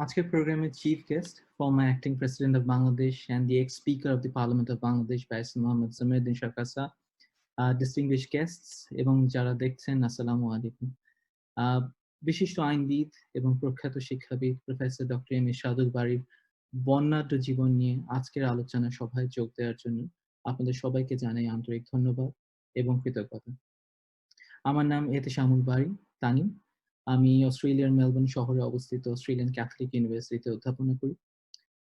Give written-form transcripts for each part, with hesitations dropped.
আজকের প্রোগ্রামের chief guest, former acting president of Bangladesh and the ex-speaker of the Parliament of Bangladesh, Barrister Mohammed Jamiruddin Sircar, distinguished guests এবং যারা দেখছেন, আসসালামু আলাইকুম। বিশিষ্ট আইনবিদ এবং প্রখ্যাত শিক্ষাবিদ প্রফেসর ডক্টর এরশাদুল বারির বর্ণাঢ্য জীবন নিয়ে আজকের আলোচনা সভায় যোগ দেওয়ার জন্য আপনাদের সবাইকে জানাই আন্তরিক ধন্যবাদ এবং কৃতজ্ঞতা। আমার নাম এহতেশামুল বারি তানিম। আমি অস্ট্রেলিয়ার মেলবোর্ন শহরে অবস্থিত অস্ট্রেলিয়ান ক্যাথলিক ইউনিভার্সিটিতে অধ্যাপনা করি।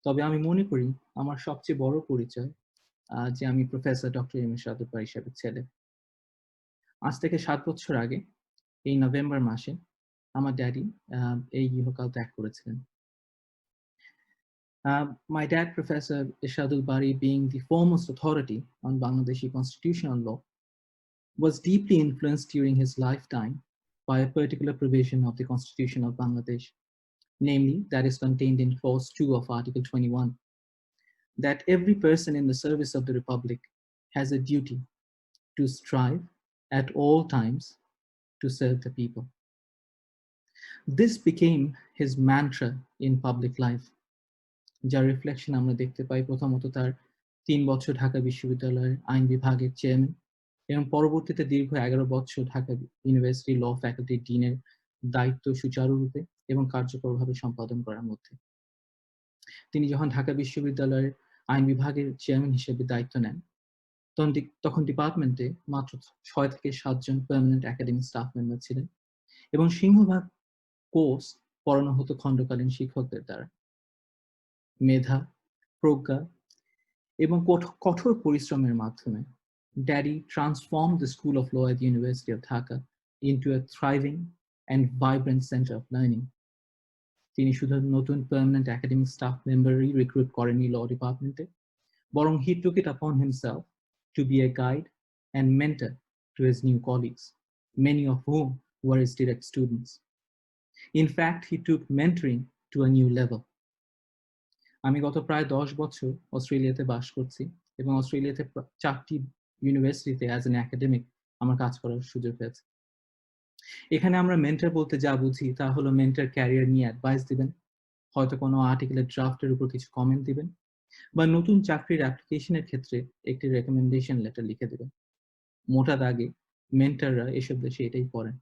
তবে আমি মনে করি আমার সবচেয়ে বড় পরিচয় যে আমি প্রফেসর ডক্টর এরশাদুল বারি সাহেবের ছেলে। আজ থেকে 7 বছর আগে এই নভেম্বর মাসে আমার ড্যাডি এই ইহকাল ত্যাগ করেছিলেন। My dad, Professor Ershadul Bari, being the foremost authority on Bangladeshi constitutional law, was deeply influenced during his lifetime by a particular provision of the Constitution of Bangladesh, namely that is contained in Clause 2 of Article 21, that every person in the service of the Republic has a duty to strive at all times to serve the people. This became his mantra in public life. যার reflection আমরা দেখতে পাই প্রথমত তার 3 বছর ঢাকা বিশ্ববিদ্যালয়ের আইন বিভাগের chairman এবং পরবর্তীতে দীর্ঘ 11 বছর ঢাকা ইউনিভার্সিটি ল ফ্যাকাল্টি ডিনের দায়িত্ব সুচারুরূপে এবং কার্যকরভাবে সম্পাদন করার মধ্যে। তিনি যখন ঢাকা বিশ্ববিদ্যালয়ের আইন বিভাগের চেয়ারম্যান হিসেবে দায়িত্ব নেন তখন ডিপার্টমেন্টে মাত্র 6 থেকে 7 জন পার্মানেন্ট একাডেমিক স্টাফ মেম্বার ছিলেন এবং সিংহভাগ কোর্স পড়ানো হতো খণ্ডকালীন শিক্ষকদের দ্বারা। মেধা, প্রজ্ঞা এবং কঠোর পরিশ্রমের মাধ্যমে Daddy transformed the School of Law at the University of Dhaka into a thriving and vibrant center of learning. তিনি শুধু নতুন পার্মানেন্ট একাডেমিক স্টাফ মেম্বারই রিক্রুট করেননি ল ডিপার্টমেন্টে, বরং he took it upon himself to be a guide and mentor to his new colleagues, many of whom were his direct students. In fact, he took mentoring to a new level. আমি গত প্রায় 10 বছর অস্ট্রেলিয়াতে বাস করছি এবং অস্ট্রেলিয়াতে 4টি ইউনিভার্সিটিতে অ্যাজ অ্যান একাডেমিক আমার কাজ করার সুযোগ হয়েছে। এখানে আমরা মেন্টর বলতে যা বুঝি তা হলো মেন্টর ক্যারিয়ার নিয়ে অ্যাডভাইস দিবেন, হয়তো কোনো আর্টিকেলের ড্রাফটের উপর কিছু কমেন্ট দিবেন বা নতুন চাকরির অ্যাপ্লিকেশনের ক্ষেত্রে একটি রেকমেন্ডেশন লেটার লিখে দেবেন। মোটা দাগে মেন্টররা এসব দেশে এটাই করেন।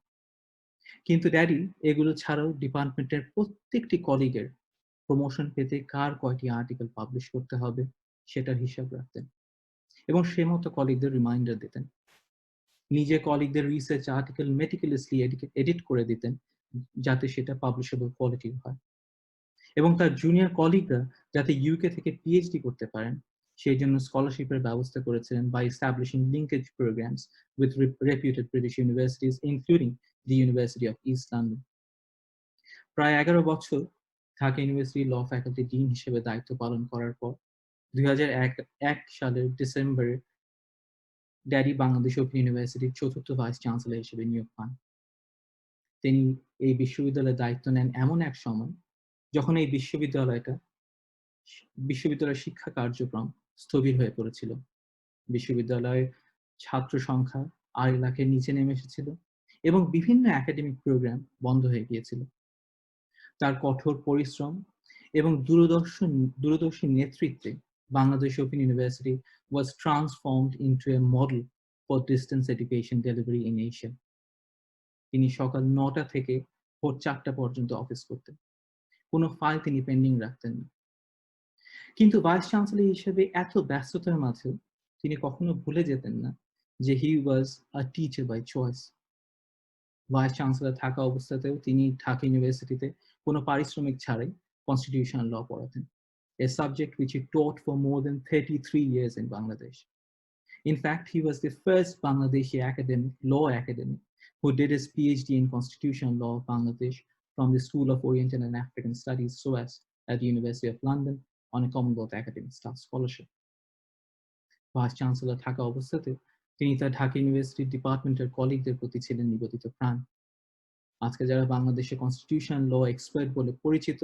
কিন্তু ড্যাডি এগুলো ছাড়াও ডিপার্টমেন্টের প্রত্যেকটি কলিগের প্রমোশন পেতে কার কয়টি আর্টিকেল পাবলিশ করতে হবে সেটার হিসাব রাখতেন এবং সে মতো কলিগদের রিমাইন্ডার দিতেন। নিজে কলিগদের রিসার্চ আর্টিকেল মেটিকুলাসলি এডিট করে দিতেন যাতে সেটা পাবলিশেবল কোয়ালিটির হয় এবং তার জুনিয়র কলিগরা যাতে ইউকে থেকে পিএইচডি করতে পারেন সেই জন্য স্কলারশিপের ব্যবস্থা করেছিলেন by establishing linkage programs with reputed British universities including the university of East London. প্রায় 11 বছর Dhaka university law faculty dean হিসেবে দায়িত্ব পালন করার পর 2001 সালের ডিসেম্বরে ড্যাডি বাংলাদেশ ওপেন ইউনিভার্সিটির ৪র্থ ভাইস চ্যান্সেলর হিসেবে নিয়োগ পান। তিনি এই বিশ্ববিদ্যালয়ের দায়িত্ব নেন এমন এক সময় যখন এই বিশ্ববিদ্যালয়ের শিক্ষা কার্যক্রম স্থবির হয়ে পড়েছিল। বিশ্ববিদ্যালয়ের ছাত্র সংখ্যা 2.5 লাখের নিচে নেমে এসেছিল এবং বিভিন্ন একাডেমিক প্রোগ্রাম বন্ধ হয়ে গিয়েছিল। তার কঠোর পরিশ্রম এবং দূরদর্শী নেতৃত্বে Bangladesh Open University was transformed into a model for distance education delivery in Asia. তিনি সকাল 9টা থেকে ভোর 4টা পর্যন্ত অফিস করতেন, কোনো ফাইল তিনি পেন্ডিং রাখতেন না। কিন্তু ভাইস চ্যান্সেলর হিসেবে এত ব্যস্ততার মাঝেও তিনি কখনো ভুলে যেতেন না যে he was a teacher by choice. Vice chancellor থাকা অবস্থাতেও তিনি ঢাকা ইউনিভার্সিটিতে কোনো পারিশ্রমিক ছাড়াই কনস্টিটিউশনাল ল পড়াতেন, a subject which he taught for more than 33 years in Bangladesh. In fact, he was the first Bangladeshi law academic who did his PhD in constitutional law of Bangladesh from the School of Oriental and African Studies, SOAS, at the University of London on a Commonwealth Academic Staff Scholarship. Vice chancellor থাকা অবস্থাতে তিনি তার Dhaka university ডিপার্টমেন্টের কলিগদের প্রতি ছিলেন নিবেদিত প্রাণ। আজকে যারা বাংলাদেশে কনস্টিটিউশন ল এক্সপার্ট বলে পরিচিত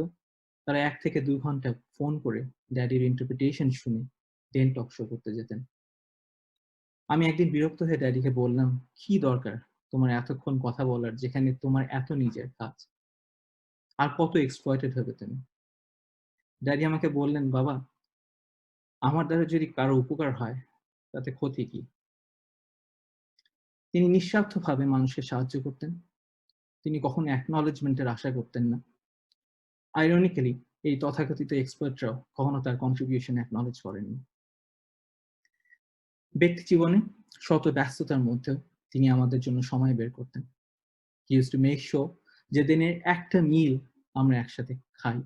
তারা 1 থেকে 2 ঘন্টা ফোন করে ড্যাডির ইন্টারপ্রিটেশন শুনে দেন টক শো করতে যেতেন। আমি একদিন বিরক্ত হয়ে ড্যাডিকে বললাম, কি দরকার তোমার এতক্ষণ কথা বলার যেখানে তোমার এত নিজের কাজ, আর কত এক্সপ্লয়েটেড হবে তুমি, ড্যাডি আমাকে বললেন, বাবা, আমার দ্বারা যদি কারো উপকার হয় তাতে ক্ষতি কি? তিনি নিঃস্বার্থভাবে মানুষকে সাহায্য করতেন। তিনি কখনো অ্যাকনলেজমেন্টের আশা করতেন না। আইরনিক্যালি, এই তথাকথিত এক্সপার্টরাও কখনো তার কন্ট্রিবিউশন অ্যাকনলেজ করেননি। ব্যক্তি জীবনে শত ব্যস্ততার মধ্যেও তিনি আমাদের জন্য সময় বের করতেন। He used to make sure যে দিনের একটা মিল আমরা একসাথে খাই।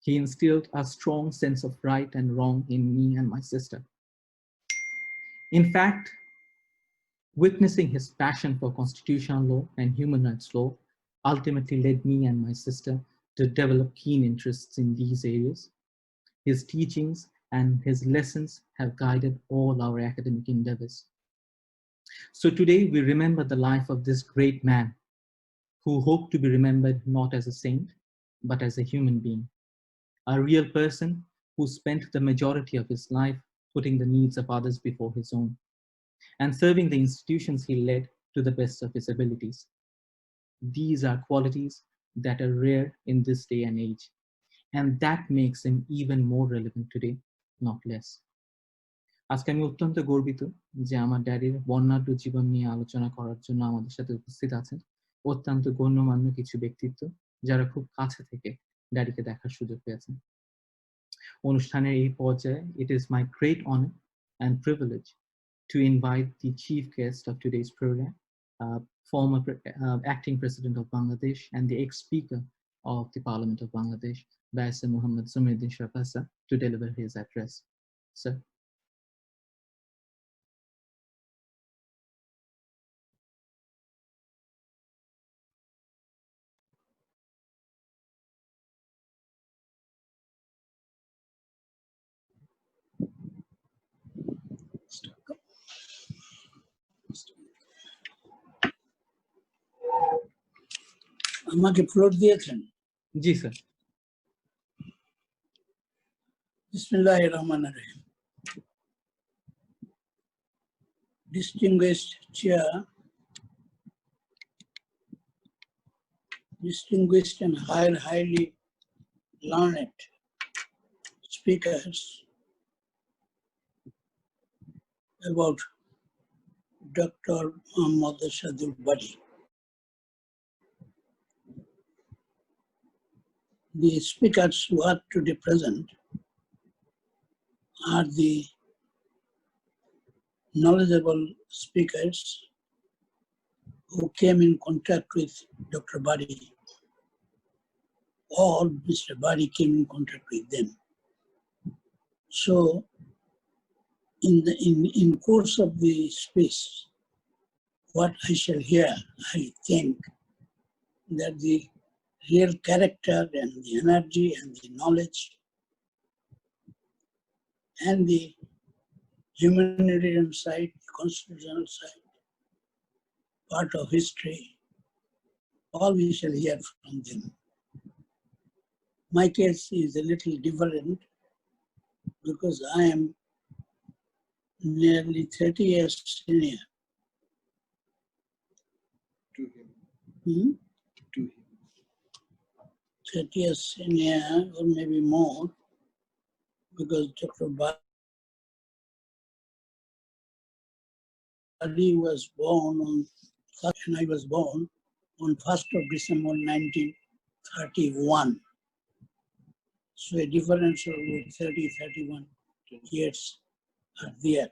He instilled a strong sense of right and wrong in me and my sister. In fact, witnessing his passion for constitutional law and human rights law ultimately led me and my sister to develop keen interests in these areas. His teachings and his lessons have guided all our academic endeavors. So today we remember the life of this great man who hoped to be remembered not as a saint, but as a human being, a real person who spent the majority of his life putting the needs of others before his own and serving the institutions he led to the best of his abilities. These are qualities that are rare in this day and age, and that makes him even more relevant today, not less. আজকে আমি অত্যন্ত গর্বিত যে আমার ড্যাডির বর্ণাঢ্য জীবন নিয়ে আলোচনা করার জন্য আমাদের সাথে উপস্থিত আছেন অত্যন্ত গণ্যমান্য কিছু ব্যক্তিত্ব, যারা খুব কাছে থেকে ড্যাডিকে দেখার সুযোগ পেয়েছেন। অনুষ্ঠানের এই পর্যায়ে it is my great honor and privilege to invite the chief guest of today's program, former acting president of Bangladesh and the ex-speaker of the Parliament of Bangladesh, Barrister Muhammad Jamiruddin to deliver his address. Sir. আমাকে floor দিয়েছেন? জি sir. বিসমিল্লাহির রহমানির রহিম। Distinguished chair, distinguished and highly learned speakers about Dr. Muhammad Ershadul Bari. The speakers who are today present are the knowledgeable speakers who came in contact with Dr. Bari, or Mr. Bari came in contact with them. So, in course of the speech, what I shall hear, I think that the real character and the energy and the knowledge and the humanitarian side, the constitutional side, part of history, all we shall hear from them. My case is a little different because I am nearly 30 years senior. To him. 30 years senior or maybe more, because Dr. Bari was born on, and I was born on 1st of December 1931. So a difference of 30-31 years are there.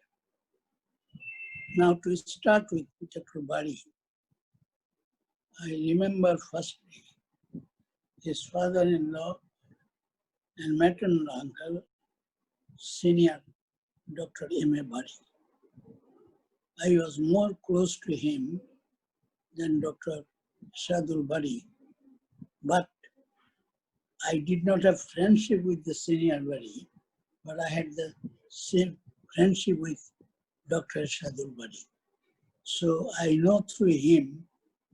Now to start with Dr. Bari, I remember firstly his father-in-law and maternal uncle, senior Dr. M.A. Bari. I was more close to him than Dr. Ershadul Bari, but I did not have friendship with the senior Bari, but I had the same friendship with Dr. Ershadul Bari. So I know through him,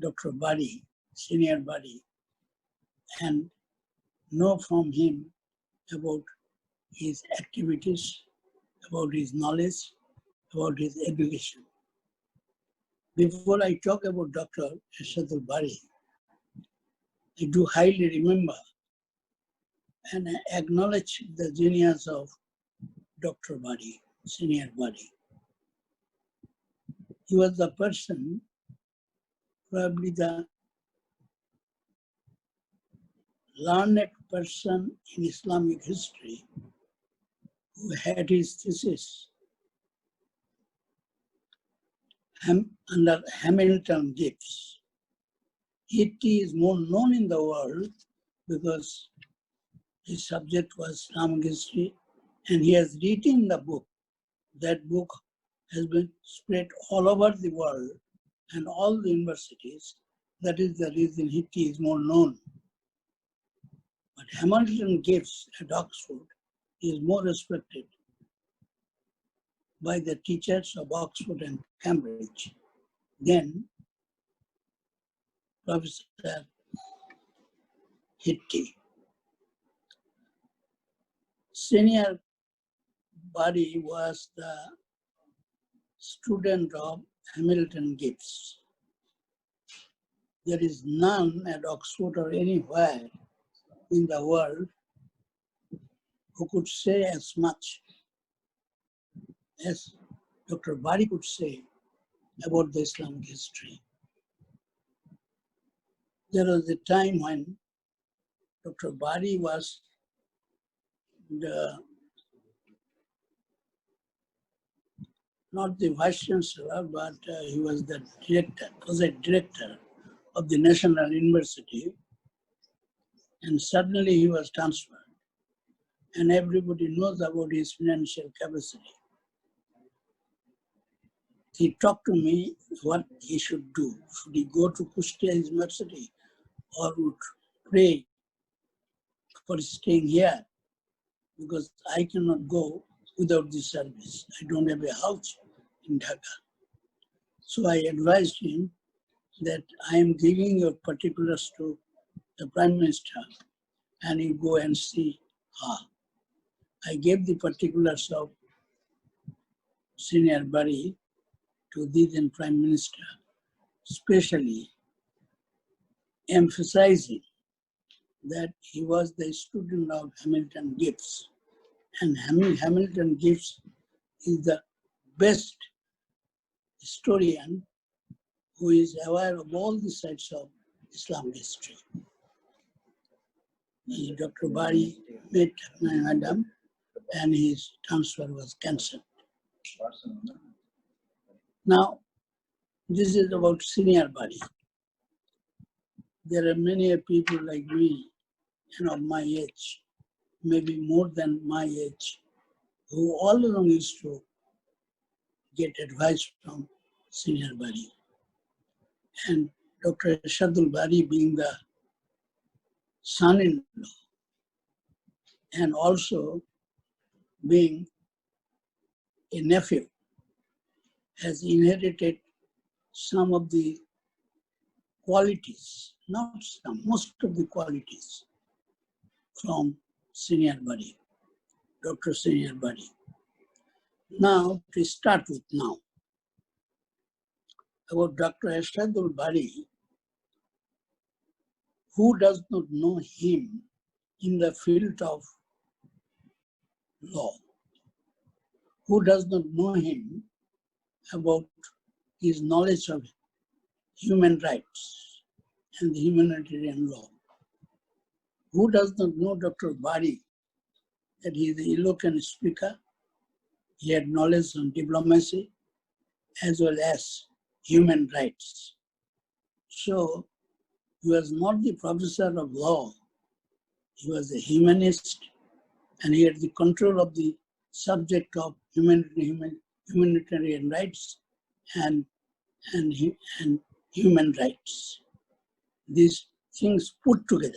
Dr. Bari, senior Bari, and know from him about his activities, about his knowledge, about his education. Before I talk about Dr. Ershadul Bari, I do highly remember and acknowledge the genius of Dr. Bari, Senior Bari. He was the person, probably the learned person in Islamic history who had his thesis under Hamilton Gibbs. He is more known in the world because his subject was Islamic history, and he has written the book. That book has been spread all over the world and all the universities. That is the reason he is more known. But Hamilton Gibbs at Oxford is more respected by the teachers of Oxford and Cambridge than Professor Hitti. Senior Bari was the student of Hamilton Gibbs. There is none at Oxford or anywhere in the world who could say as much as Dr. Bari could say about the Islamic history. There was a time when Dr. Bari was not the Vice-Chancellor, but he was the director of the National University, and suddenly he was transferred. And everybody knows about his financial capacity. He talked to me what he should do. Should he go to Kushtia University or would pray for staying here? Because I cannot go without this service. I don't have a house in Dhaka. So I advised him that I am giving your particulars to the Prime Minister and you go and see her. I gave the particulars of Senior Bari to the then Prime Minister, especially emphasizing that he was the student of Hamilton Gibbs. And Hamilton Gibbs is the best historian who is aware of all the sides of Islamic history. Dr. Bari met Madam and his transfer was cancelled. Now, this is about Senior Bari. There are many people like me and of my age, maybe more than my age, who all along used to get advice from Senior Bari. And Dr. Ershadul Bari being the son-in-law and also being a nephew, has inherited some of the qualities, not some, most of the qualities from Senior Bari, Dr. Senior Bari. Now, to start with now, about Dr. Ershadul Bari, who does not know him in the field of law? Who does not know him about his knowledge of human rights and the humanitarian law? Who does not know Dr. Bari, that he is an eloquent speaker, he had knowledge on diplomacy as well as human rights. So he was not the professor of law, he was a humanist and he had the control of the subject of humanitarian rights and human rights. These things put together.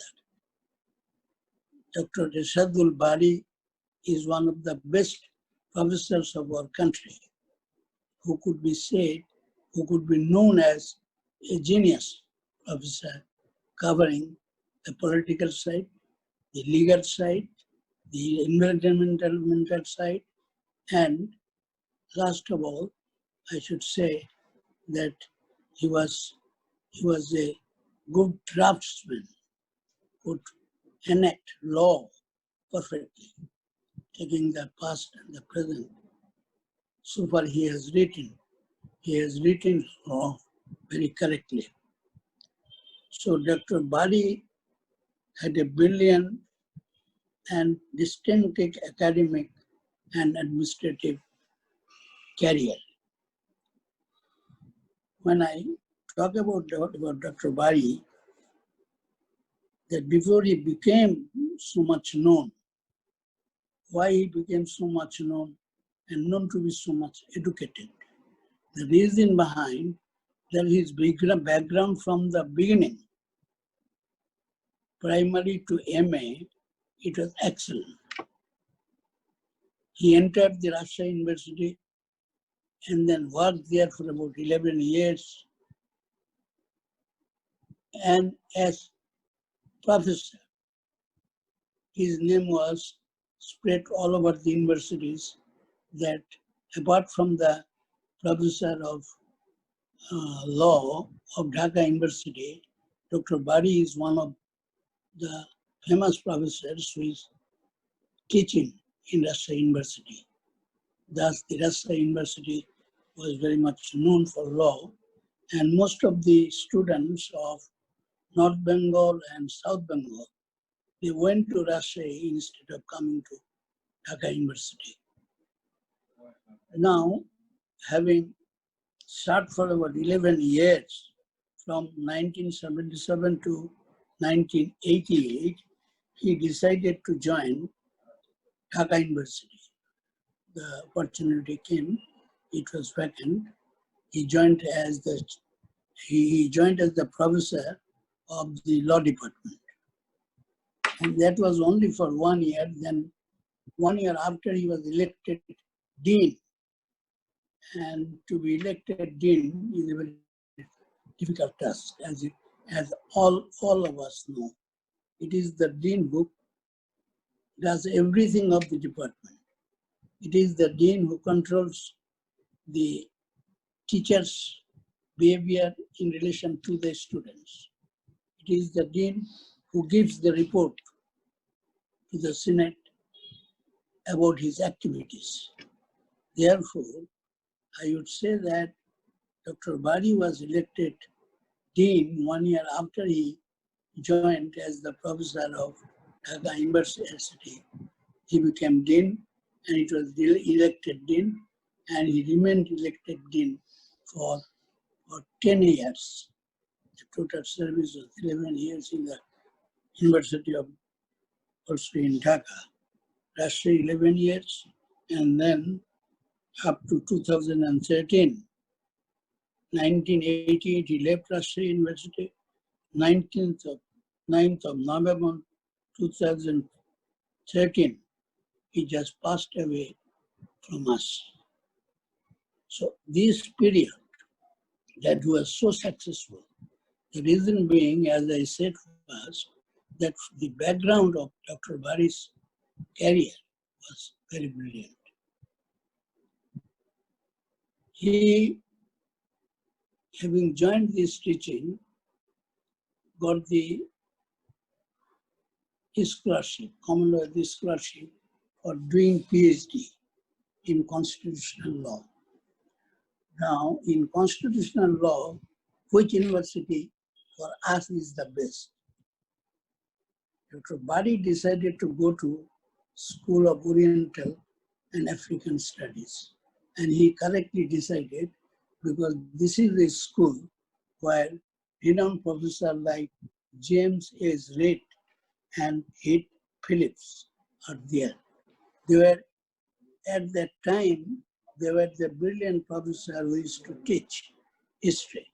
Dr. Ershadul Bari is one of the best professors of our country who could be said, who could be known as a genius professor covering the political side, the legal side, the environmental side, and last of all, I should say that he was a good draftsman, could enact law perfectly, taking the past and the present. So far he has written law very correctly. So Dr. Bari had a brilliant and distinctive academic and administrative career. When I talk about Dr. Bari, that before he became so much known, why he became so much known and known to be so much educated. The reason behind that his background from the beginning, primary to MA, it was excellent. He entered the Rajshahi University and then worked there for about 11 years. And as professor, his name was spread all over the universities, that apart from the professor of law of Dhaka University, Dr. Bari is one of the famous professors who is teaching in Rajshahi University. Thus, the Rajshahi University was very much known for law, and most of the students of North Bengal and South Bengal, they went to Rajshahi instead of coming to Dhaka University. Now, having sat for about 11 years, from 1977 to 1988, he decided to join Dhaka University. The opportunity came, it was vacant. He joined as the professor of the law department. And that was only for 1 year. Then 1 year after, he was elected dean. And to be elected dean is a very difficult task, as all of us know. It is the dean who does everything of the department. It is the dean who controls the teachers' behavior in relation to the students. It is the dean who gives the report to the Senate about his activities. Therefore, I would say that Dr. Bari was elected dean 1 year after he joined as the professor of Dhaka University. He became dean, and it was elected dean, and he remained elected dean for 10 years. The total service was 11 years in the University of also in Dhaka. Rajshahi 11 years, and then up to 2013. 1988, he left Rajshahi University. 9th of November 2013, he just passed away from us. So this period that was so successful, the reason being, as I said first, that the background of Dr. Bari's career was very brilliant. He, having joined this teaching, got the scholarship, common law scholarship, for doing PhD in constitutional law. Now, in constitutional law, which university for us is the best? Dr. Bari decided to go to School of Oriental and African Studies. And he correctly decided, because this is a school where renowned professors like James S. Reid and Heath Phillips are there. They were, at that time, they were the brilliant professor who used to teach history.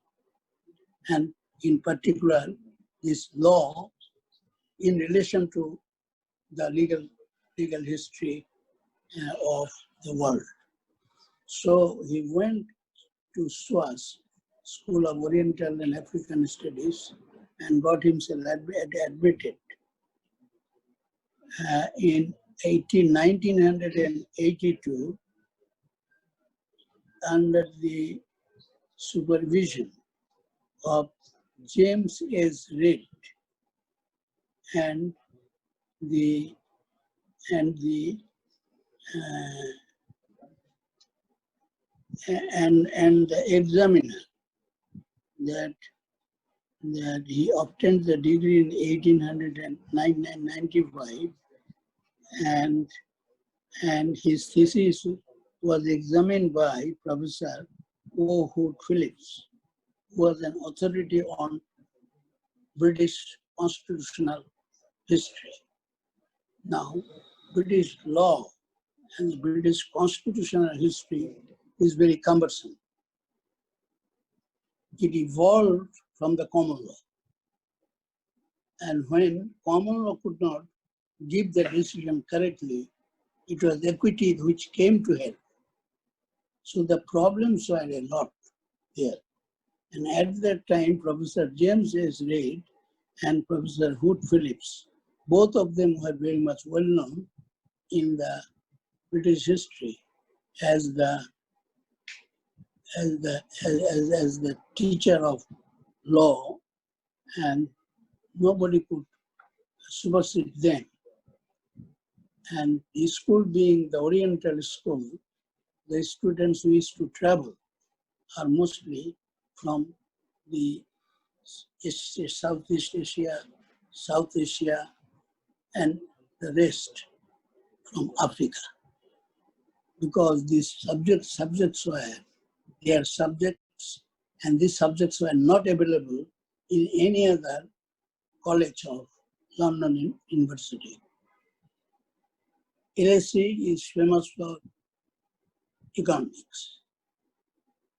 And in particular, this law in relation to the legal history of the world. So he went to SOAS, School of Oriental and African Studies, and got himself admitted. In 1982, under the supervision of James S. Reid and the and the examiner that he obtained the degree in 1895, and his thesis was examined by Professor O. Hood Phillips, who was an authority on British constitutional history. Now, British law and the British constitutional history is very cumbersome. It evolved from the common law. And when common law could not give the decision correctly, it was equity which came to help. So the problems were a lot there. And at that time, Professor James S. Reid and Professor Hood Phillips, both of them were very much well known in the British history as the teacher of law, and nobody could supersede them. And the school being the Oriental school, the students who used to travel are mostly from the Southeast Asia, South Asia, and the rest from Africa. Because these subjects were their subjects, and these subjects were not available in any other college of London University. LSE is famous for economics.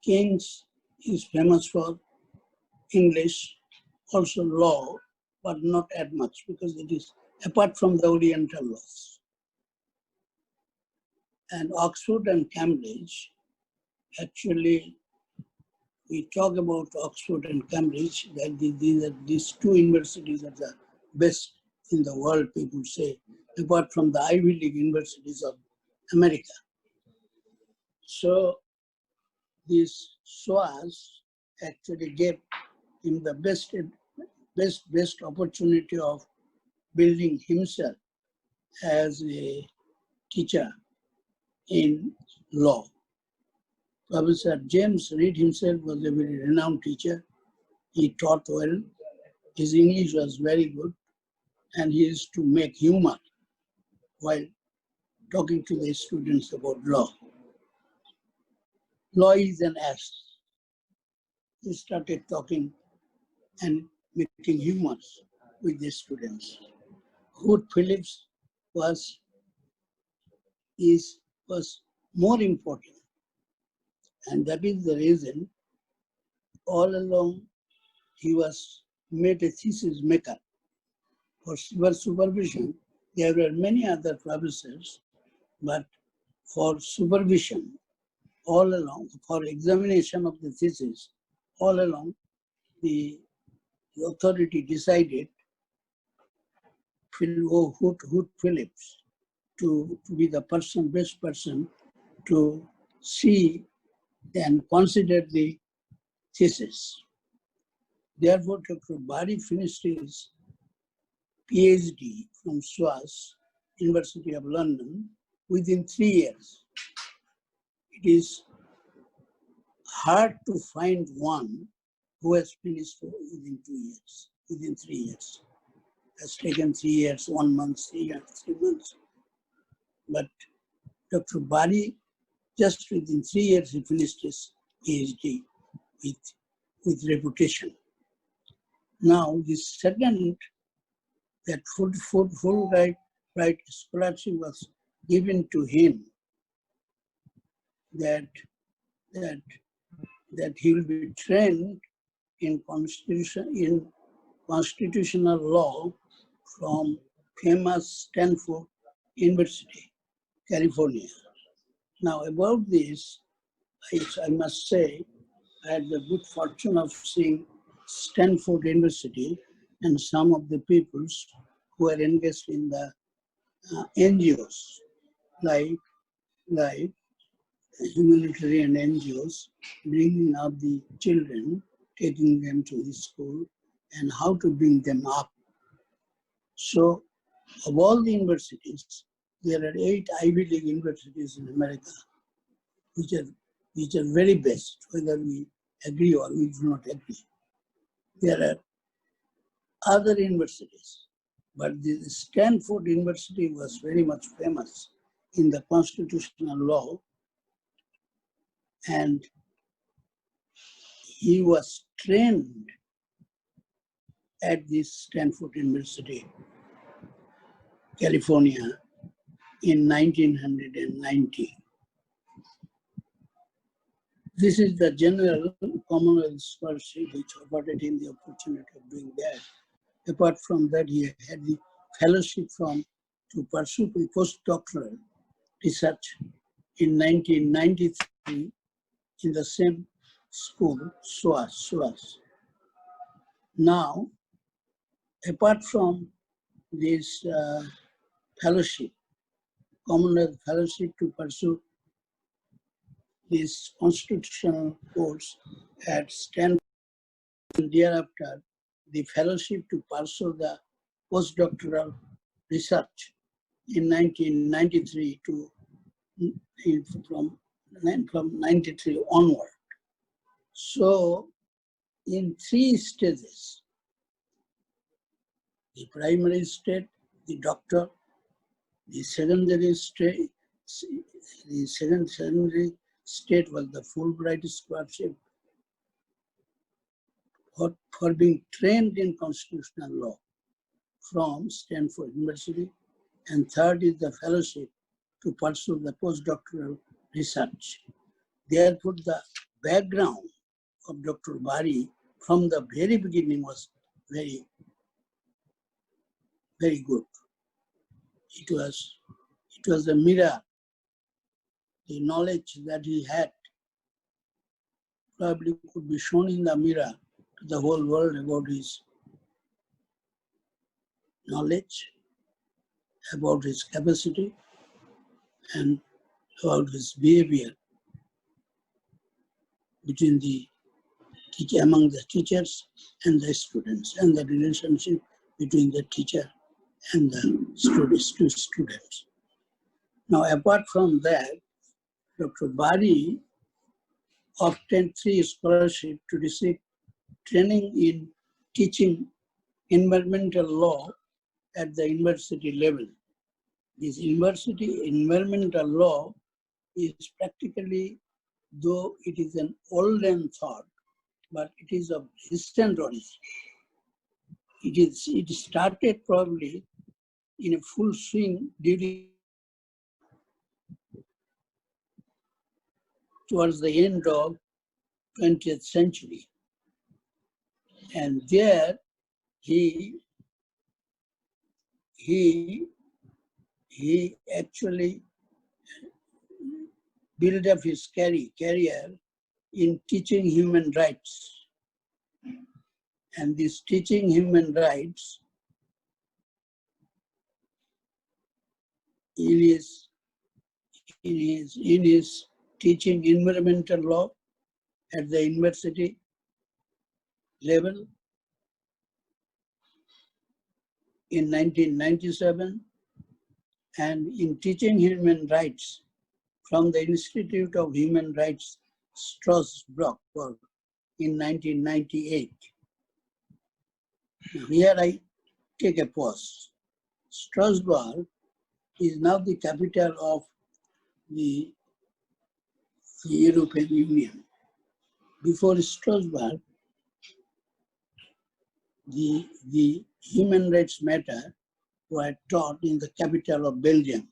King's is famous for English, also law, but not as much because it is apart from the Oriental laws. And Oxford and Cambridge, actually, we talk about Oxford and Cambridge, that these two universities are the best in the world, people say, apart from the Ivy League universities of America. So these SOAS actually gave him the best opportunity of building himself as a teacher in law. Professor James Reid himself was a very renowned teacher. He taught well. His English was very good. And he used to make humor while talking to the students about law. Law is an ass. He started talking and making humors with the students. Hood Phillips was more important. And that is the reason all along he was made a thesis maker. For supervision, there were many other professors, but for supervision, all along, for examination of the thesis, all along, the authority decided Hood Phillips to be the best person to see and consider the thesis. Therefore, Dr. Bari finished his PhD from SOAS, University of London, within 3 years. It is hard to find one who has finished within 2 years, within 3 years. It has taken 3 years, 1 month, 3 months. But Dr. Bari, just within 3 years, he finished his PhD with reputation. Now, the second, that Fulbright scholarship was given to him, that he will be trained in constitutional law from famous Stanford University, California. Now, about this, I must say, I had the good fortune of seeing Stanford University and some of the peoples who are engaged in the NGOs, like humanitarian NGOs, bringing up the children, taking them to the school, and how to bring them up. So, of all the universities, there are 8 Ivy League universities in America, which are very best, whether we agree or we do not agree. There are other universities, but the Stanford University was very much famous in the constitutional law, and he was trained at this Stanford University, California, in 1990. This is the general Commonwealth scholarship which afforded him the opportunity of doing that. Apart from that, he had the fellowship to pursue postdoctoral research in 1993 in the same school, SOAS. Now, apart from this fellowship, Commonwealth fellowship to pursue this constitutional course at Stanford, and thereafter the fellowship to pursue the postdoctoral research in 1993 from 93 onward. So in 3 stages, the primary state, the doctor, the secondary state, secondary state was the Fulbright scholarship for being trained in constitutional law from Stanford University, and third is the fellowship to pursue the postdoctoral research. Therefore, the background of Dr. Bari from the very beginning was very, very good. It was a mirror. The knowledge that he had probably could be shown in the mirror to the whole world about his knowledge, about his capacity, and about his behavior among the teachers and the students, and the relationship between the teacher and the students. Now, apart from that, Dr. Bari obtained 3 scholarships to receive training in teaching environmental law at the university level. This university environmental law is practically, though it is an olden thought, but it is of recent origin. It started probably in a full swing towards the end of 20th century. And there he actually built up his career in teaching human rights. And this teaching human rights in his teaching environmental law at the university level in 1997, and in teaching human rights from the Institute of Human Rights, Strasbourg, in 1998. Here I take a pause. Strasbourg is now the capital of the European Union. Before Strasbourg, the human rights matter were taught in the capital of Belgium.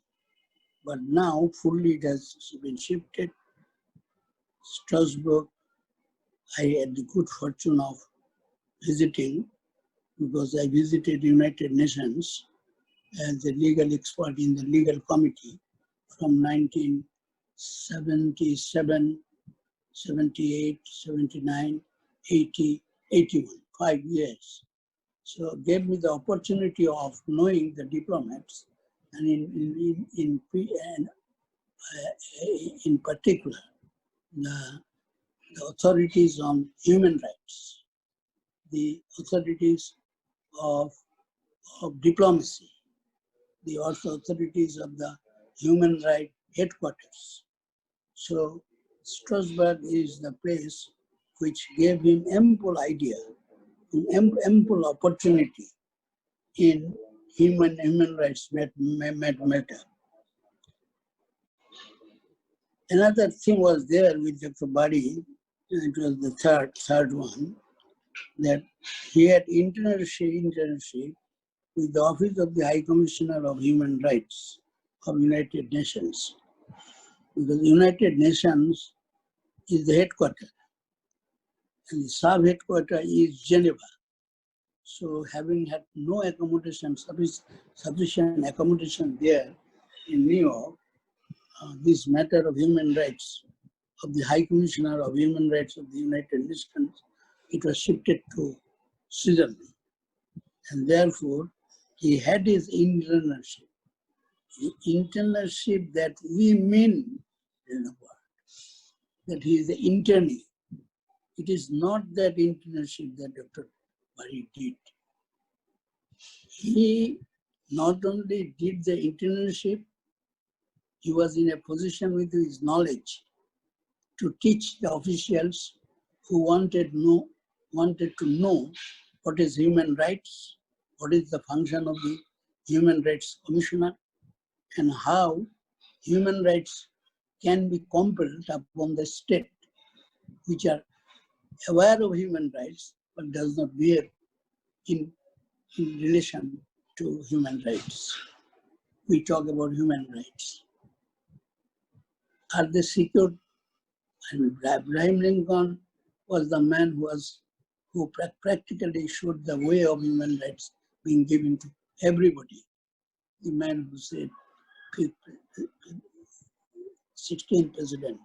But now fully it has been shifted. Strasbourg, I had the good fortune of visiting, because I visited United Nations as a legal expert in the legal committee from 1977, 78, 79, 80, 81, 5 years. So it gave me the opportunity of knowing the diplomats, and in particular, the authorities on human rights, the authorities of diplomacy, the authorities of the human rights headquarters. So Strasbourg is the place which gave him ample idea, ample opportunity in human rights matter. Another thing was there with Dr. Bari, it was the third one, that he had internship with the Office of the High Commissioner of Human Rights of United Nations. Because the United Nations is the headquarters, and the sub-headquarters is Geneva. So having had no accommodation, sufficient accommodation there in New York, this matter of human rights, of the High Commissioner of Human Rights of the United Nations, it was shifted to Switzerland. And therefore, he had his internship. The internship that we mean in the world, that he is the internee. It is not that internship that Dr. Bari did. He not only did the internship, he was in a position with his knowledge to teach the officials who wanted to know what is human rights, what is the function of the Human Rights Commissioner, and how human rights can be compelled upon the state, which are aware of human rights but does not bear in relation to human rights. We talk about human rights. Are they secured? And Abraham Lincoln was the man who practically showed the way of human rights being given to everybody. The man who said, 16th president,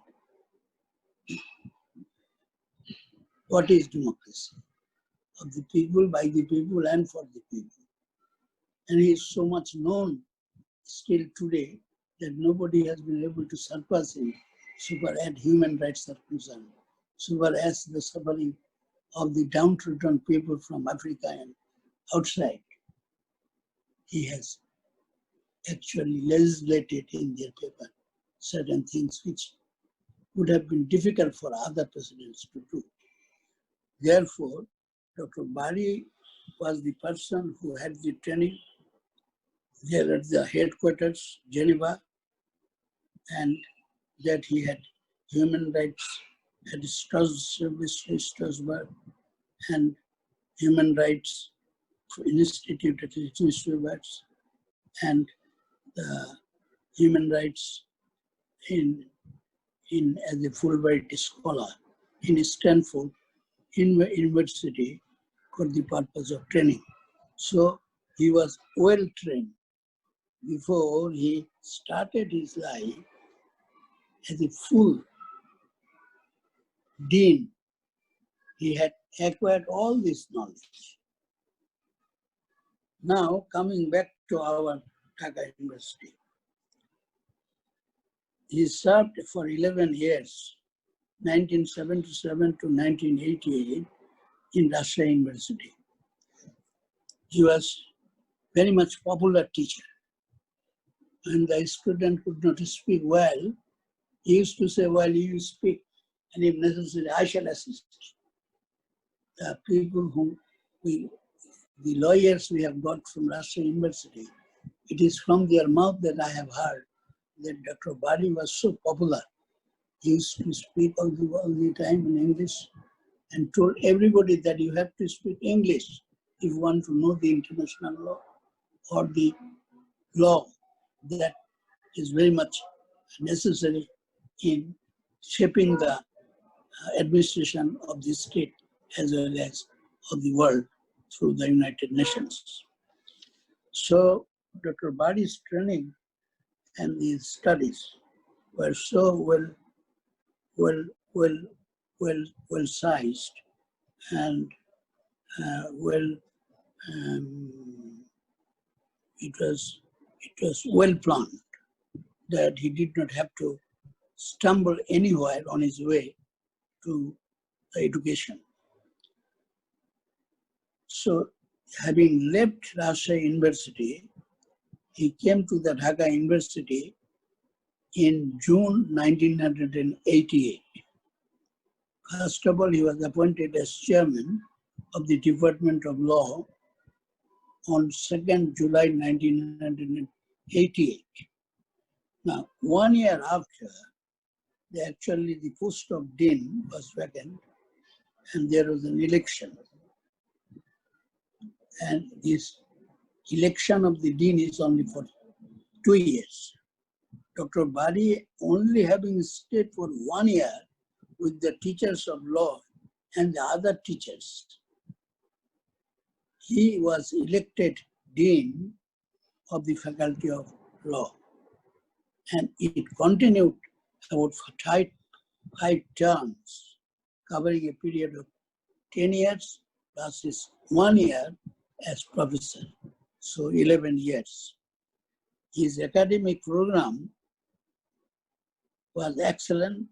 what is democracy? Of the people, by the people, and for the people. And he is so much known still today that nobody has been able to surpass him so far as human rights are concerned, so far as the suffering of the downtrodden people from Africa and outside. He has actually legislated in their paper certain things which would have been difficult for other presidents to do. Therefore, Dr. Bari was the person who had the training there at the headquarters, Geneva, and that he had human rights at Strasbourg and human rights institute at Strasbourg and the human rights as a Fulbright scholar in Stanford University for the purpose of training. So he was well trained before he started his life as a full dean. He had acquired all this knowledge. Now coming back to our Dhaka University. He served for 11 years, 1977 to 1988, in Rajshahi University. He was very much popular teacher. When the student could not speak well, he used to say, "While you speak, and if necessary, I shall assist." The people the lawyers we have got from Rajshahi University, it is from their mouth that I have heard that Dr. Bari was so popular. He used to speak all the time in English and told everybody that you have to speak English if you want to know the international law or the law that is very much necessary in shaping the administration of the state as well as of the world through the United Nations. So Dr. Bari's training and his studies were so well sized and it was well planned that he did not have to stumble anywhere on his way to the education. So having left Rajshahi University, He came to the Dhaka University in June 1988. First of all, he was appointed as chairman of the Department of Law on 2nd July 1988. Now, 1 year after, actually the post of dean was vacant and there was an election. And this election of the dean is only for 2 years. Dr. Bari, only having stayed for 1 year with the teachers of law and the other teachers, he was elected dean of the Faculty of Law. And it continued about 5 terms, covering a period of 10 years plus his 1 year as professor, so 11 years. His academic program was excellent.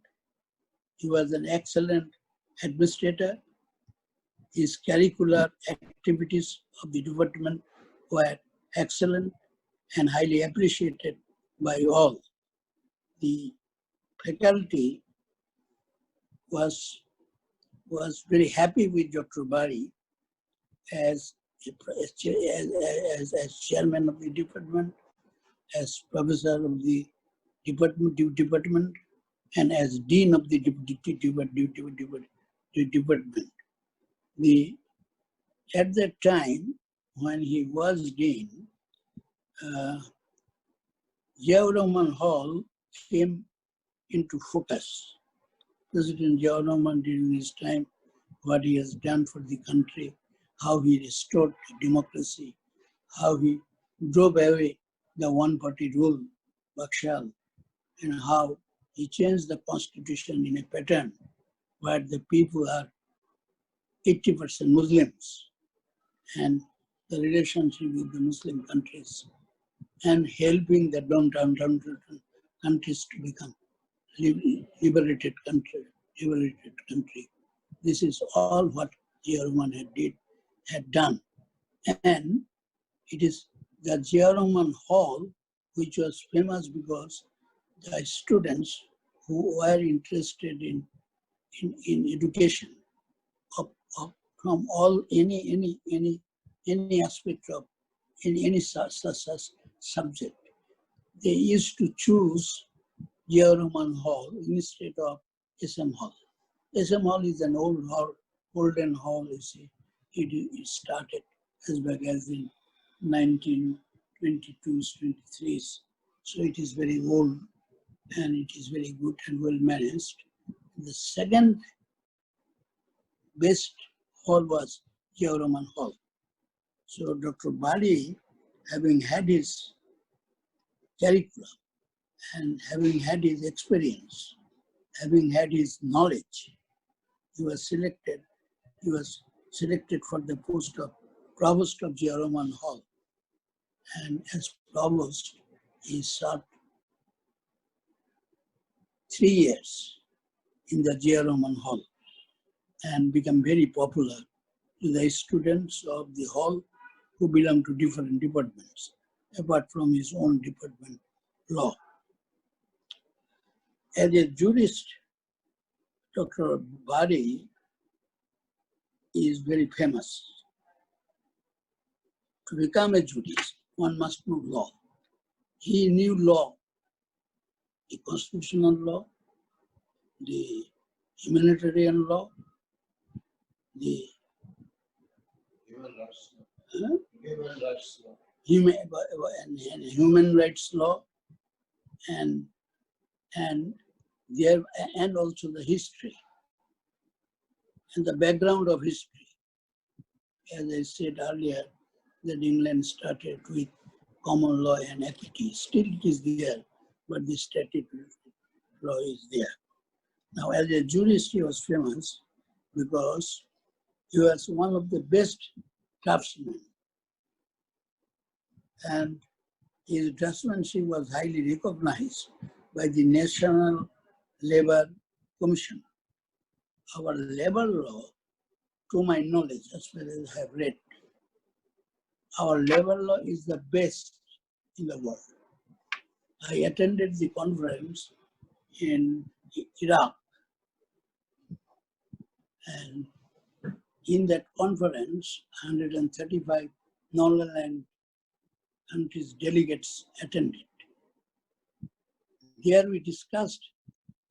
He was an excellent administrator. His curricular activities of the department were excellent and highly appreciated by all. The faculty was very happy with Dr. Bari as chairman of the department, as professor of the department, and as dean of the department. At that time, when he was dean, Ziaur Rahman Hall came into focus. President Ziaur Rahman during his time, what he has done for the country, how he restored democracy, how he drove away the one-party rule, Bakshal, and how he changed the constitution in a pattern where the people are 80% Muslims, and the relationship with the Muslim countries, and helping the downtown countries to become liberated country. This is all what Ziaur Rahman had done. And it is the Ziaur Rahman Hall, which was famous because the students who were interested in education from all any aspect of any subject, they used to choose Ziaur Rahman Hall instead of SM Hall. SM Hall is an olden hall, you see. It started as back as in 1922s, 23s. So it is very old and it is very good and well managed. The second best hall was Ziaur Rahman Hall. So Dr. Bari, having had his curriculum and having had his experience, having had his knowledge, he was selected for the post of Provost of Ziaur Rahman Hall. And as Provost, he served 3 years in the Ziaur Rahman Hall and became very popular to the students of the hall who belong to different departments, apart from his own department, law. As a jurist, Dr. Bari is very famous. To become a jurist, one must know law. He knew law, the constitutional law, the humanitarian law, the human rights law, and also the history and the background of history. As I said earlier, that England started with common law and equity. Still it is there, but the statutory law is there. Now, as a jurist, he was famous because he was one of the best craftsmen. And his draftsmanship was highly recognized by the National Labour Commission. Our labor law, to my knowledge, as far as I have read, our labor law is the best in the world. I attended the conference in Iraq, and in that conference, 135 non-aligned countries delegates attended. There we discussed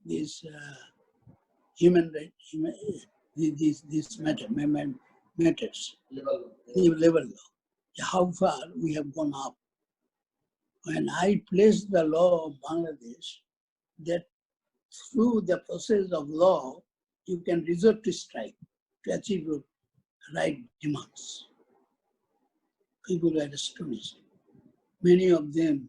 this human rights, this matters, level law, how far we have gone up. When I placed the law of Bangladesh, that through the process of law, you can resort to strike to achieve your right demands. People were astonished. Many of them,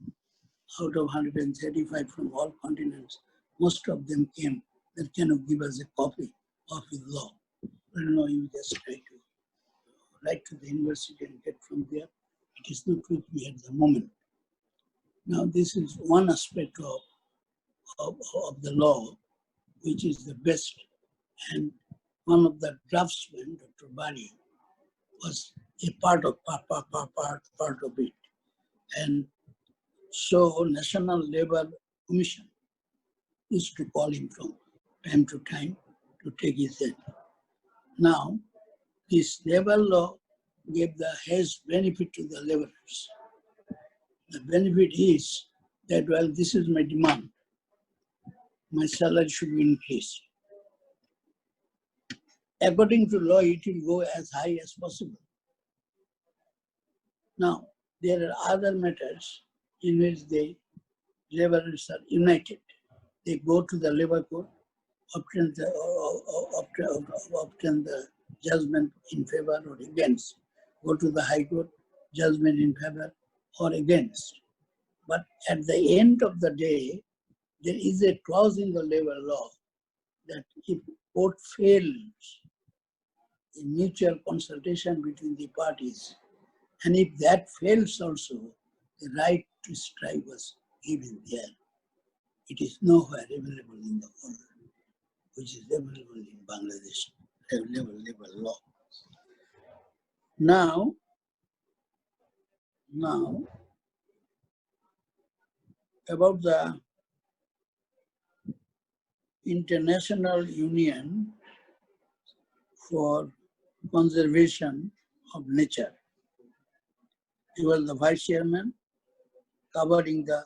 out of 135 from all continents, most of them came that cannot give us a copy of his law. But no, you just try to write to the university and get from there. It is not with me at the moment. Now, this is one aspect of the law, which is the best. And one of the draftsmen, Dr. Bari, was a part of it. And so National Labour Commission used to call him from time to time to take his hand. Now, this labour law gave the highest benefit to the labourers. The benefit is that, well, this is my demand. My salary should be increased. According to law, it will go as high as possible. Now, there are other matters in which the laborers are united. They go to the labor court, obtain the judgment in favor or against. Go to the high court, judgment in favor or against. But at the end of the day, there is a clause in the labor law that if court fails in mutual consultation between the parties, and if that fails also, the right to strike was given there. It is nowhere available in the world, which is available in Bangladesh, labor law. Now, about the International Union for Conservation of Nature. He was the vice chairman covering the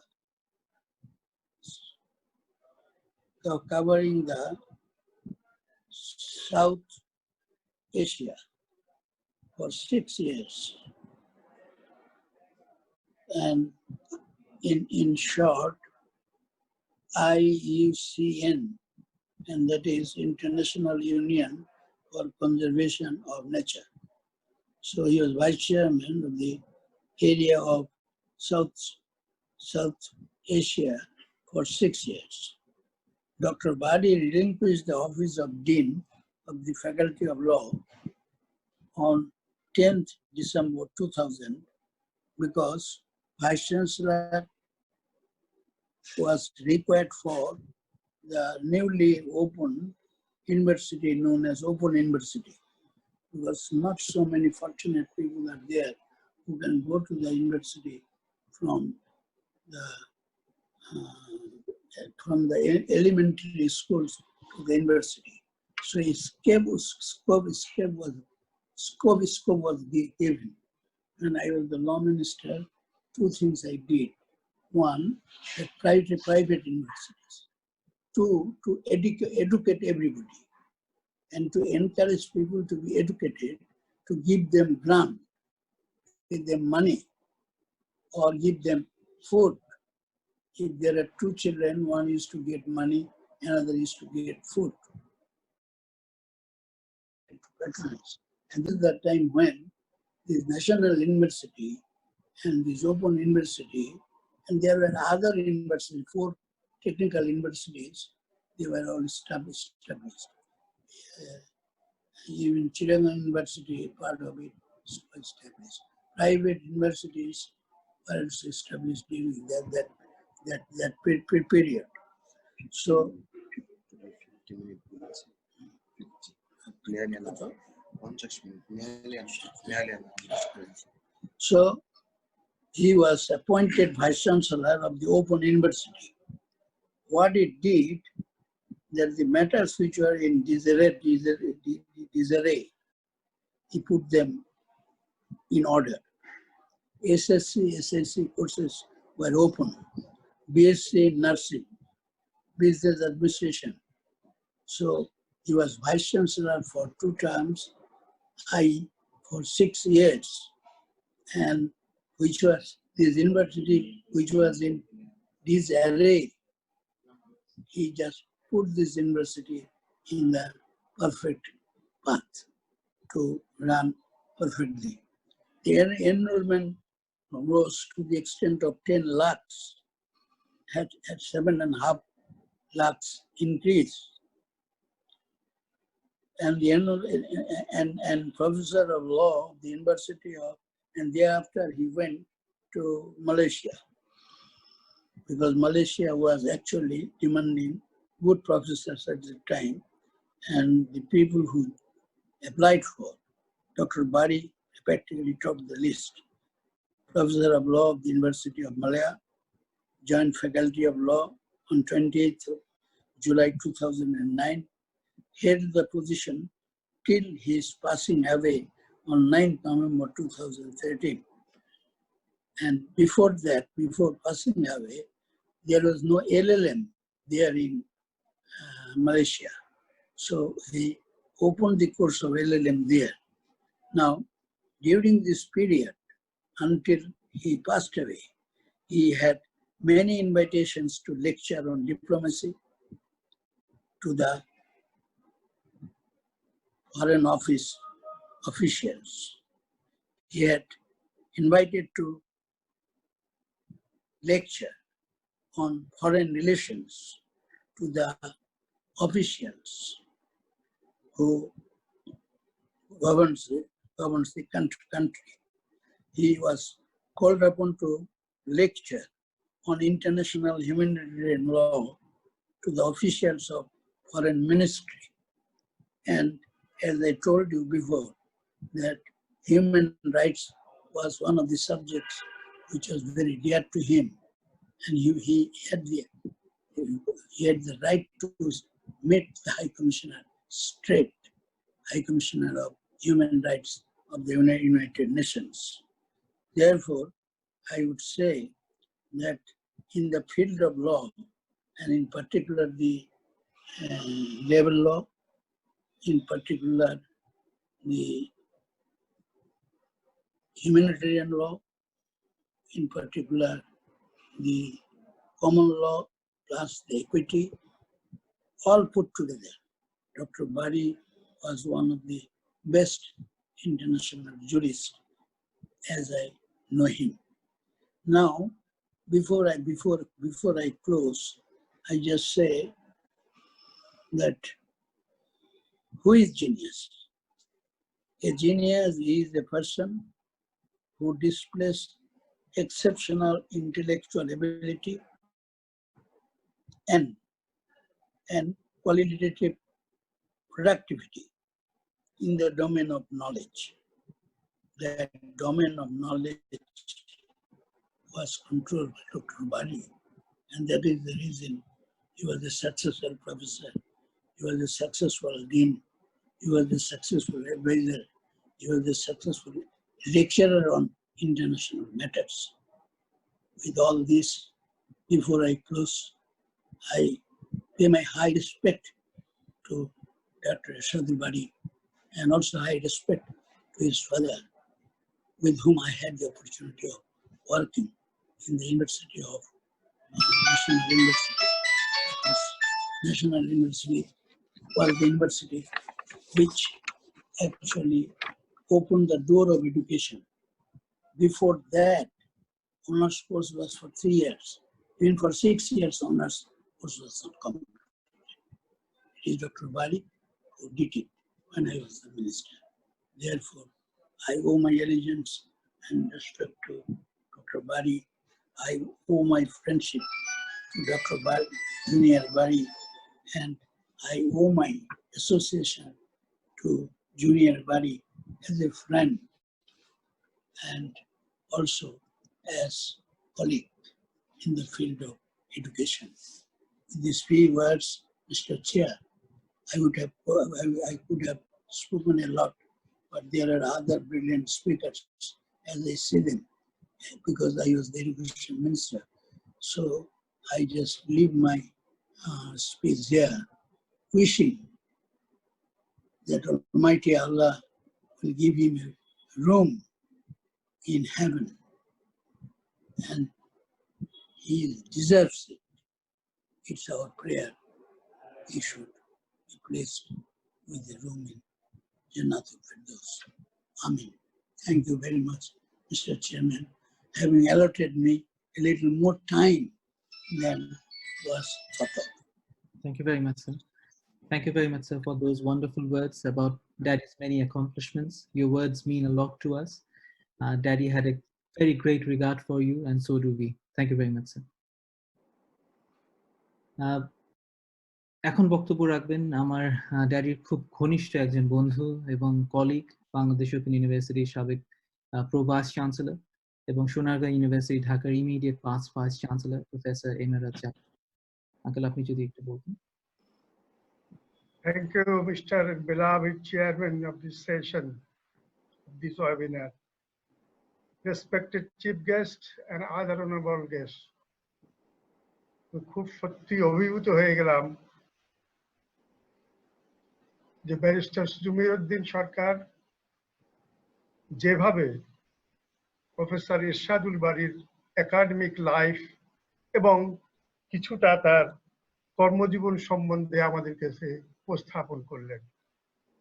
South Asia for 6 years. And in short, IUCN, and that is International Union for Conservation of Nature. So he was vice chairman of the area of South Asia for 6 years. Dr. Bari relinquished the office of Dean of the Faculty of Law on 10th December 2000 because Vice-Chancellor was required for the newly opened university known as Open University. Because not so many fortunate people are there who can go to the university from the elementary schools to the university. So his scope was given. When I was the law minister, two things I did. One, the private universities. Two, to educate everybody. And to encourage people to be educated, to give them grant, give them money, or give them food. If there are two children, one is to get money, another is to get food. And this is the time when this National University and this Open University, and there were other universities, 4 technical universities, they were all established. Even Chiranga University, part of it, was established. Private universities were also established during that period. So, he was appointed Vice-Chancellor of the Open University. What it did, that the matters which were in disarray, he put them in order. SSC courses were open. BSc in nursing, business administration. So he was Vice-Chancellor for 2 terms, I for 6 years, and which was this university, which was in disarray. He just put this university in the perfect path to run perfectly. The enrollment rose to the extent of 10 lakhs, had 7.5 lakhs increase. And the and professor of law, the University of, and thereafter he went to Malaysia, because Malaysia was actually demanding good professors at the time, and the people who applied for, Dr. Bari practically topped the list. Professor of Law of the University of Malaya, joined Faculty of Law on 28th of July 2009, held the position till his passing away on 9th November 2013. And before that, before passing away, there was no LLM there in Malaysia. So he opened the course of LLM there. Now, during this period, until he passed away, he had many invitations to lecture on diplomacy to the Foreign Office officials. He had invited to lecture on foreign relations to the officials who governs the country. He was called upon to lecture on international humanitarian law to the officials of foreign ministry. And as I told you before, that human rights was one of the subjects which was very dear to him. And he had the right to meet the High Commissioner straight, High Commissioner of Human Rights of the United Nations. Therefore, I would say that in the field of law, and in particular the labor law, in particular the humanitarian law, in particular the common law plus the equity, all put together, Dr. Bari was one of the best international jurists as I know him. Now, before I close, I just say that who is genius? A genius is a person who displays exceptional intellectual ability and qualitative productivity in the domain of knowledge. That domain of knowledge was controlled by Dr. Bari, and that is the reason he was a successful professor, he was a successful dean, he was a successful advisor, he was a successful lecturer on international matters. With all this, before I close, I pay my high respect to Dr. Ershadul Bari, and also high respect to his father, with whom I had the opportunity of working in the University of National University. National University was the university which actually opened the door of education. Before that, honors course was for 3 years. Even for 6 years, honors course was not completed. It is Dr. Bari who did it when I was the minister. Therefore, I owe my allegiance and respect to Dr. Bari. I owe my friendship to Dr. Bari, Junior Bari, and I owe my association to Junior Bari as a friend and also as colleague in the field of education. In these few words, Mr. Chair, I could have spoken a lot, but there are other brilliant speakers as I see them, because I was the education minister. So I just leave my speech here, wishing that Almighty Allah will give him a room in heaven, and he deserves it. It's our prayer. He should be placed with a room in Jannatul Firdaus. Amen. Thank you very much, Mr. Chairman, having allotted me a little more time than was thought of. Thank you very much, sir. Thank you very much, sir, for those wonderful words about Daddy's many accomplishments. Your words mean a lot to us. Daddy had a very great regard for you, and so do we. Thank you very much, sir. এখন বক্তব্য রাখবেন আমার ড্যাডির খুব ঘনিষ্ঠ একজন বন্ধু এবং colleague, Bangladesh open ইউনিভার্সিটির সাবেক প্রো ভাইস চ্যান্সেলর এবং সোনারগাঁ ইউনিভার্সিটি ঢাকার immediate past vice chancellor professor এমেরাত জাকির। আঙ্কেল, আপনি যদি একটু বলতেন। Thank you, Mr. Beloved Chairman of this session, this webinar. Respected Chief Guest and other honorable guests. খুব সত্যি অভিভূত হয়ে গেলাম যে ব্যারিস্টার জমিরুদ্দিন সরকার যেভাবে প্রফেসর এরশাদুল বারীর একাডেমিক লাইফ এবং কিছুটা তার কর্মজীবন সম্বন্ধে আমাদের কাছে উপস্থাপন করলেন।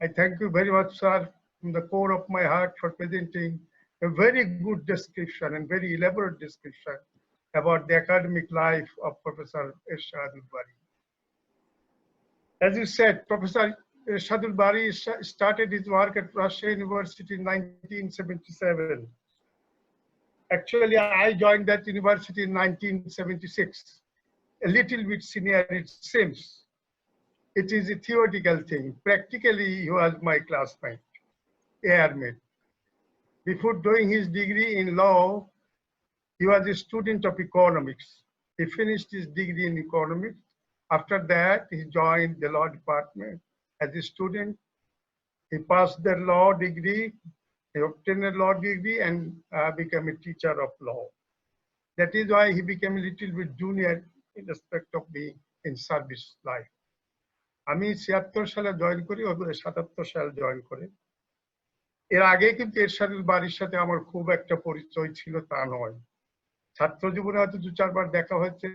I thank you very much, sir, from the core of my heart for presenting a very good description and very elaborate description about the academic life of Professor Ershadul Bari. As you said, Professor Ershadul Bari started his work at Russia University in 1977. Actually, I joined that university in 1976. A little bit senior, it seems. It is a theoretical thing. Practically, he was my classmate, airmate. Before doing his degree in law, he was a student of economics. He finished his degree in economics. After that, he joined the law department as a student. He passed the law degree, he obtained a law degree and became a teacher of law. That is why he became a little bit junior in respect of being in service life. আমি ৭৬ সালে join করি, ৭৭ সালে join করে। এর আগে কিন্তু এরশাদুল বারীর সাথে আমার খুব একটা পরিচয় ছিল তা নয়। ছাত্র জীবনে হয়তো ২-৪ বার দেখা হয়েছে।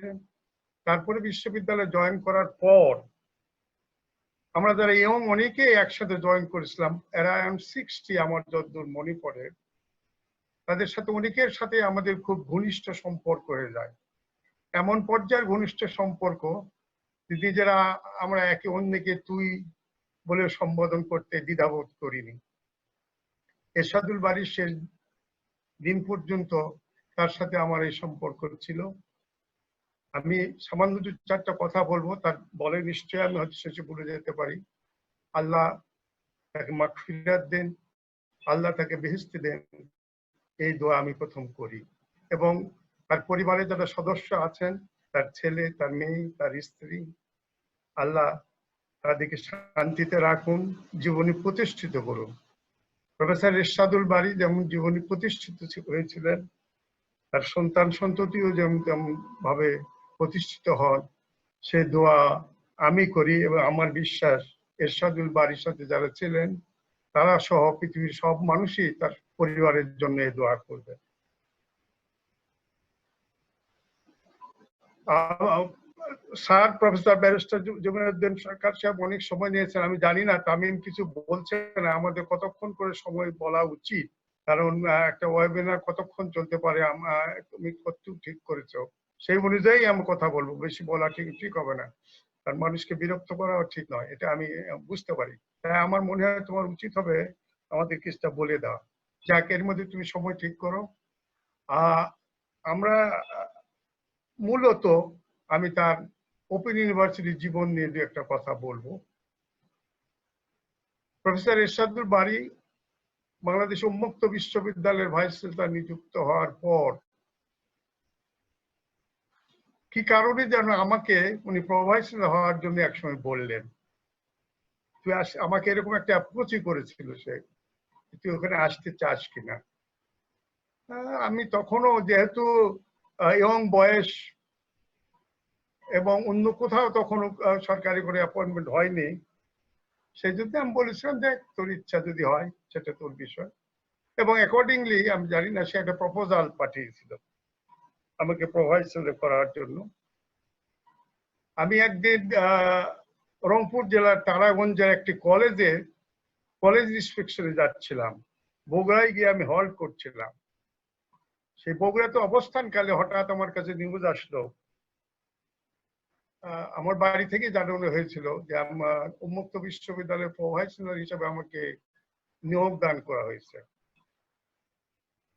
তারপরে বিশ্ববিদ্যালয়ে জয়েন করার পর আমরা যারা ইয়ং অনেকে একসাথে জয়েন করেছিলাম, অ্যারাউন্ড 60 আমার যতদূর মনে পড়ে, তাদের সাথে অনেকের সাথে আমাদের খুব ঘনিষ্ঠ সম্পর্ক হয়ে যায়। এমন পর্যায়ের ঘনিষ্ঠ সম্পর্ক নিজেরা আমরা একে অন্যকে তুই বলে সম্বোধন করতে দ্বিধাবোধ করিনি। এরশাদুল বারীর শেষ দিন পর্যন্ত তার সাথে আমার এই সম্পর্ক ছিল। আমি সামান্য ২-৪টা কথা বলবো, তার বলে নিশ্চয়ই আমি হয়তো শেষে ভুলে যেতে পারি। আল্লাহ তাকে মাগফিরাত দেন, আল্লাহ তাকে বেহেশত দেন, এই দোয়া আমি প্রথম করি। এবং তার পরিবারে যারা সদস্য আছেন, তার ছেলে, তার মেয়ে, তার স্ত্রী, আল্লাহ তাদেরকে শান্তিতে রাখুন, জীবনে প্রতিষ্ঠিত করুন। প্রফেসর এরশাদুল বারী যেমন জীবনে প্রতিষ্ঠিত হয়েছিলেন, তার সন্তান সন্ততিও যেমন তেমন ভাবে প্রতিষ্ঠিত হন, সে দোয়া আমি করি এবং আমার বিশ্বাস এরশাদুল বারীর সাথে যারা ছিলেন তারা সহ পৃথিবীর সব মানুষই তার পরিবারের জন্য এই দোয়া করবে। স্যার প্রফেসর ব্যারিস্টার জমিরুদ্দিন সরকার সাহেব অনেক সময় নিয়েছেন, আমি জানি না তামিম কিছু বলছেন, আমাদের কতক্ষণ করে সময় বলা উচিত, কারণ একটা ওয়েবিনার কতক্ষণ চলতে পারে তুমি কতটুকু ঠিক করেছো সেই অনুযায়ী আমি কথা বলবো, বেশি বলা ঠিক হবে না, কারণ মানুষকে বিরক্ত করাও ঠিক নয়, এটা আমি বুঝতে পারি। তাই আমার মনে হয় তোমার উচিত হবে আমাদের কিছুটা বলে দেওয়া। যাক, এর মধ্যে তুমি সময় ঠিক করো। আমরা মূলত আমি তার ওপেন ইউনিভার্সিটির জীবন নিয়ে দু একটা কথা বলবো। প্রফেসর এরশাদুল বারী বাংলাদেশ উন্মুক্ত বিশ্ববিদ্যালয়ের ভাইস চ্যান্সেলর নিযুক্ত হওয়ার পর কি কারণে যেন আমাকে উনি প্রভাইসর হওয়ার জন্য একসময় বললেন, তুই আমাকে এরকম একটা অ্যাপ্রোচই করেছিল সে, তুই ওখানে আসতে চাস কিনা। আমি তখনও যেহেতু ইয়ং বয়স এবং অন্য কোথাও তখনও সরকারি করে অ্যাপয়েন্টমেন্ট হয়নি, সেই জন্য আমি বলেছিলাম যে তোর ইচ্ছা যদি হয় সেটা তোর বিষয়। এবং অ্যাকর্ডিংলি আমি জানি না, সে একটা প্রপোজাল পাঠিয়েছিল আমাকে প্রভাইসর করার জন্য। আমি একদিন রংপুর জেলার তারাগঞ্জের একটি কলেজ ইন্সপেকশনে যাচ্ছিলাম। বগুড়ায় গিয়ে আমি হল্ট করছিলাম। সেই বগুড়াতে অবস্থানকালে হঠাৎ আমার কাছে নিউজ আসলো, আমার বাড়ি থেকে জানানো হয়েছিল যে আমার উন্মুক্ত বিশ্ববিদ্যালয়ের প্রভাইসর হিসেবে আমাকে নিয়োগ দান করা হয়েছে।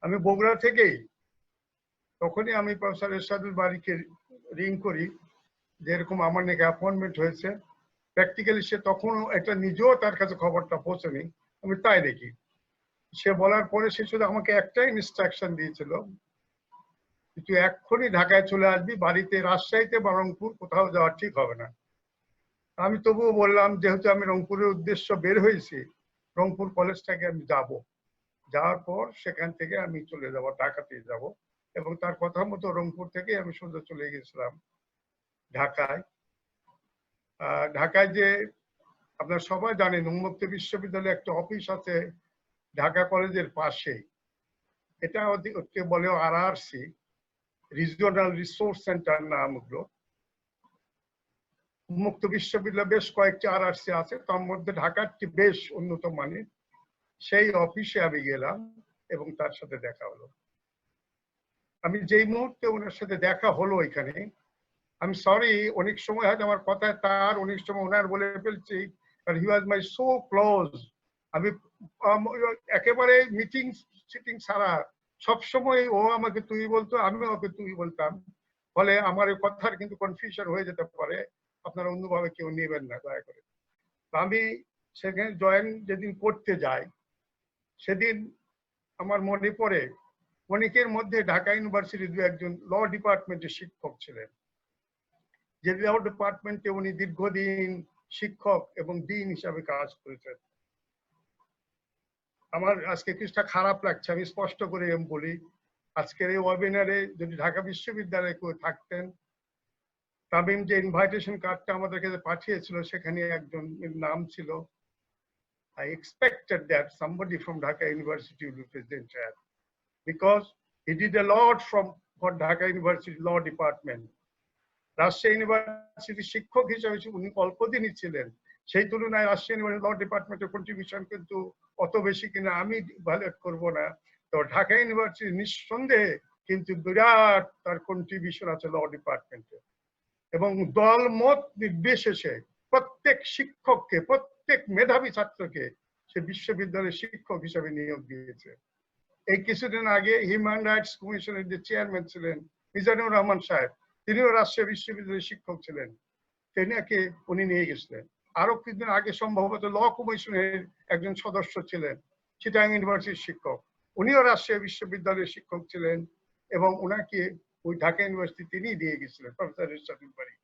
আমি বগুড়া থেকেই তখনই আমি প্রফেসর এরশাদুল বারীকে রিং করি যে এরকম আমার নাকি অ্যাপয়েন্টমেন্ট হয়েছে। প্র্যাকটিক্যালি সে তখনও এটা নিজেও তার কাছে খবরটা পৌঁছেনি। আমি তাই দেখি, সে বলার পরে সে শুধু আমাকে একটাই ইনস্ট্রাকশন দিয়েছিল, তুই এক্ষুনি ঢাকায় চলে আসবি, বাড়িতে রাজশাহীতে বা রংপুর কোথাও যাওয়া ঠিক হবে না। আমি তবুও বললাম, যেহেতু আমি রংপুরের উদ্দেশ্য বের হয়েছি, রংপুর কলেজটাকে আমি যাব, যাওয়ার পর সেখান থেকে আমি চলে যাব, ঢাকাতে যাব। এবং তার কথা মতো রংপুর থেকে আমি সোজা চলে গেছিলাম ঢাকায়। ঢাকায় যে আপনারা সবাই জানেন, উন্মুক্ত বিশ্ববিদ্যালয়ে একটা অফিস আছে ঢাকা কলেজের পাশে, এটা ওকে বলে RRC, রিজিওনাল রিসোর্স সেন্টার নাম ওগুলো। উন্মুক্ত বিশ্ববিদ্যালয় বেশ কয়েকটি RRC আছে, তার মধ্যে ঢাকারটি বেশ উন্নত মানের। সেই অফিসে আমি গেলাম এবং তার সাথে দেখা হলো। আমি যেই মুহূর্তে ওনার সাথে দেখা হলো এখানে, আমি সরি, অনেক সময় হয়তো আমার কথায় তার, অনেক সময় ওনার বলে ফেলছি, কারণ হি ওয়াজ মাই সো ক্লোজ। আমি একেবারে মিটিং সিটিং ছাড়া সবসময় ও আমাকে তুই বলতো, আমিও ওকে তুই বলতাম। ফলে আমার এই কথার কিন্তু কনফিউশন হয়ে যেতে পারে, আপনারা অন্যভাবে কেউ নেবেন না দয়া করে। আমি সেখানে জয়েন যেদিন করতে যাই, সেদিন আমার মনে পড়ে অনেকের মধ্যে ঢাকা ইউনিভার্সিটির দু একজন ল ডিপার্টমেন্টের শিক্ষক ছিলেন, যে ল ডিপার্টমেন্টে উনি দীর্ঘদিন শিক্ষক এবং ডিন হিসাবে কাজ করেছেন। আমার আজকে কিছুটা খারাপ লাগছে, আমি স্পষ্ট করে বলি, আজকের এই ওয়েবিনারে যদি ঢাকা বিশ্ববিদ্যালয়ে কেউ থাকতেন, তামিম যে ইনভাইটেশন কার্ডটা আমাদের কাছে পাঠিয়েছিল সেখানে একজন নাম ছিল, I expected that somebody from Dhaka University will be present here, because he did a lot for Dhaka University Law Department. Rajshahi ইউনিভার্সিটির শিক্ষক হিসেবে উনি অল্প দিনই ছিলেন, সেই তুলনায় রাজশাহী ইউনিভার্সিটি ল ডিপার্টমেন্টের কন্ট্রিবিউশন কিন্তু অত বেশি কিনা আমি ভ্যালুয়েট করবো না। তো ঢাকা ইউনিভার্সিটি নিঃসন্দেহে কিন্তু বিরাট তার কন্ট্রিবিউশন আছে ল ডিপার্টমেন্টে, এবং দল মত নির্বিশেষে প্রত্যেক শিক্ষককে, প্রত্যেক মেধাবী ছাত্রকে সে বিশ্ববিদ্যালয়ের শিক্ষক হিসেবে নিয়োগ দিয়েছে। এই কিছুদিন আগে হিউম্যান রাইটস কমিশনের যে চেয়ারম্যান ছিলেন মিজানুর রহমান সাহেব, তিনিও রাজশাহী বিশ্ববিদ্যালয়ের শিক্ষক ছিলেন, তেনাকে উনি নিয়ে গেছিলেন। আরো কিছুদিন আগে সম্ভবত ল কমিশনের একজন সদস্য ছিলেন, চিটাগাং ইউনিভার্সিটির শিক্ষক, উনিও রাজশাহী বিশ্ববিদ্যালয়ের শিক্ষক ছিলেন, এবং ওনাকে ওই ঢাকা ইউনিভার্সিটি তিনি দিয়ে গেছিলেন, প্রফেসর এরশাদুল বারী।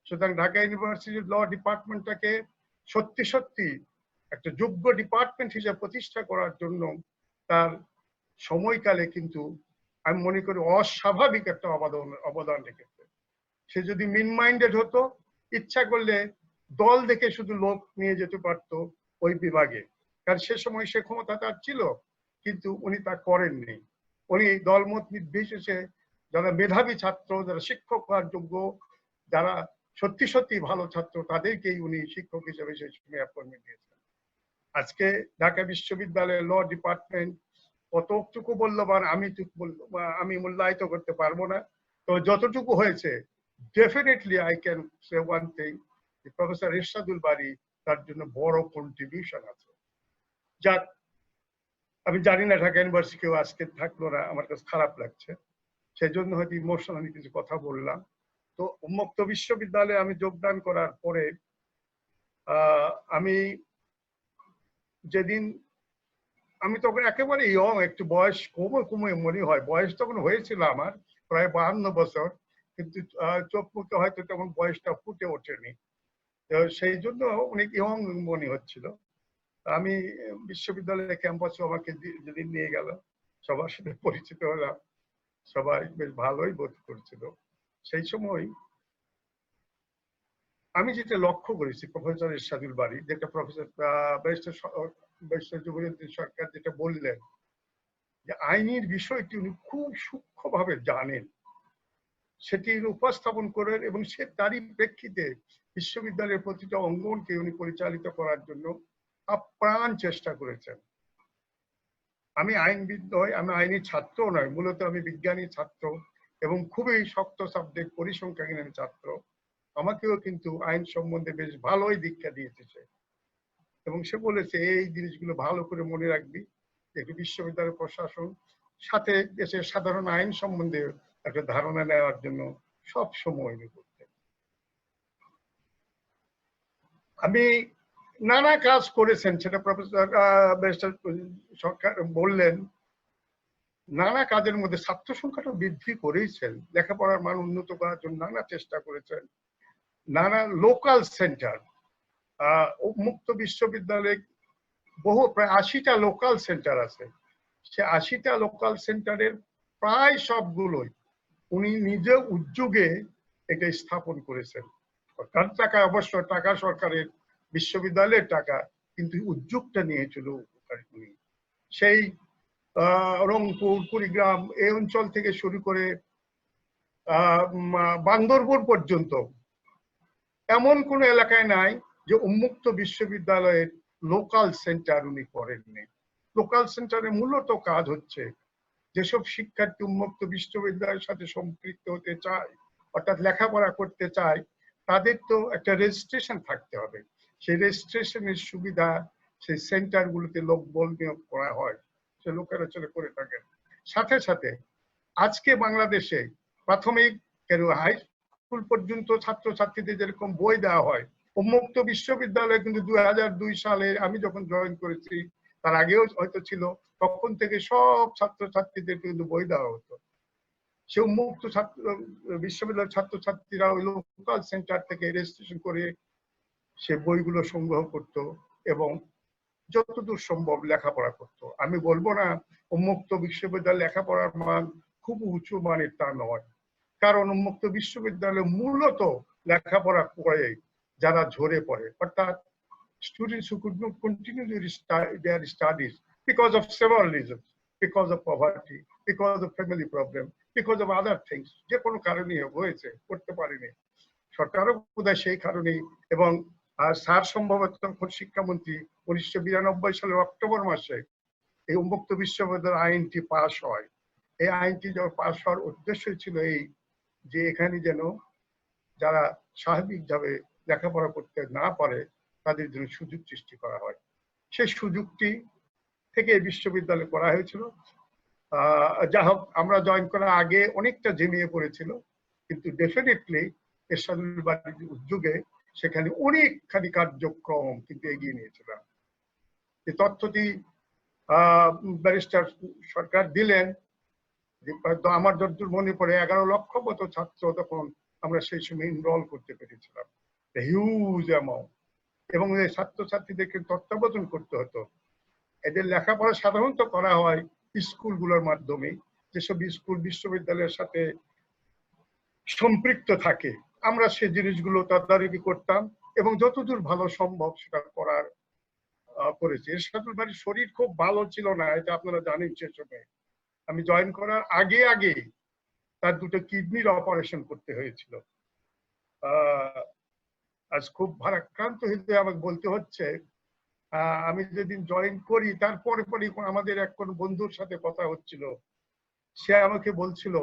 সুতরাং ঢাকা ইউনিভার্সিটির ল ডিপার্টমেন্টটাকে সত্যি সত্যি একটা যোগ্য ডিপার্টমেন্ট হিসেবে প্রতিষ্ঠা করার জন্য তার সময়কালে কিন্তু আমি মনে করি অস্বাভাবিক একটা অবদান রেখেছে। সে যদি মিন মাইন্ডেড হতো, ইচ্ছা করলে দল দেখে শুধু লোক নিয়ে যেতে পারতো ওই বিভাগে, কারণ সে সময় সে ক্ষমতা তার ছিল, কিন্তু উনি তা করেননি। উনি দলমত নির্বিশেষে যারা মেধাবী ছাত্র, যারা শিক্ষক হওয়ার যোগ্য, যারা সত্যি সত্যি ভালো ছাত্র, তাদেরকেই উনি শিক্ষক হিসেবে সেই সময় অ্যাপয়েন্টমেন্ট দিয়েছেন। আজকে ঢাকা বিশ্ববিদ্যালয়ের ল ডিপার্টমেন্ট কতটুকু মূল্যবান আমি মূল্যায়িত করতে পারবো না, তো যতটুকু হয়েছে definitely I can say one thing, professor Ershadul Bari তার জন্য বড় কন্ট্রিবিউশন আছে। যাক, আমি জানি না ঢাকা ইউনিভার্সিটি কেউ আজকে থাকলো না, আমার কাছে খারাপ লাগছে, সেই জন্য হয়তো ইমোশনালি কিছু কথা বললাম। তো উন্মুক্ত বিশ্ববিদ্যালয়ে আমি যোগদান করার পরে আমি যেদিন, আমি তখন একেবারে ইয়ং, একটু বয়স কমে কমে মনে হয়, বয়স তখন হয়েছিল আমার প্রায় 52 বছর, কিন্তু চোখ মুখে হয়তো তেমন বয়সটা ফুটে ওঠেনি, সেই জন্য অনেক ইয়ং মনে হচ্ছিল। আমি বিশ্ববিদ্যালয়ের ক্যাম্পাসে আমাকে যেদিন নিয়ে গেল, সবার সাথে পরিচিত হলাম, সবাই বেশ ভালোই বোধ করছিল। সেই সময় আমি যেটা লক্ষ্য করেছি, প্রফেসর এরশাদুল বারী, যেটা প্রফেসর ব্যারিস্টার জমিরুদ্দিন সরকার যেটা বললেন, যে আইনের বিষয়টি উনি খুব সূক্ষ্মভাবে জানেন, সেটি উপস্থাপন করেন এবং সে তারই প্রেক্ষিতে বিশ্ববিদ্যালয়ের প্রতিটা অঙ্গনকে উনি পরিচালিত করার জন্য আপ্রাণ চেষ্টা করেছেন। আমি আইনবিদ নই, আমি আইনের ছাত্রও নয়, মূলত আমি বিজ্ঞানী ছাত্র এবং খুবই শক্ত সাবজেক্ট পরিসংখ্যানের ছাত্র। আমাকেও কিন্তু আইন সম্বন্ধে বেশ ভালোই দীক্ষা দিয়েছে সে, এবং সে বলেছে এই জিনিসগুলো ভালো করে মনে রাখবি, একটি বিশ্ববিদ্যালয় প্রশাসন সাথে দেশের সাধারণ আইন সম্বন্ধে একটা ধারণা নেওয়ার জন্য সব সময় করতে। আমি নানা কাজ করেছেন, সেটা প্রফেসর ব্যারিস্টার সরকার বললেন। নানা কাজের মধ্যে ছাত্র সংখ্যাটা বৃদ্ধি করেছেন, লেখাপড়ার মান উন্নত করার জন্য নানা চেষ্টা করেছেন। নানা লোকাল সেন্টার, মুক্ত বিশ্ববিদ্যালয়ে বহু প্রায় 80টা লোকাল সেন্টার আছে। সে 80টা লোকাল সেন্টারের প্রায় সবগুলোই উনি নিজে উদ্যোগে এটা স্থাপন করেছেন। তার টাকা, অবশ্য টাকা সরকারের, বিশ্ববিদ্যালয়ের টাকা, কিন্তু উদ্যোগটা নিয়েছিল উনি। সেই রংপুর, কুড়িগ্রাম এই অঞ্চল থেকে শুরু করে বান্দরবন পর্যন্ত এমন কোন এলাকায় নাই যে উন্মুক্ত বিশ্ববিদ্যালয়ের লোকাল সেন্টার উনি করেননি। লোকাল সেন্টারে মূলত কাজ হচ্ছে যেসব শিক্ষার্থী উন্মুক্ত বিশ্ববিদ্যালয়ের সাথে সম্পৃক্ত হতে চায়, অর্থাৎ লেখাপড়া করতে চায়, তাদের তো একটা রেজিস্ট্রেশন থাকতে হবে। সেই রেজিস্ট্রেশনের সুবিধা সেই সেন্টারগুলোতে লোক বল নিয়োগ করা হয়, সে লোকেরা চলে করে থাকেন। সাথে সাথে আজকে বাংলাদেশে প্রাথমিক হাই স্কুল পর্যন্ত ছাত্রছাত্রীদের যেরকম বই দেওয়া হয়, উন্মুক্ত বিশ্ববিদ্যালয়ে কিন্তু 2002 সালে আমি যখন জয়েন করেছি, তার আগেও হয়তো ছিল, তখন থেকে সব ছাত্রছাত্রীদের কিন্তু বই দেওয়া হতো। সে উন্মুক্ত বিশ্ববিদ্যালয়ের ছাত্রছাত্রীরা ওই লোকাল সেন্টার থেকে রেজিস্ট্রেশন করে সে বইগুলো সংগ্রহ করত এবং যতদূর সম্ভব লেখাপড়া করত। আমি বলবো না উন্মুক্ত বিশ্ববিদ্যালয় লেখাপড়ার মান খুব উঁচু মানের, তা নয়। কারণ উন্মুক্ত বিশ্ববিদ্যালয়ে মূলত লেখাপড়া করে যারা ঝরে পড়ে, অর্থাৎ students who could not continue their studies because of several reasons, because of poverty, because of family problem, because of other things, যে কোনো কারণে হয়েছে, করতে পারেনি। সরকারও বোধহয় সেই কারণেই, এবং স্যার সম্ভবত তখন শিক্ষামন্ত্রী 1992 সালের অক্টোবর মাসে এই উন্মুক্ত বিশ্ববিদ্যালয় আইনটি পাশ হয়। এই আইনটি যখন পাশ হওয়ার উদ্দেশ্য ছিল এই যে এখানে যেন যারা স্বাভাবিকভাবে লেখাপড়া করতে না পারে তাদের জন্য সুযোগ সৃষ্টি করা হয়। সেই সুযোগটি থেকে বিশ্ববিদ্যালয় করা হয়েছিল। যা হোক, আমরা জয়েন করার আগে অনেকটা জেমিয়ে পড়েছিল, কিন্তু ডেফিনেটলি এরশাদুল বারীর উদ্যোগে সেখানে অনেকখানি কার্যক্রম কিন্তু এগিয়ে নিয়েছিলাম। এই তথ্যটি ব্যারিস্টার সরকার দিলেন, আমার যতদূর মনে পড়ে 11 লক্ষ মতো ছাত্র তখন আমরা সেই সময় এনরোল করতে পেরেছিলাম, হিউজ অ্যামাউন্ট। এবং এই ছাত্রছাত্রীদেরকে তত্ত্বাবধান করতে হতো। এদের লেখাপড়া সাধারণত করা হয় স্কুলগুলোর মাধ্যমে, যেসব স্কুল বিশ্ববিদ্যালয়ের সাথে সম্পৃক্ত থাকে। আমরা সেই জিনিসগুলো তদারকি করতাম এবং যতদূর ভালো সম্ভব সেটা করেছি। এরশাদুল বারীর শরীর খুব ভালো ছিল না, এটা আপনারা জানেন। সে সময় আমি জয়েন করার আগে তার 2টো কিডনির অপারেশন করতে হয়েছিল। আজ খুব ভারাক্রান্ত হৃদয়ে আমাকে বলতে হচ্ছে, আমি যেদিন জয়েন করি তারপরে আমাদের এক কোন বন্ধুর সাথে কথা হচ্ছিল, সে আমাকে বলছিল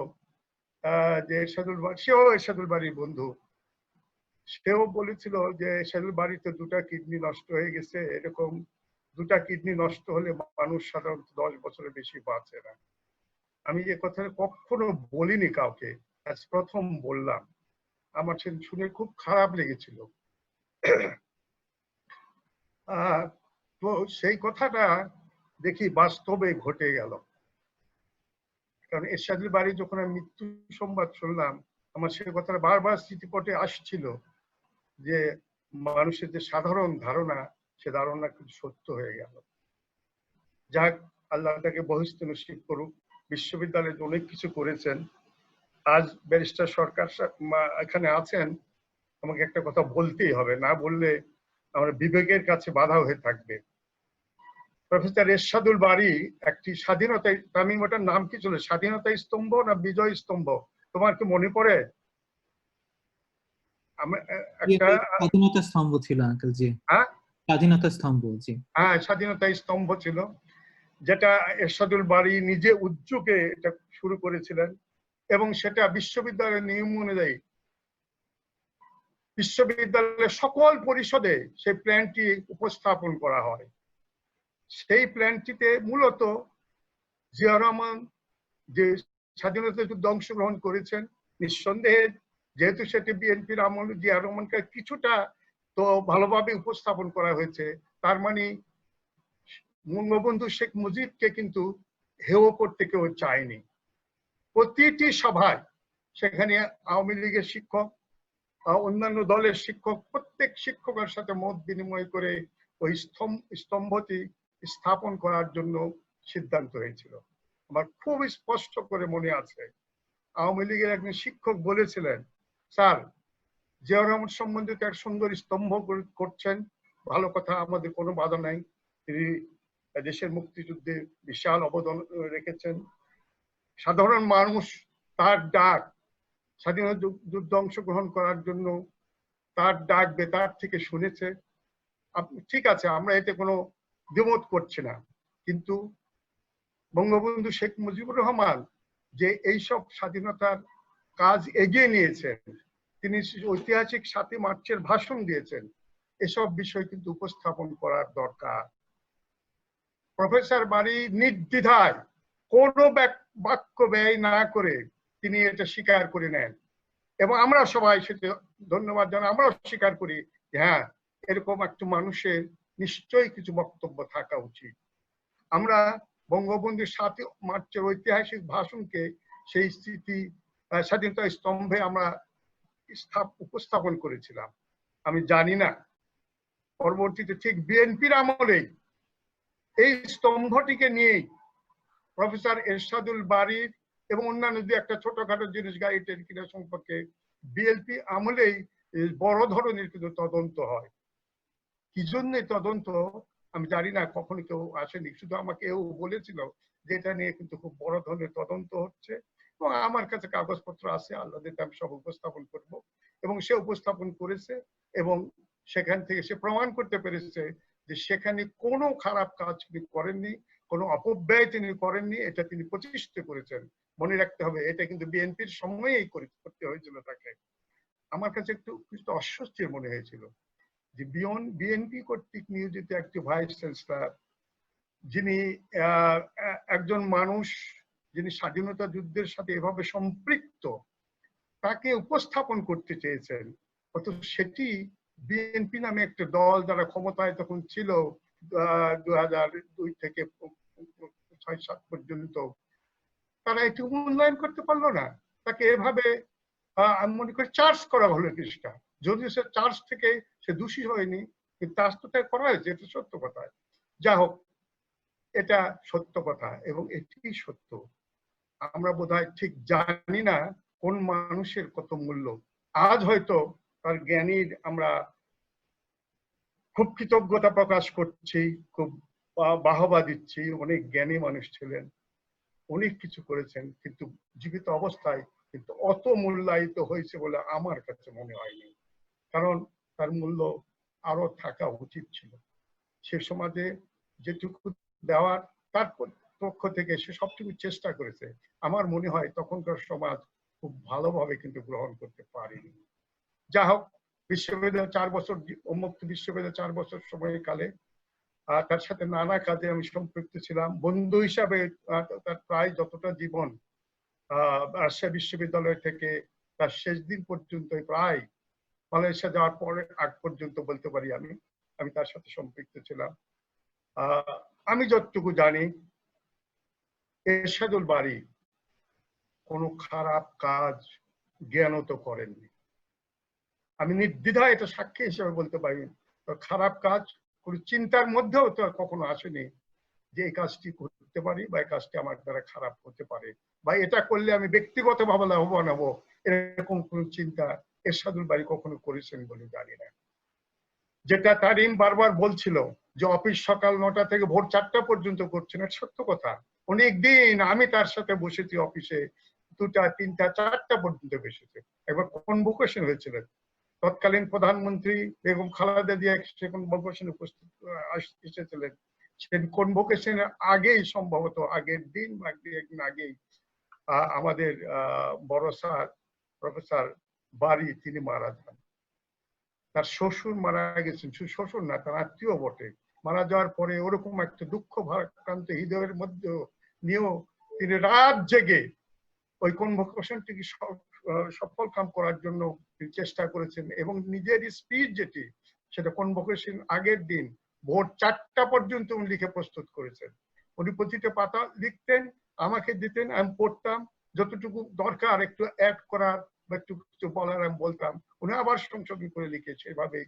যে সেও এরশাদুল বারীর বন্ধু, সেও বলেছিল যে এরশাদুল বারীতে 2টা কিডনি নষ্ট হয়ে গেছে। এরকম 2টা কিডনি নষ্ট হলে মানুষ সাধারণত 10 বছরের বেশি বাঁচে না। আমি এ কথা কখনো বলিনি কাউকে, আজ প্রথম বললাম। আমার শুনে খুব খারাপ লেগেছিল। তো সেই কথাটা দেখি বাস্তবে ঘটে গেল। কারণ এরশাদুল বারী যখন আমি মৃত্যু সংবাদ শুনলাম, আমার সে কথাটা বারবার স্মৃতিপটে আসছিল যে মানুষের যে সাধারণ ধারণা, সে ধারণা কিন্তু সত্য হয়ে গেল। যাক, আল্লাহ তাকে বহিষ্ঠ নসিব করুক। বিশ্ববিদ্যালয়ে অনেক কিছু করেছেন। আজ ব্যারিস্টার সরকার এখানে আছেন, আমাকে একটা কথা বলতেই হবে, না বললে আমার বিবেকের কাছে বাধা হয়ে থাকবে। প্রফেসর এরশাদুল বারী একটি স্বাধীনতা, তামিম ওটার নাম কি ছিল, স্বাধীনতা স্তম্ভ না বিজয় স্তম্ভ, তোমার কি মনে পড়ে? একটা স্বাধীনতা স্তম্ভ ছিল আঙ্কেল, জি। হ্যাঁ, স্বাধীনতা স্তম্ভ, জি। হ্যাঁ, স্বাধীনতা স্তম্ভ ছিল, যেটা এরশাদুল বারী নিজে উদ্যোগে এটা শুরু করেছিলেন এবং সেটা বিশ্ববিদ্যালয়ের নিয়ম অনুযায়ী বিশ্ববিদ্যালয়ের সকল পরিষদে সেই প্ল্যানটি উপস্থাপন করা হয়। সেই প্ল্যানটিতে মূলত জিয়া রহমান যে স্বাধীনতা যুদ্ধে অংশগ্রহণ করেছেন, নিঃসন্দেহে যেহেতু সেটি বিএনপির আমলে জিয়া রহমানকে কিছুটা তো ভালোভাবে উপস্থাপন করা হয়েছে, তার মানে বঙ্গবন্ধু শেখ মুজিবকে কিন্তু হেয় করতে কেউ চায়নি। প্রতিটি সভায় সেখানে আওয়ামী লীগের শিক্ষক, অন্যান্য দলের শিক্ষক, প্রত্যেক শিক্ষকের সাথে মত বিনিময় করে ওই স্তম্ভটি স্থাপন করার জন্য সিদ্ধান্ত হয়েছিল। আমার খুব স্পষ্ট করে মনে আছে, আওয়ামী লীগের একজন শিক্ষক বলেছিলেন, স্যার জিয়া রহমান সম্বন্ধিত এক সুন্দর স্তম্ভ করছেন, ভালো কথা, আমাদের কোনো বাধা নাই। তিনি দেশের মুক্তিযুদ্ধে বিশাল অবদান রেখেছেন। সাধারণ মানুষ তার ডাক, স্বাধীনতা যুদ্ধে অংশগ্রহণ করার জন্য তার ডাক বেতার থেকে শুনেছে। ঠিক আছে, আমরা এতে কোনো দ্বিমত করছি না, কিন্তু বঙ্গবন্ধু শেখ মুজিবুর রহমান যে এইসব স্বাধীনতার কাজ এগিয়ে নিয়েছেন, তিনি ঐতিহাসিক ৭ই মার্চের ভাষণ দিয়েছেন, এসব বিষয় কিন্তু উপস্থাপন করার দরকার। প্রফেসর বারী নির্দ্বিধায় কোনো বাক্য ব্যয় না করে তিনি এটা স্বীকার করে নেন এবং আমরা সবাই সেটা ধন্যবাদ জানাই, আমরাও স্বীকার করি যে হ্যাঁ, এরকম একটা মানুষের নিশ্চয়ই কিছু বক্তব্য থাকা উচিত। আমরা বঙ্গবন্ধুর ৭ই মার্চের ঐতিহাসিক ভাষণকে সেই স্মৃতি স্বাধীনতা স্তম্ভে আমরা উপস্থাপন করেছিলাম। আমি জানি না পরবর্তীতে ঠিক বিএনপির আমলেই এই স্তম্ভটিকে নিয়েই প্রফেসর এরশাদুল বারীর এবং অন্যান্য যে একটা ছোটখাটো জিনিস গাড়ি ট্রেন কিনা সম্পর্কে বিএনপি আমলেই বড় ধরনের কিন্তু তদন্ত হয়। কি জন্য তদন্ত আমি জানি না, কখনো কেউ আসেনি, শুধু আমাকে এও বলেছিল যে এটা নিয়ে কিন্তু খুব বড় ধরনের তদন্ত হচ্ছে এবং আমার কাছে কাগজপত্র আছে, আল্লাহ দিতে আমি সব উপস্থাপন করব। এবং সে উপস্থাপন করেছে এবং সেখান থেকে সে প্রমাণ করতে পেরেছে যে সেখানে কোনো খারাপ কাজ তিনি করেননি, কোনো অপব্যয় তিনি করেননি, এটা তিনি প্রতিষ্ঠিত করেছেন। মনে রাখতে হবে, এটা কিন্তু বিএনপির সময়েই করতে হয়েছিল তাকে। আমার কাছে একটু অস্বস্তির মনে হয়েছিল যে বিএনপি কর্তৃক নিয়োজিত একটি ভাইস চ্যান্সেলর, যিনি একজন মানুষ যিনি স্বাধীনতা যুদ্ধের সাথে এভাবে সম্পৃক্ত, তাকে উপস্থাপন করতে চেয়েছেন, অথচ সেটি বিএনপি নামে একটা দল যারা ক্ষমতায় তখন ছিল 2002 থেকে 6-7 পর্যন্ত, তারা এটি মূল্যায়ন করতে পারলো না। তাকে এভাবে আমি মনে করি চার্জ করা হলো কিছুটা, যদিও সে চার্জ থেকে সে দোষী হয়নি, কিন্তু চার্জ তো তাই করা হয়েছে, এটা সত্য কথা। যা হোক, এটা সত্য কথা এবং এটি সত্য। আমরা বোধহয় ঠিক জানি না কোন মানুষের কত মূল্য। আজ হয়তো তার জ্ঞানীর আমরা খুব কৃতজ্ঞতা প্রকাশ করছি, খুব বাহবা দিচ্ছি, অনেক জ্ঞানী মানুষ ছিলেন, অনেক কিছু করেছেন, কিন্তু জীবিত অবস্থায় কিন্তু অত মূল্যায়িত হয়েছে বলে আমার কাছে মনে হয়নি। কারণ তার মূল্য আরো থাকা উচিত ছিল। সে সমাজে যেটুকু দেওয়ার তার পক্ষ থেকে সে সবটুকু চেষ্টা করেছে। আমার মনে হয় তখনকার সমাজ খুব ভালোভাবে কিন্তু গ্রহণ করতে পারেনি। যা হোক, বিশ্ববিদ্যালয় 4 বছর, উন্মুক্ত বিশ্ববিদ্যালয় 4 বছর সময়কালে তার সাথে নানা কাজে আমি সম্পৃক্ত ছিলাম। বন্ধু হিসাবে তার প্রায় যতটা জীবন রাজশাহী বিশ্ববিদ্যালয় থেকে তার শেষ দিন পর্যন্ত, প্রায় মালয়েশিয়া যাওয়ার পরে আগ পর্যন্ত বলতে পারি আমি তার সাথে সম্পৃক্ত ছিলাম। আমি যতটুকু জানি, এরশাদুল বারী কোনো খারাপ কাজ জ্ঞানত করেননি। আমি নির্দ্বিধায় এটা সাক্ষী হিসেবে বলতে পারি, খারাপ কাজ কোনো চিন্তার মধ্যেও তো কখনো আসেনি যে এই কাজটি করতে পারি বা এই কাজটি আমার দ্বারা খারাপ হতে পারে বা এটা করলে আমি ব্যক্তিগতভাবে লাভবান হব, এরকম কোন চিন্তা এরশাদুল বারী কখনো করেছেন বলে জানি না। যেটা তারিম বারবার বলছিল যে অফিস সকাল 9টা থেকে ভোর 4টা পর্যন্ত করছেন, এটা সত্য কথা। অনেকদিন আমি তার সাথে বসেছি অফিসে 2টা 3টা 4টা পর্যন্ত বসেছে। একবার কনভোকেশন হয়েছিল, তৎকালীন প্রধানমন্ত্রী বেগম খালেদা জিয়া সে কনভোকেশনে উপস্থিত এসেছিলেন। সেই কনভোকেশনের আগেই সম্ভবত আগের দিন বা একদিন আগেই আমাদের বড় স্যার প্রফেসর বারী তিনি মারা যান। তার শ্বশুর মারা গেছেন, শ্বশুর না তার আত্মীয় বটে। মারা যাওয়ার পরে ওরকম একটা দুঃখ ভারাক্রান্ত হৃদয়ের মধ্যে নিয়েও তিনি রাত জেগে ওই কনভোকেশনটিকে সফল কাম করার জন্য চেষ্টা করেছেন এবং নিজের স্পিচ যেটি সেটা কনভোকেশন আগের দিন ভোর 4টা পর্যন্ত উনি লিখে প্রস্তুত করেছেন। উনি প্রতিটা পাতা লিখতেন, আমাকে দিতেন, আমি পড়তাম, যতটুকু দরকার একটু অ্যাড করার বা একটু কিছু বলার আমি বলতাম, উনি আবার সংশোধন করে লিখেছে। এভাবে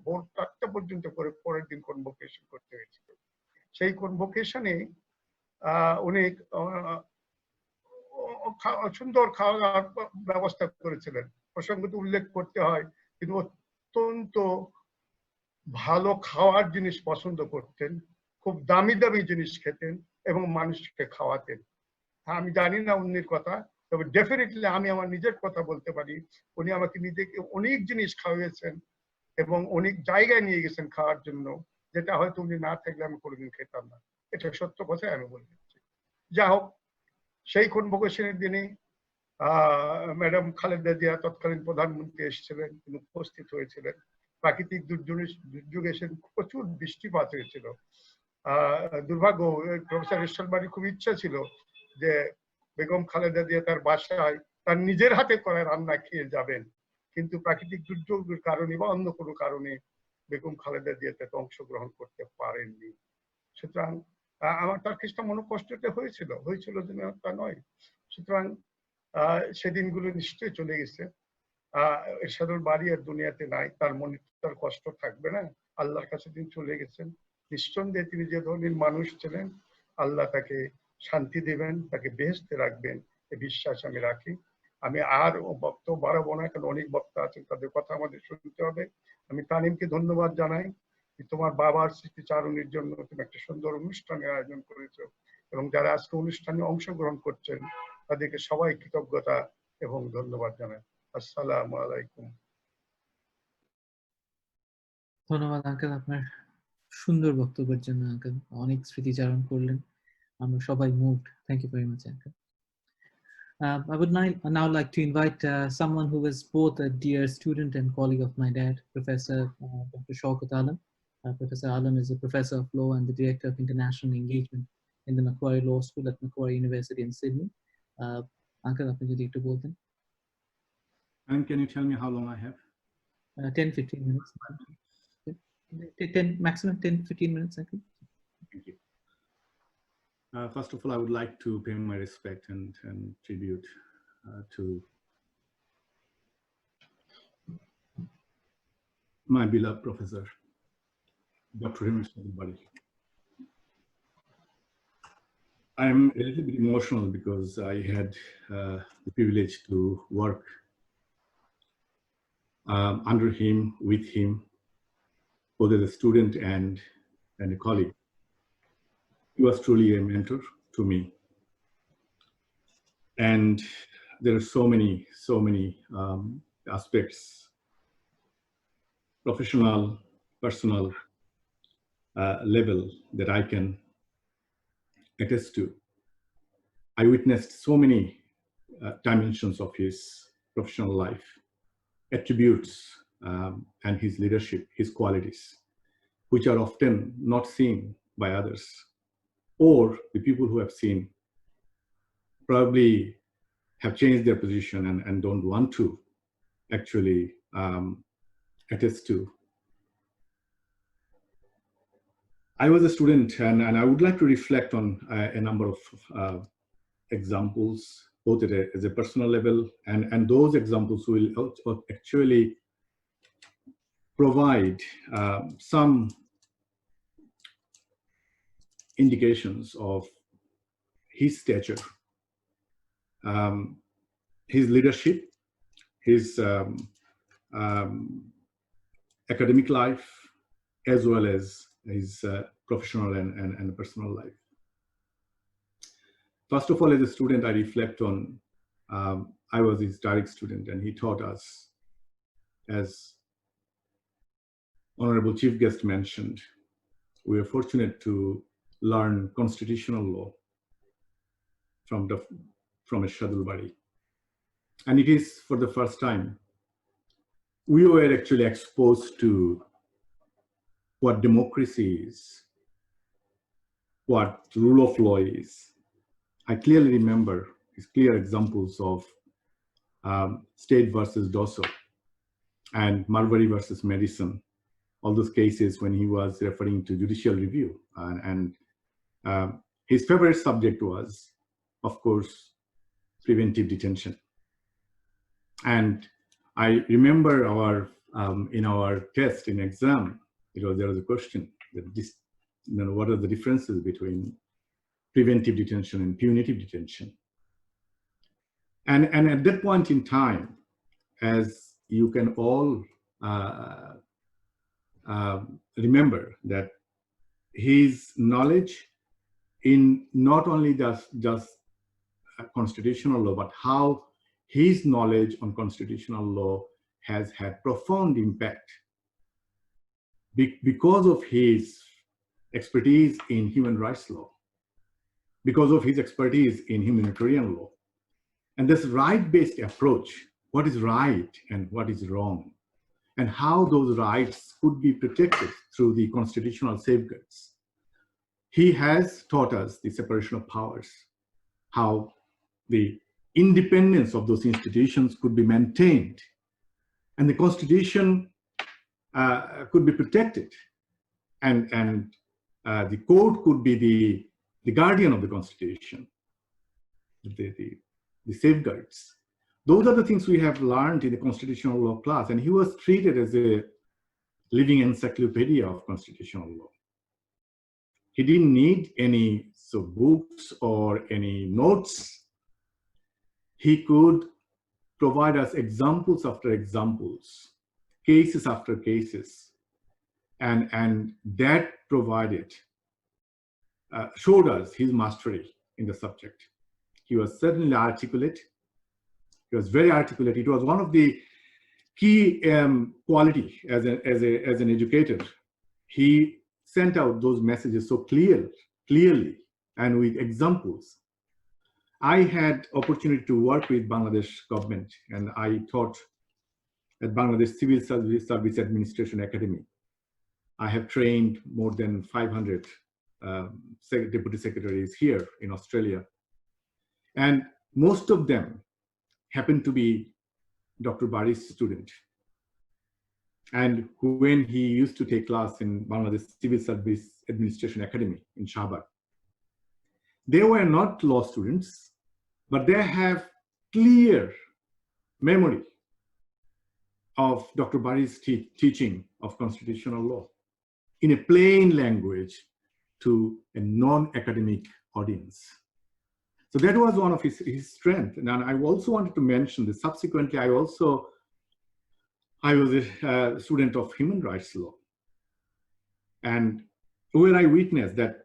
ভোর 4টা পর্যন্ত করে পরের দিন কনভোকেশন করতে হয়েছিল। সেই কনভোকেশনে উনি সুন্দর খাওয়া দাওয়ার ব্যবস্থা করেছিলেন। প্রসঙ্গত উল্লেখ করতে হয় তিনি অত্যন্ত ভালো খাওয়ার জিনিস পছন্দ করতেন, খুব দামি দামি জিনিস খেতেন এবং মানুষকে খাওয়াতেন। আমি জানি না অন্যের কথা, তবে ডেফিনেটলি আমি আমার নিজের কথা বলতে পারি, উনি আমাকে নিজেকে অনেক জিনিস খাওয়িয়েছেন এবং অনেক জায়গায় নিয়ে গেছেন খাওয়ার জন্য, যেটা হয়তো উনি না থাকলে আমি কোনোদিন খেতাম না। এটা সত্য কথাই আমি বলে দিচ্ছি। যা হোক, সেই কনভোকেশনের দিনে ম্যাডাম খালেদা জিয়া তৎকালীন প্রধানমন্ত্রী এসেছিলেন, তিনি উপস্থিত হয়েছিলেন। প্রাকৃতিক দুর্যোগে প্রচুর বৃষ্টিপাত হয়েছিল। দুর্ভাগ্য, প্রফেসর এরশাদুল বারীর খুব ইচ্ছা ছিল যে বেগম খালেদা জিয়া তার বাসায় তার নিজের হাতে করা রান্না খেয়ে যাবেন, কিন্তু প্রাকৃতিক দুর্যোগের কারণে বা অন্য কোনো কারণে বেগম খালেদা জিয়া তাতে অংশগ্রহণ করতে পারেননি। সুতরাং আমার তার কিছুটা মনোকষ্টটা হয়েছিল যে তা নয়। সুতরাং সেদিনগুলো নিশ্চয়ই চলে গেছে। এরশাদুল বারী আর দুনিয়াতে নাই, তার মনে তার কষ্ট থাকবে না। আল্লাহর কাছে তিনি চলে গেছেন। নিঃসন্দেহে তিনি যে ধরনের মানুষ ছিলেন, আল্লাহ তাকে শান্তি দেবেন, তাকে বেহেশতে রাখবেন, এ বিশ্বাস আমি রাখি। আমি আর বক্তব্য বাড়াবো না, কারণ অনেক বক্তা আছেন, তাদের কথা আমাদের শুনতে হবে। আমি তানিমকে ধন্যবাদ জানাই, তোমার বাবার স্মৃতিচারণের জন্য তুমি একটা সুন্দর অনুষ্ঠানের আয়োজন করেছো এবং যারা আজকে অনুষ্ঠানে অংশগ্রহণ করছেন তাদেরকে সবাই কৃতজ্ঞতা এবং ধন্যবাদ জানাই। আসসালামু আলাইকুম। ধন্যবাদ আঙ্কেল আপনার সুন্দর বক্তব্যের জন্য। আঙ্কেল অনেক স্মৃতিচারণ করলেন, আমরা সবাই moved. Thank you very much uncle. I would now like to invite someone who is both a dear student and colleague of my dad, Professor Dr. Shaukat Alam. Professor Alam is a professor of law and the director of international engagement in the Macquarie Law School at Macquarie University in Sydney. Uncle, আপনি যদি একটু বলতেন। And can you tell me how long I have? 10-15 minutes. 10, maximum 10-15 minutes, I think. Thank you. First of all, I would like to pay my respect and tribute to my beloved professor, Dr. Ershadul Bari. I'm a little bit emotional because I had the privilege to work under him, with him, both as a student and a colleague. He was truly a mentor to me. And there are so many aspects, professional, personal level that I can attest to. I witnessed so many dimensions of his professional life, attributes and his leadership, his qualities, which are often not seen by others, or the people who have seen probably have changed their position and don't want to actually attest to. I was a student and I would like to reflect on a number of examples both as a personal level, and those examples will actually provide some indications of his stature, his leadership, his academic life, as well as his professional and personal life. First of all, as a student, I reflect on, I was his direct student, and he taught us, as Honorable Chief Guest mentioned, we are fortunate to learn constitutional law from Ershadul Bari. And it is for the first time we were actually exposed to what democracy is, what rule of law is. I clearly remember his clear examples of State versus Dosso and Marbury versus Madison, all those cases when he was referring to judicial review. His favorite subject was, of course, preventive detention. And I remember in our test, in exam, there was a question that what are the differences between preventive detention and punitive detention? And at that point in time, as you can all remember, that his knowledge in not only just constitutional law, but how his knowledge on constitutional law has had profound impact because of his expertise in human rights law, because of his expertise in humanitarian law. And this right-based approach, what is right and what is wrong, and how those rights could be protected through the constitutional safeguards. He has taught us the separation of powers, how the independence of those institutions could be maintained, and the Constitution could be protected, and the court could be the guardian of the Constitution, the safeguards. Those are the things we have learned in the constitutional law class, and he was treated as a living encyclopedia of constitutional law. He didn't need any books or any notes. He could provide us examples after examples, cases after cases, and that provided, showed us his mastery in the subject. He was certainly articulate. He was very articulate. It was one of the key quality as an educator. He sent out those messages so clearly and with examples. I had opportunity to work with Bangladesh government, and I taught at Bangladesh Civil Service Administration Academy. I have trained more than 500 deputy secretaries here in Australia. And most of them happened to be Dr. Bari's student. And when he used to take class in Bangladesh Civil Service Administration Academy in Shahbag, they were not law students, but they have clear memory of Dr. Bari's teaching of constitutional law in a plain language to a non-academic audience. So that was one of his strengths. And I also wanted to mention that subsequently, I was a student of human rights law. And where I witnessed that,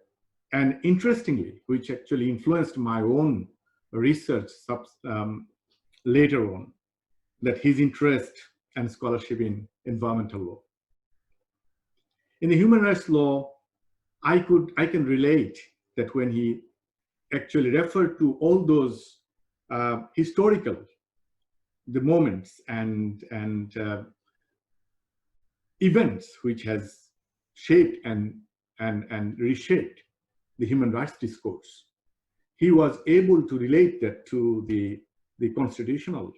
and interestingly, which actually influenced my own research later on, that his interest and scholarship in environmental law. In the human rights law, I can relate that when he actually referred to all those historical moments and events which has shaped and reshaped the human rights discourse, he was able to relate that to the constitutional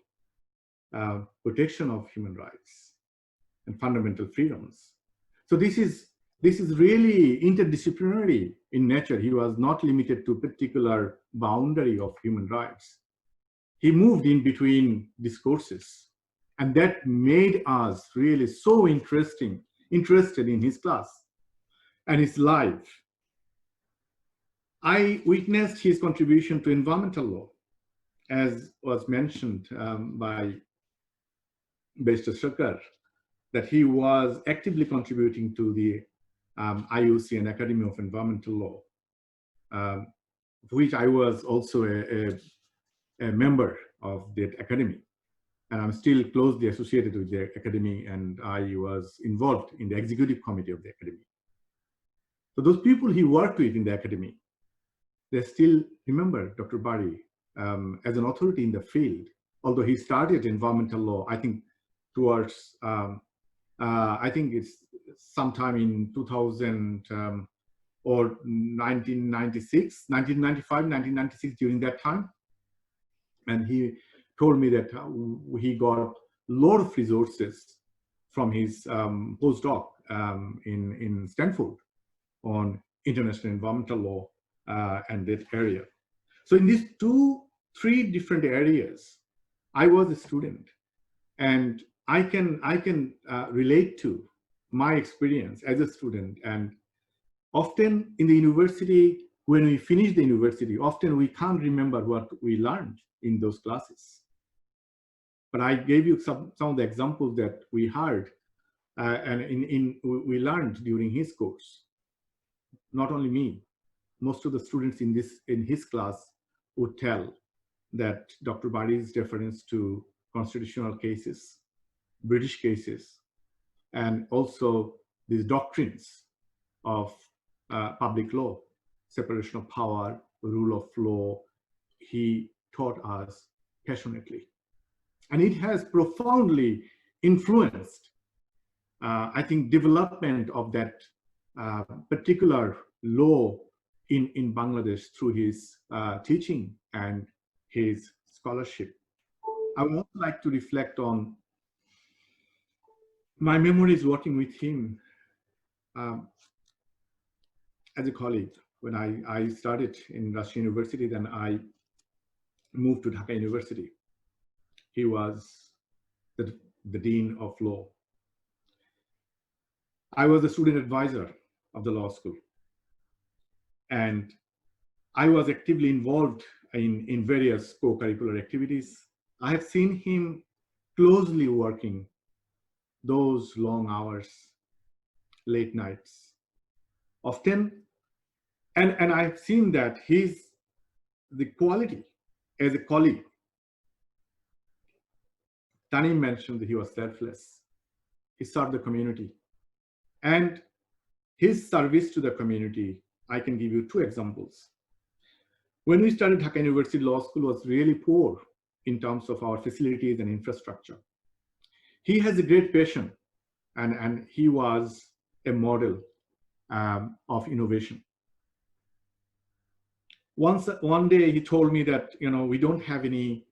protection of human rights and fundamental freedoms. So this is really interdisciplinary in nature. He was not limited to a particular boundary of human rights. he moved in between discourses, and that made us really so interested in his class and his life. I witnessed his contribution to environmental law, as was mentioned by Barrister Sircar, that he was actively contributing to the IUC and Academy of Environmental Law, which I was also a member of that academy. And I'm still closely associated with the academy, and I was involved in the executive committee of the academy. So those people he worked with in the academy, they still remember Dr. Bari as an authority in the field, although he started environmental law, I think, towards, I think it's sometime in 2000 or 1995, 1996, during that time. And he told me that he got a lot of resources from his postdoc in Stanford on international environmental law and that area. So in these three different areas, I was a student, and I can relate to my experience as a student. And often in the university, when we finish the university, often we can't remember what we learned in those classes. But I gave you some of the examples that we heard and we learned during his course. Not only me, most of the students in his class would tell that Dr. Bari's reference to constitutional cases, British cases, and also these doctrines of public law, separation of power, rule of law, he taught us passionately. And it has profoundly influenced, I think, development of that particular law in Bangladesh through his teaching and his scholarship. I would also like to reflect on my memories working with him as a colleague. When I started in Russian University, then I moved to Dhaka University. He was the Dean of Law. I was the student advisor of the law school. And I was actively involved in various co-curricular activities. I have seen him closely working those long hours, late nights, often. And I've seen that the quality as a colleague. Tanim mentioned that he was selfless. He served the community. And his service to the community, I can give you two examples. When we started, Dhaka University Law School was really poor in terms of our facilities and infrastructure. He has a great passion, and he was a model of innovation. One day he told me that, we don't have any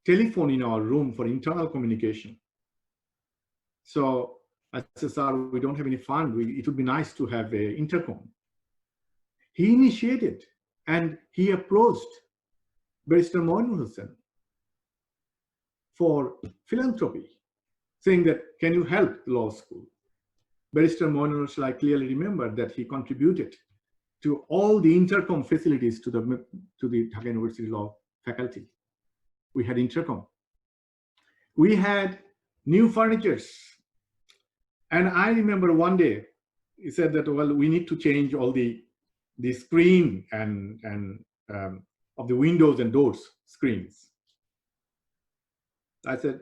telephone in our room for internal communication. So I said, sir, we don't have any fund. It would be nice to have an intercom. He initiated and he approached Barrister Moinul Hussain for philanthropy, saying that, can you help law school? Barrister Moinul Hussain, I clearly remember that he contributed to all the intercom facilities to the Dhaka University Law faculty. We had intercom. We had new furnitures. And I remember one day, he said that, well, we need to change all the screen and of the windows and doors screens. I said,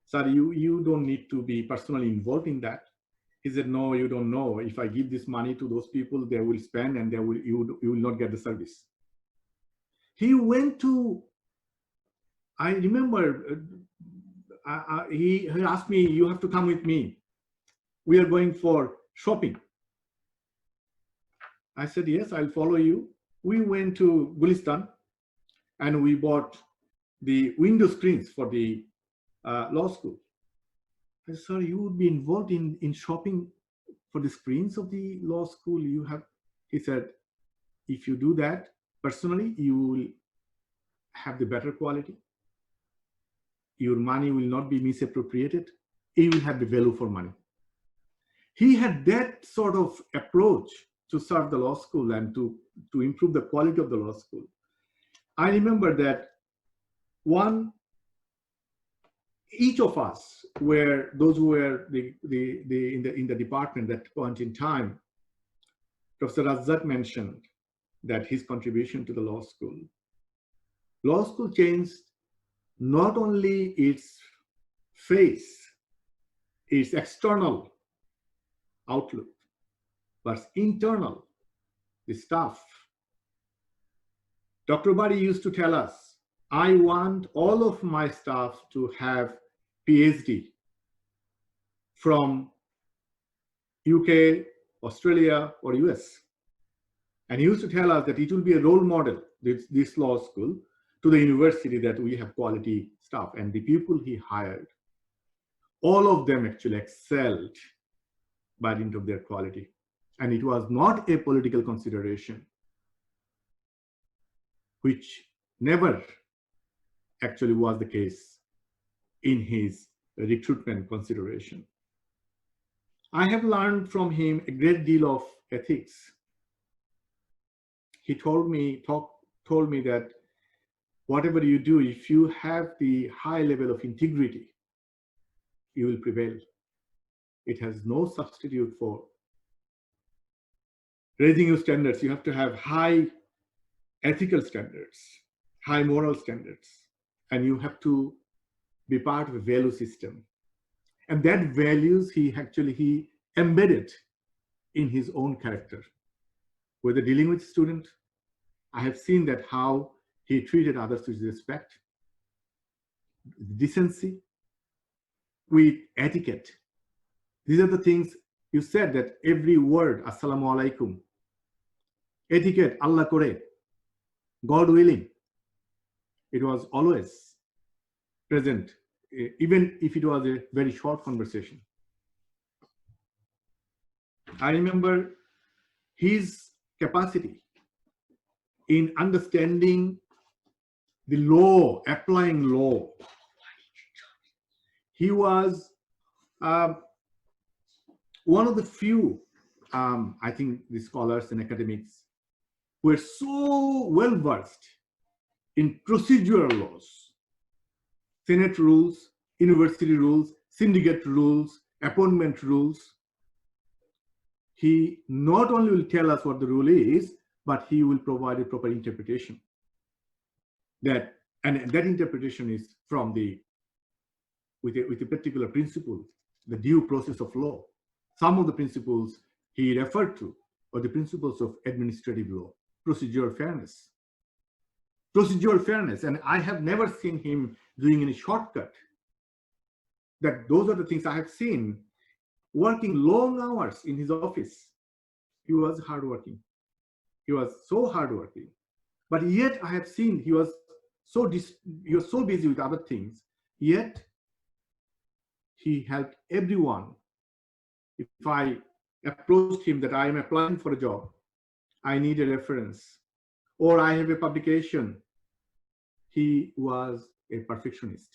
sir, you don't need to be personally involved in that. He said, no, you don't know. If I give this money to those people, they will spend and you will not get the service. He went to, I remember, he asked me, you have to come with me. We are going for shopping. I said, yes, I'll follow you. We went to Gulistan and we bought the window screens for the law school. I said, sir, you would be involved in shopping for the screens of the law school. He said, if you do that personally, you will have the better quality. Your money will not be misappropriated. You will have the value for money. He had that sort of approach to serve the law school and to improve the quality of the law school. I remember that each of us were those who were in the department at that point in time. Professor Razzak mentioned that his contribution to the law school changed not only its face, its external outlook, but internal, the staff. Dr. Bari used to tell us, I want all of my staff to have PhD from UK, Australia, or US. And he used to tell us that it will be a role model, this law school, to the university, that we have quality staff. And the people he hired, all of them actually excelled by dint of their quality. And it was not a political consideration, which never actually was the case in his recruitment consideration. I have learned from him a great deal of ethics. He told me that whatever you do, if you have the high level of integrity, you will prevail. It has no substitute for raising your standards. You have to have high ethical standards, high moral standards, and you have to be part of a value system. And that values he embedded in his own character. Whether dealing with student, I have seen that how he treated others with respect, decency, with etiquette. These are the things you said, that every word, Assalamu alaikum, etiquette, Allah kore, God willing, it was always present, even if it was a very short conversation. I remember his capacity in understanding the law, applying law. He was one of the few, I think, the scholars and academics who were so well versed in procedural laws, Senate rules, university rules, syndicate rules, appointment rules. He not only will tell us what the rule is, but he will provide a proper interpretation. And that interpretation is from with a particular principle, the due process of law. Some of the principles he referred to are the principles of administrative law, procedural fairness. Procedural fairness, and I have never seen him doing any shortcut. That those are the things I have seen. Working long hours in his office. He was hardworking. He was so hardworking. But yet I have seen he was so busy with other things, yet he helped everyone. If I approached him that I am applying for a job, I need a reference, or I have a publication, he was a perfectionist.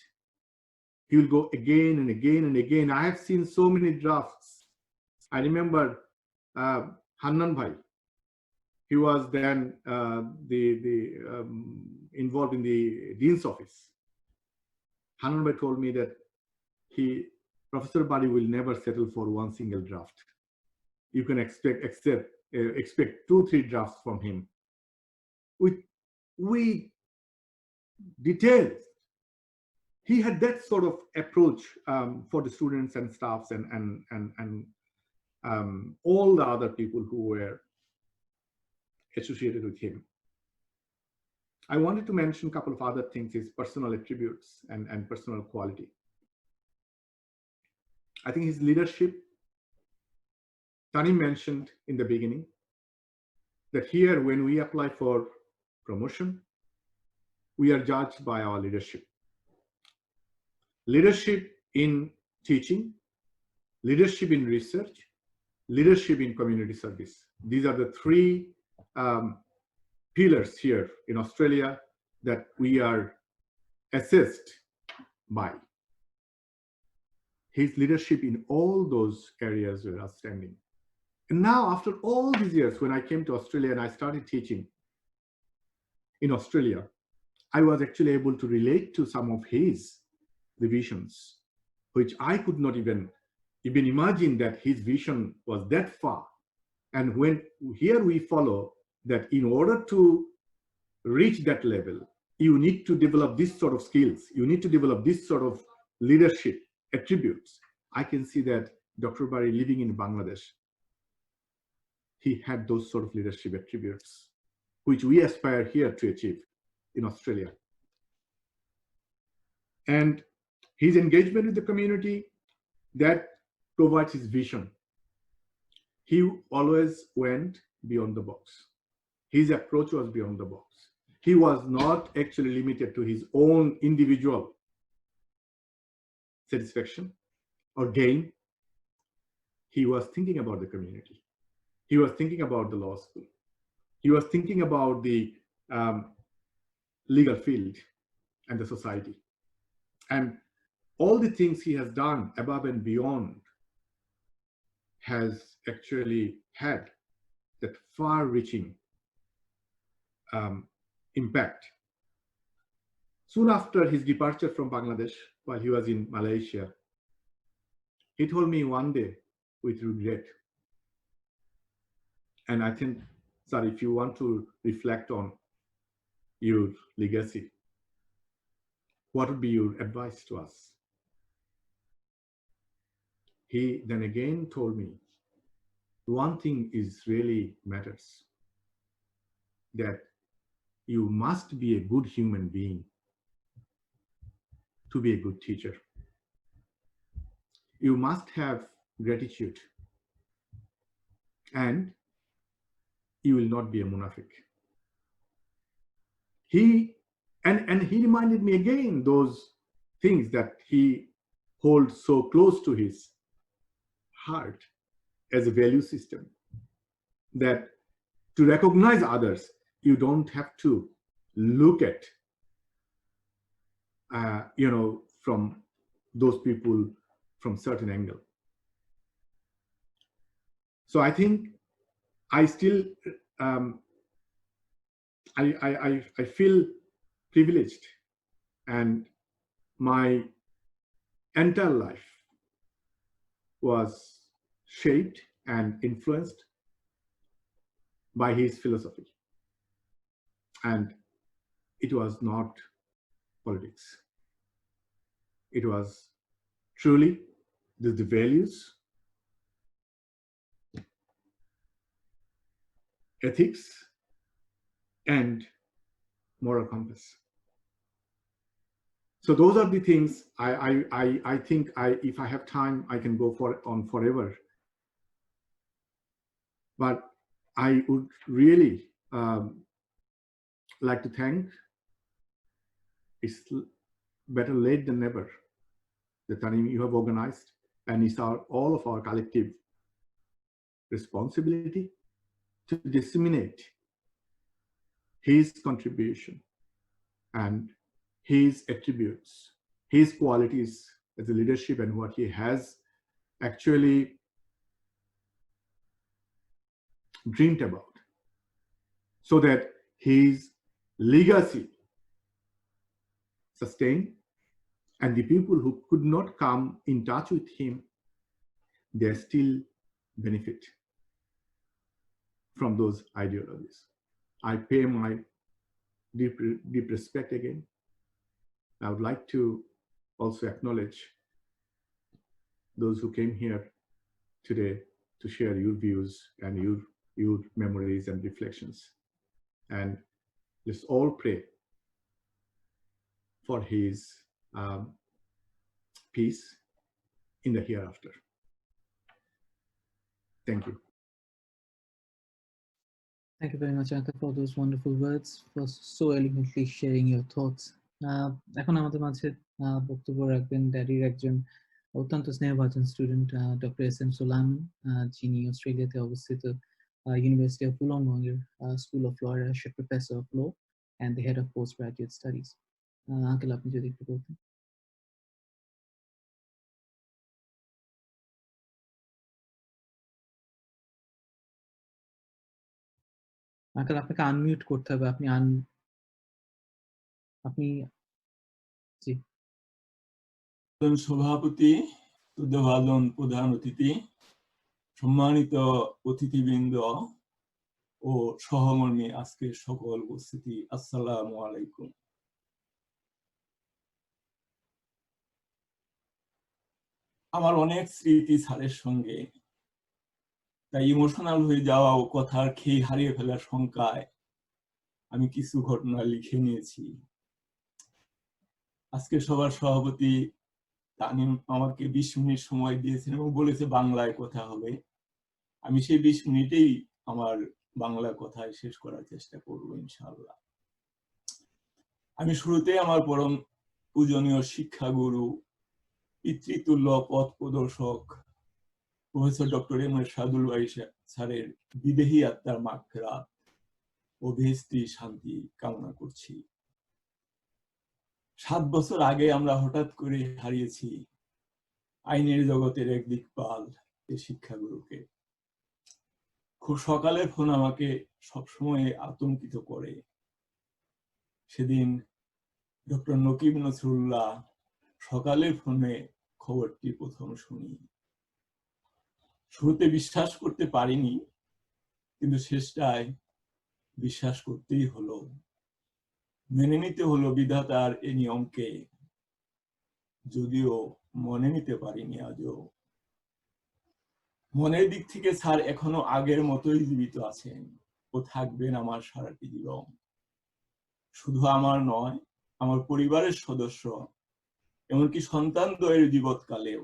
He will go again and again and again. I have seen so many drafts. I remember Hannan Bhai. He was then involved in the dean's office. Hannan Bhai told me that Professor Bari will never settle for one single draft. You can expect 2-3 drafts from him with details. He had that sort of approach for the students and staffs and all the other people who were associated with him. I wanted to mention a couple of other things, his personal attributes and personal quality. I think his leadership, Tani mentioned in the beginning, that here when we apply for promotion, we are judged by our leadership. Leadership in teaching, leadership in research, leadership in community service. These are the three pillars here in Australia that we are assessed by. His leadership in all those areas were outstanding. And now, after all these years, when I came to Australia and I started teaching in Australia, I was actually able to relate to some of his visions, which I could not even imagine that his vision was that far. And when here we follow that in order to reach that level, you need to develop this sort of skills. You need to develop this sort of leadership attributes. I can see that Dr. Bari, living in Bangladesh, he had those sort of leadership attributes, which we aspire here to achieve in Australia. And his engagement with the community, that provides his vision. He always went beyond the box. His approach was beyond the box. He was not actually limited to his own individual satisfaction or gain. He was thinking about the community. He was thinking about the law school. He was thinking about the legal field and the society. And all the things he has done above and beyond has actually had that far-reaching impact. Soon after his departure from Bangladesh, while he was in Malaysia, he told me one day with regret, and I think, sir, if you want to reflect on your legacy, what would be your advice to us? He then again told me, one thing is really matters, that you must be a good human being to be a good teacher. You must have gratitude, and you will not be a munafiq. He reminded me again those things that he holds so close to his heart as a value system, that to recognize others, you don't have to look at, from those people from certain angle. So I think I still, I feel privileged, and my entire life was shaped and influenced by his philosophy. And it was not politics. It was truly the values, ethics, and moral compass. So those are the things I think if I have time, I can go on forever. But I would really like to thank, it's better late than never, the time you have organized, and it's all of our collective responsibility to disseminate his contribution and his attributes, his qualities as a leadership, and what he has actually dreamed about, so that his legacy sustained, and the people who could not come in touch with him, they still benefit from those ideologies. I pay my deep respect again. I would like to also acknowledge those who came here today to share your views and your memories and reflections. And let's all pray for his peace in the hereafter. Thank you. Thank you very much, Anka, for those wonderful words, for so eloquently sharing your thoughts. এখন আমাদের মাঝে বক্তব্য রাখবেন ড্যাডির একজন অত্যন্ত স্নেহভাজন student doctor S M. Sulaiman, যিনি অস্ট্রেলিয়াতে অবস্থিত ইউনিভার্সিটি অফ উলংগের স্কুল অফ ল এর professor of law. and the head of postgraduate studies. Uncle, আপনি যদি একটু বলতেন। আঙ্কেল আপনাকে আনমিউট করতে হবে, আপনি জি। সভাপতি, উদ্বোধন প্রধান অতিথি, সম্মানিত অতিথিবৃন্দ ও সহকর্মী, আজকে সকল উপস্থিতি, আসসালামু আলাইকুম। আমার অনেক স্মৃতি স্যারের সঙ্গে, তাই ইমোশনাল হয়ে যাওয়া ও কথার খেই হারিয়ে ফেলার শঙ্কায় আমি কিছু ঘটনা লিখে নিয়েছি। আজকে সবার সভাপতি তানিম আমাকে 20 মিনিট সময় দিয়েছেন এবং বলেছে বাংলায় কথা হবে। আমি সেই 20 মিনিটেই আমার বাংলা কথায় শেষ করার চেষ্টা করব ইনশাআল্লাহ। আমি শুরুতে আমার পরম পূজনীয় শিক্ষাগুরু, পিতৃতুল্য পথ প্রদর্শক প্রফেসর ডক্টর এরশাদুল বারি স্যারের বিদেহী আত্মার মাগফিরাত ও বেহেশতি শান্তি কামনা করছি। 7 বছর আগে আমরা হঠাৎ করে হারিয়েছি আইনের জগতের এক দিকপাল এই শিক্ষাগুরুকে। খুব সকালে ফোন আমাকে সবসময় আতঙ্কিত করে। সেদিন ডক্টর নকিব নসরুল্লাহ সকালের ফোনে খবরটি প্রথম শুনি। শুরুতে বিশ্বাস করতে পারিনি, কিন্তু শেষটায় বিশ্বাস করতেই হলো। মেনে নিতে হলো বিধাতার এই নিয়মকে, যদিও মনে নিতে পারিনি আজও। মনের দিক থেকে স্যার এখনো আগের মতোই জীবিত আছেন ও থাকবেন আমার সারাটি জীবন। শুধু আমার নয়, আমার পরিবারের সদস্য, এমনকি সন্তানদ্বয়ের জীবৎকালেও।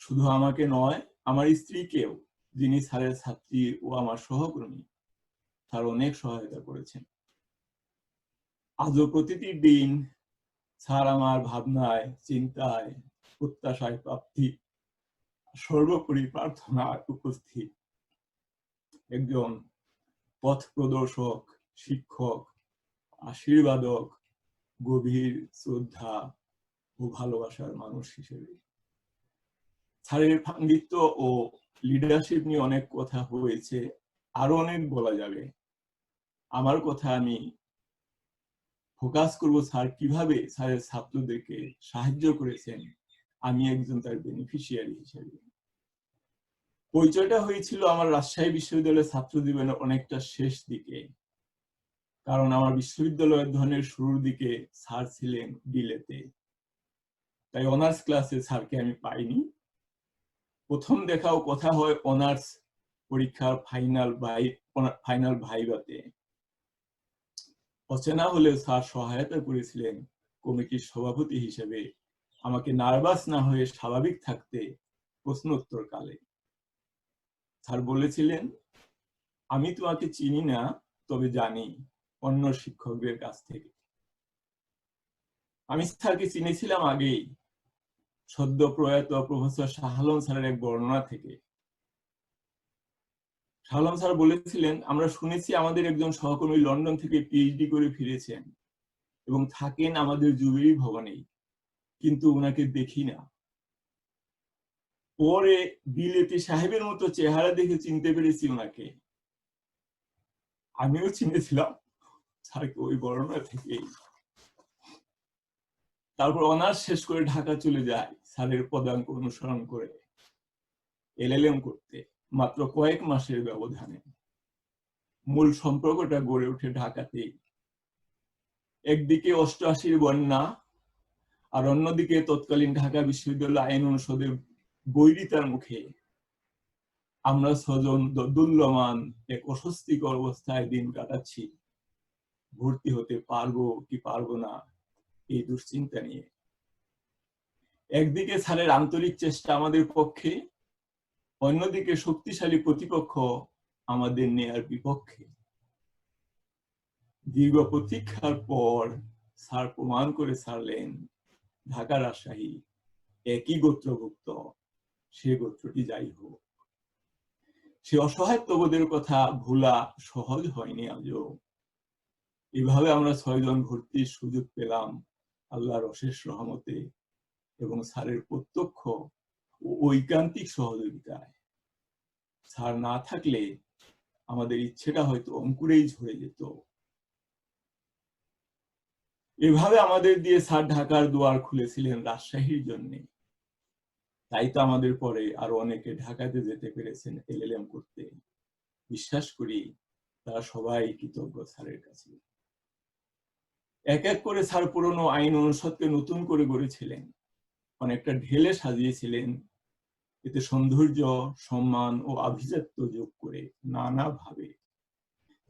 শুধু আমাকে নয়, আমার স্ত্রীকেও, যিনি স্যারের ছাত্রী ও আমার সহকর্মী, স্যার অনেক সহায়তা করেছেন। আজও প্রতিটি দিন স্যার আমার ভাবনায়, চিন্তায়, প্রত্যাশায় প্রাপ্তি, সর্বোপরি প্রার্থনায় উপস্থিত। একজন পথ প্রদর্শক, শিক্ষক, আশীর্বাদক, গভীর শ্রদ্ধা ও ভালোবাসার মানুষ হিসেবে। স্যারের পাণ্ডিত্য ও লিডারশিপ নিয়ে অনেক কথা হয়েছে, আরো অনেক বলা যাবে। আমার কথা আমি ফোকাস করব স্যার কিভাবে স্যারের ছাত্রদেরকে সাহায্য করেছেন, আমি একজন তার বেনিফিশিয়ারি হিসেবে। পরিচয়টা হয়েছিল আমার রাজশাহী বিশ্ববিদ্যালয়ের ছাত্র জীবনের অনেকটা শেষ দিকে, কারণ আমার বিশ্ববিদ্যালয়ের অধ্যয়নের শুরুর দিকে স্যার ছিলেন বিলেতে, তাই অনার্স ক্লাসে স্যারকে আমি পাইনি। প্রথম দেখাও কথা হয় অনার্স পরীক্ষার ফাইনাল ভাইভাতে। অচেনা হলেও স্যার সহায়তা করেছিলেন কমিটির সভাপতি হিসেবে আমাকে নার্ভাস না হয়ে স্বাভাবিক থাকতে প্রশ্নোত্তর কালে। স্যার বলেছিলেন, আমি তোমাকে চিনি না, তবে জানি অন্য শিক্ষকদের কাছ থেকে। আমি স্যারকে চিনেছিলাম আগেই, সদ্য প্রয়াত প্রফেসর শাহ আলম স্যারের এক বর্ণনা থেকে। শাহ আলম স্যার বলেছিলেন, আমরা শুনেছি আমাদের একজন সহকর্মী লন্ডন থেকে পিএইচডি করে ফিরেছেন এবং থাকেন আমাদের জুবিলি ভবনেই, কিন্তু ওনাকে দেখি না। পরে বিলেতি সাহেবের মতো চেহারা দেখে চিনতে পেরেছি ওনাকে। আমিও চিনেছিলাম স্যারকে ওই বর্ণনা থেকেই। তারপর অনার্স শেষ করে ঢাকা চলে যায় স্যারের পদাঙ্ক অনুসরণ করে এলএলএম করতে, মাত্র কয়েক মাসের ব্যবধানে। মূল সম্পর্কটা গড়ে ওঠে ঢাকাতেই। একদিকে 88-র বন্যা, আর অন্যদিকে তৎকালীন ঢাকা বিশ্ববিদ্যালয় আইন অনুষদের বৈরিতার মুখে আমরা 6 জন দুর্লমান এক অস্বস্তিকর অবস্থায় দিন কাটাচ্ছি, ভর্তি হতে পারবো কি পারবো না এই দুশ্চিন্তা নিয়ে। একদিকে স্যারের আন্তরিক চেষ্টা আমাদের পক্ষে, অন্যদিকে শক্তিশালী প্রতিপক্ষ আমাদের নেয়ার বিপক্ষে। দীর্ঘ প্রতীক্ষার পর স্যার প্রমাণ করে ছাড়লেন, ঢাকা রাজশাহী একই গোত্রভুক্ত, সে গোত্রটি যাই হোক। সে অসহায়ত্ববোধের কথা ভোলা সহজ হয়নি আজও। এইভাবে আমরা 6 জন ভর্তির সুযোগ পেলাম আল্লাহর অশেষ রহমতে এবং স্যারের প্রত্যক্ষ ও ঐকান্তিক সহযোগিতায়। স্যার না থাকলে আমাদের ইচ্ছেটা হয়তো অঙ্কুরেই ঝরে যেত। এভাবে আমাদের দিয়ে স্যার ঢাকার দুয়ার খুলেছিলেন রাজশাহীর জন্য। তাই তো আমাদের পরে আরো অনেকে ঢাকাতে যেতে পেরেছেন এলএলএম করতে। বিশ্বাস করি তারা সবাই কৃতজ্ঞ স্যারের কাছে। এক এক করে স্যার পুরনো আইন অনুষদকে নতুন করে গড়েছিলেন, অনেকটা ঢেলে সাজিয়েছিলেন, এতে সৌন্দর্য, সম্মান ও আভিজাত্য যোগ করে নানাভাবে।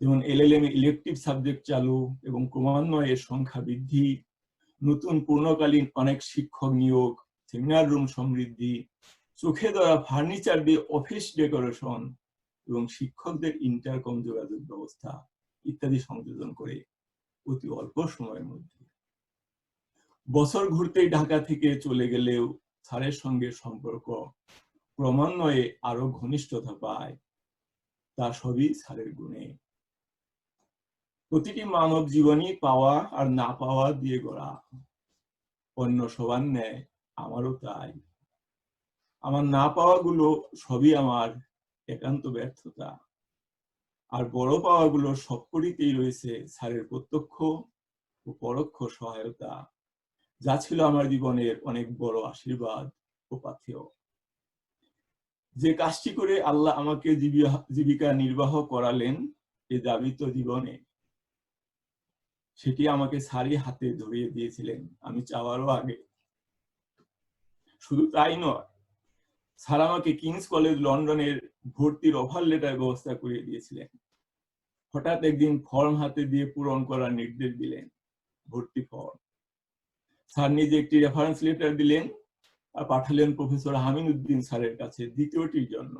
যেমন এলএলএম ইলেকটিভ সাবজেক্ট চালু এবং ক্রমান্বয়ে এর সংখ্যা বৃদ্ধি, নতুন পূর্ণকালীন অনেক শিক্ষক নিয়োগ, সেমিনার রুম সমৃদ্ধি, চোখে ধরা ফার্নিচার দিয়ে অফিস ডেকোরেশন এবং শিক্ষকদের ইন্টারকম যোগাযোগ ব্যবস্থা ইত্যাদি সংযোজন করে অতি অল্প সময়ের মধ্যে। বছর ঘুরতেই ঢাকা থেকে চলে গেলেও স্যারের সঙ্গে সম্পর্ক ক্রমান্বয়ে আরো ঘনিষ্ঠতা পায়। তা সবই স্যারের গুণে। প্রতিটি মানব জীবনী পাওয়া আর না পাওয়া দিয়ে গড়া। অন্য সবার ন্যায় আমারও তাই। আমার না পাওয়াগুলো সবই আমার একান্ত ব্যর্থতা, আর বড় পাওয়াগুলো সবকটিতেই রয়েছে স্যারের প্রত্যক্ষ ও পরোক্ষ সহায়তা, যা ছিল আমার জীবনের অনেক বড় আশীর্বাদ ও পাথেয়। যে কাজটি করে আল্লাহ আমাকে জীবিকা নির্বাহ করালেন এ দাবিত জীবনে, সেটি আমাকে স্যারই হাতে ধরিয়ে দিয়েছিলেন আমি চাওয়ারও আগে। শুধু তাই নয়, স্যার আমাকে কিংস কলেজ লন্ডনের ভর্তির অফার লেটার ব্যবস্থা করিয়ে দিয়েছিলেন। হঠাৎ একদিন ফর্ম হাতে দিয়ে পূরণ করার নির্দেশ দিলেন, ভর্তি ফর্ম। স্যার নিজে একটি রেফারেন্স লেটার দিলেন আর পাঠালেন প্রফেসর আমিনুদ্দিন স্যারের কাছে দ্বিতীয়টির জন্য।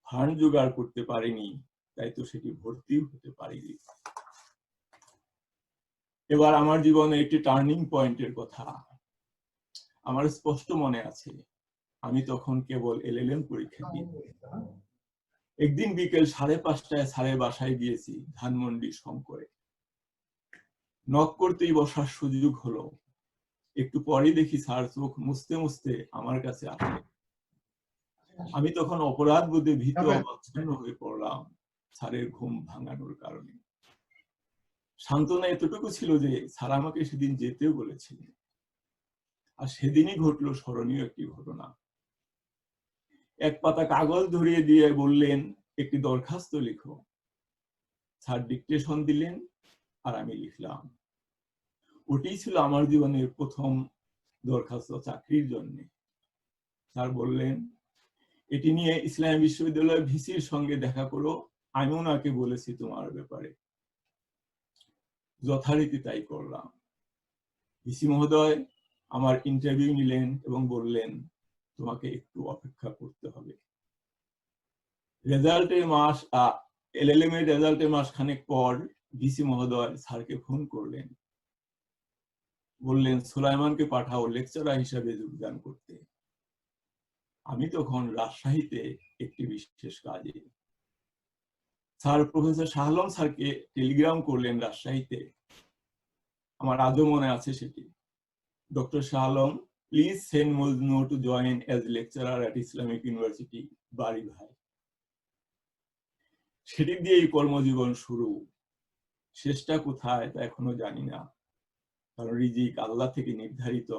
ফান্ড জোগাড় করতে পারিনি, তাই তো সেটি ভর্তিও হতে পারিনি। এবার আমার জীবনে একটি টার্নিং পয়েন্টের কথা আমার স্পষ্ট মনে আছে। আমি তখন কেবল এলএলএম পরীক্ষা দিই। একদিন বিকেল 5:30টায় স্যারের বাসায় গিয়েছি ধানমন্ডি শঙ্করে। নক করতেই বসার সুযোগ হলো। একটু পরে দেখি স্যার চোখ মুছতে মুছতে আমার কাছে আসে। আমি তখন অপরাধ বোধে ভীত অবচ্ছন্ন হয়ে পড়লাম স্যারের ঘুম ভাঙানোর কারণে। সান্ত্বনা এতটুকু ছিল যে স্যার আমাকে সেদিন যেতেও বলেছিলেন। আর সেদিনই ঘটলো স্মরণীয় একটি ঘটনা। এক পাতা কাগজ ধরিয়ে দিয়ে বললেন, একটি দরখাস্ত লিখো। স্যার ডিকটেশন দিলেন আর আমি লিখলাম। ওটি ছিল আমার জীবনের প্রথম দরখাস্ত চাকরির জন্য। স্যার বললেন, এটি নিয়ে ইসলামী বিশ্ববিদ্যালয়ের ভিসির সঙ্গে দেখা করো, আমি ওনাকে বলেছি তোমার ব্যাপারে। যথারীতি তাই করলাম। ভিসি মহোদয় আমার ইন্টারভিউ নিলেন এবং বললেন, তোমাকে একটু অপেক্ষা করতে হবে। এলএলএম এর রেজাল্টের মাসখানেক পর ভিসি মহোদয় স্যারকে ফোন করলেন, বললেন সুলাইমানকে পাঠাও লেকচারার হিসাবে যোগদান করতে। আমি তখন রাজশাহীতে একটি বিশেষ কাজে। স্যার প্রফেসর শাহ আলম স্যারকে টেলিগ্রাম করলেন রাজশাহীতে। আমার আজও মনে আছে সেটি। Doctor Shah Alam, please send Majnu to join as lecturer at Islamic university Bari ভাই। সেটি দিয়েই কর্মজীবন শুরু। শেষটা কোথায় তা এখনো জানি না, কারণ রিজিক আল্লাহ থেকে নির্ধারিত।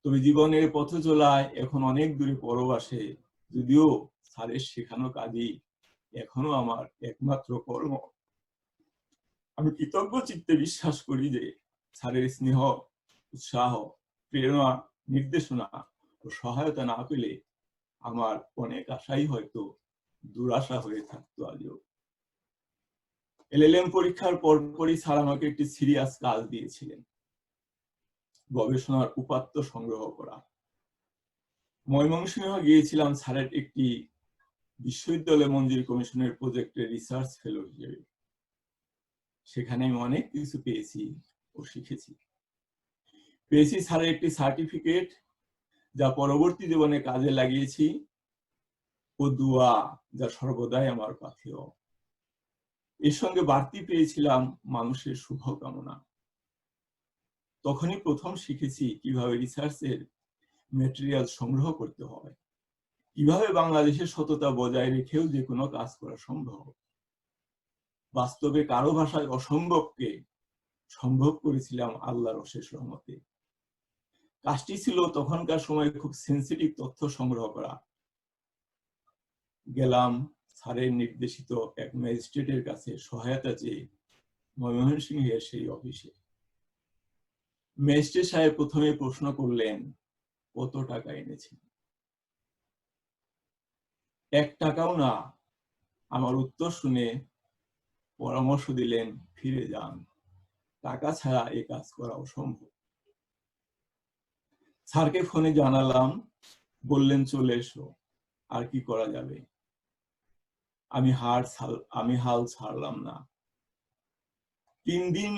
তবে জীবনের পথ চলায় এখন অনেক দূরে পরবাসে, যদিও স্যারের শেখানো কাজই এখনো আমার একমাত্র কর্ম। আমি কৃতজ্ঞ চিত্তে বিশ্বাস করি যে স্যারের স্নেহ, উৎসাহ, প্রেরণা, নির্দেশনা ও সহায়তা না পেলে আমার অনেক আশাই হয়তো দুরাশা হয়ে থাকতো আজও। এলএলএম পরীক্ষার পরপরই স্যার আমাকে একটি সিরিয়াস কাজ দিয়েছিলেন, গবেষণার উপাত্ত সংগ্রহ করা। ময়মনসিংহ গিয়েছিলাম স্যারের একটি বিশ্ববিদ্যালয় মঞ্জুরি কমিশনের প্রজেক্টে রিসার্চ ফেলো হিসেবে। সেখানে আমি অনেক কিছু পেয়েছি ও শিখেছি। পেয়েছি স্যারের একটি সার্টিফিকেট, যা পরবর্তী জীবনে কাজে লাগিয়েছি, ও দোয়া, যা সর্বদাই আমার পাথেয়। এর সঙ্গে বাড়তি পেয়েছিলাম মানুষের শুভকামনা। তখনই প্রথম শিখেছি কিভাবে রিসার্চের ম্যাটেরিয়াল সংগ্রহ করতে হয়, কিভাবে বাংলাদেশের সততা বজায় রেখেও যে কোনো কাজ করা সম্ভব। বাস্তবে কারো ভাষায় অসম্ভবকে সম্ভব করেছিলাম আল্লাহর অশেষ রহমতে। কাজটি ছিল তখনকার সময় খুব সেন্সিটিভ তথ্য সংগ্রহ করা। গেলাম স্যারের নির্দেশিত এক ম্যাজিস্ট্রেটের কাছে সহায়তা চেয়ে ময়মনসিংহের সেই অফিসে। ম্যাজিস্ট্রেট সাহেব প্রথমে প্রশ্ন করলেন, কত টাকা এনেছেন? 1 টাকাও না। আমার উত্তর শুনে পরামর্শ দিলেন, ফিরে যান, টাকা ছাড়া এ কাজ করা অসম্ভব। স্যারকে ফোনে জানালাম, বললেন চলে এসো, আর কি করা যাবে। আমি হাল ছাড়লাম না। 3 দিন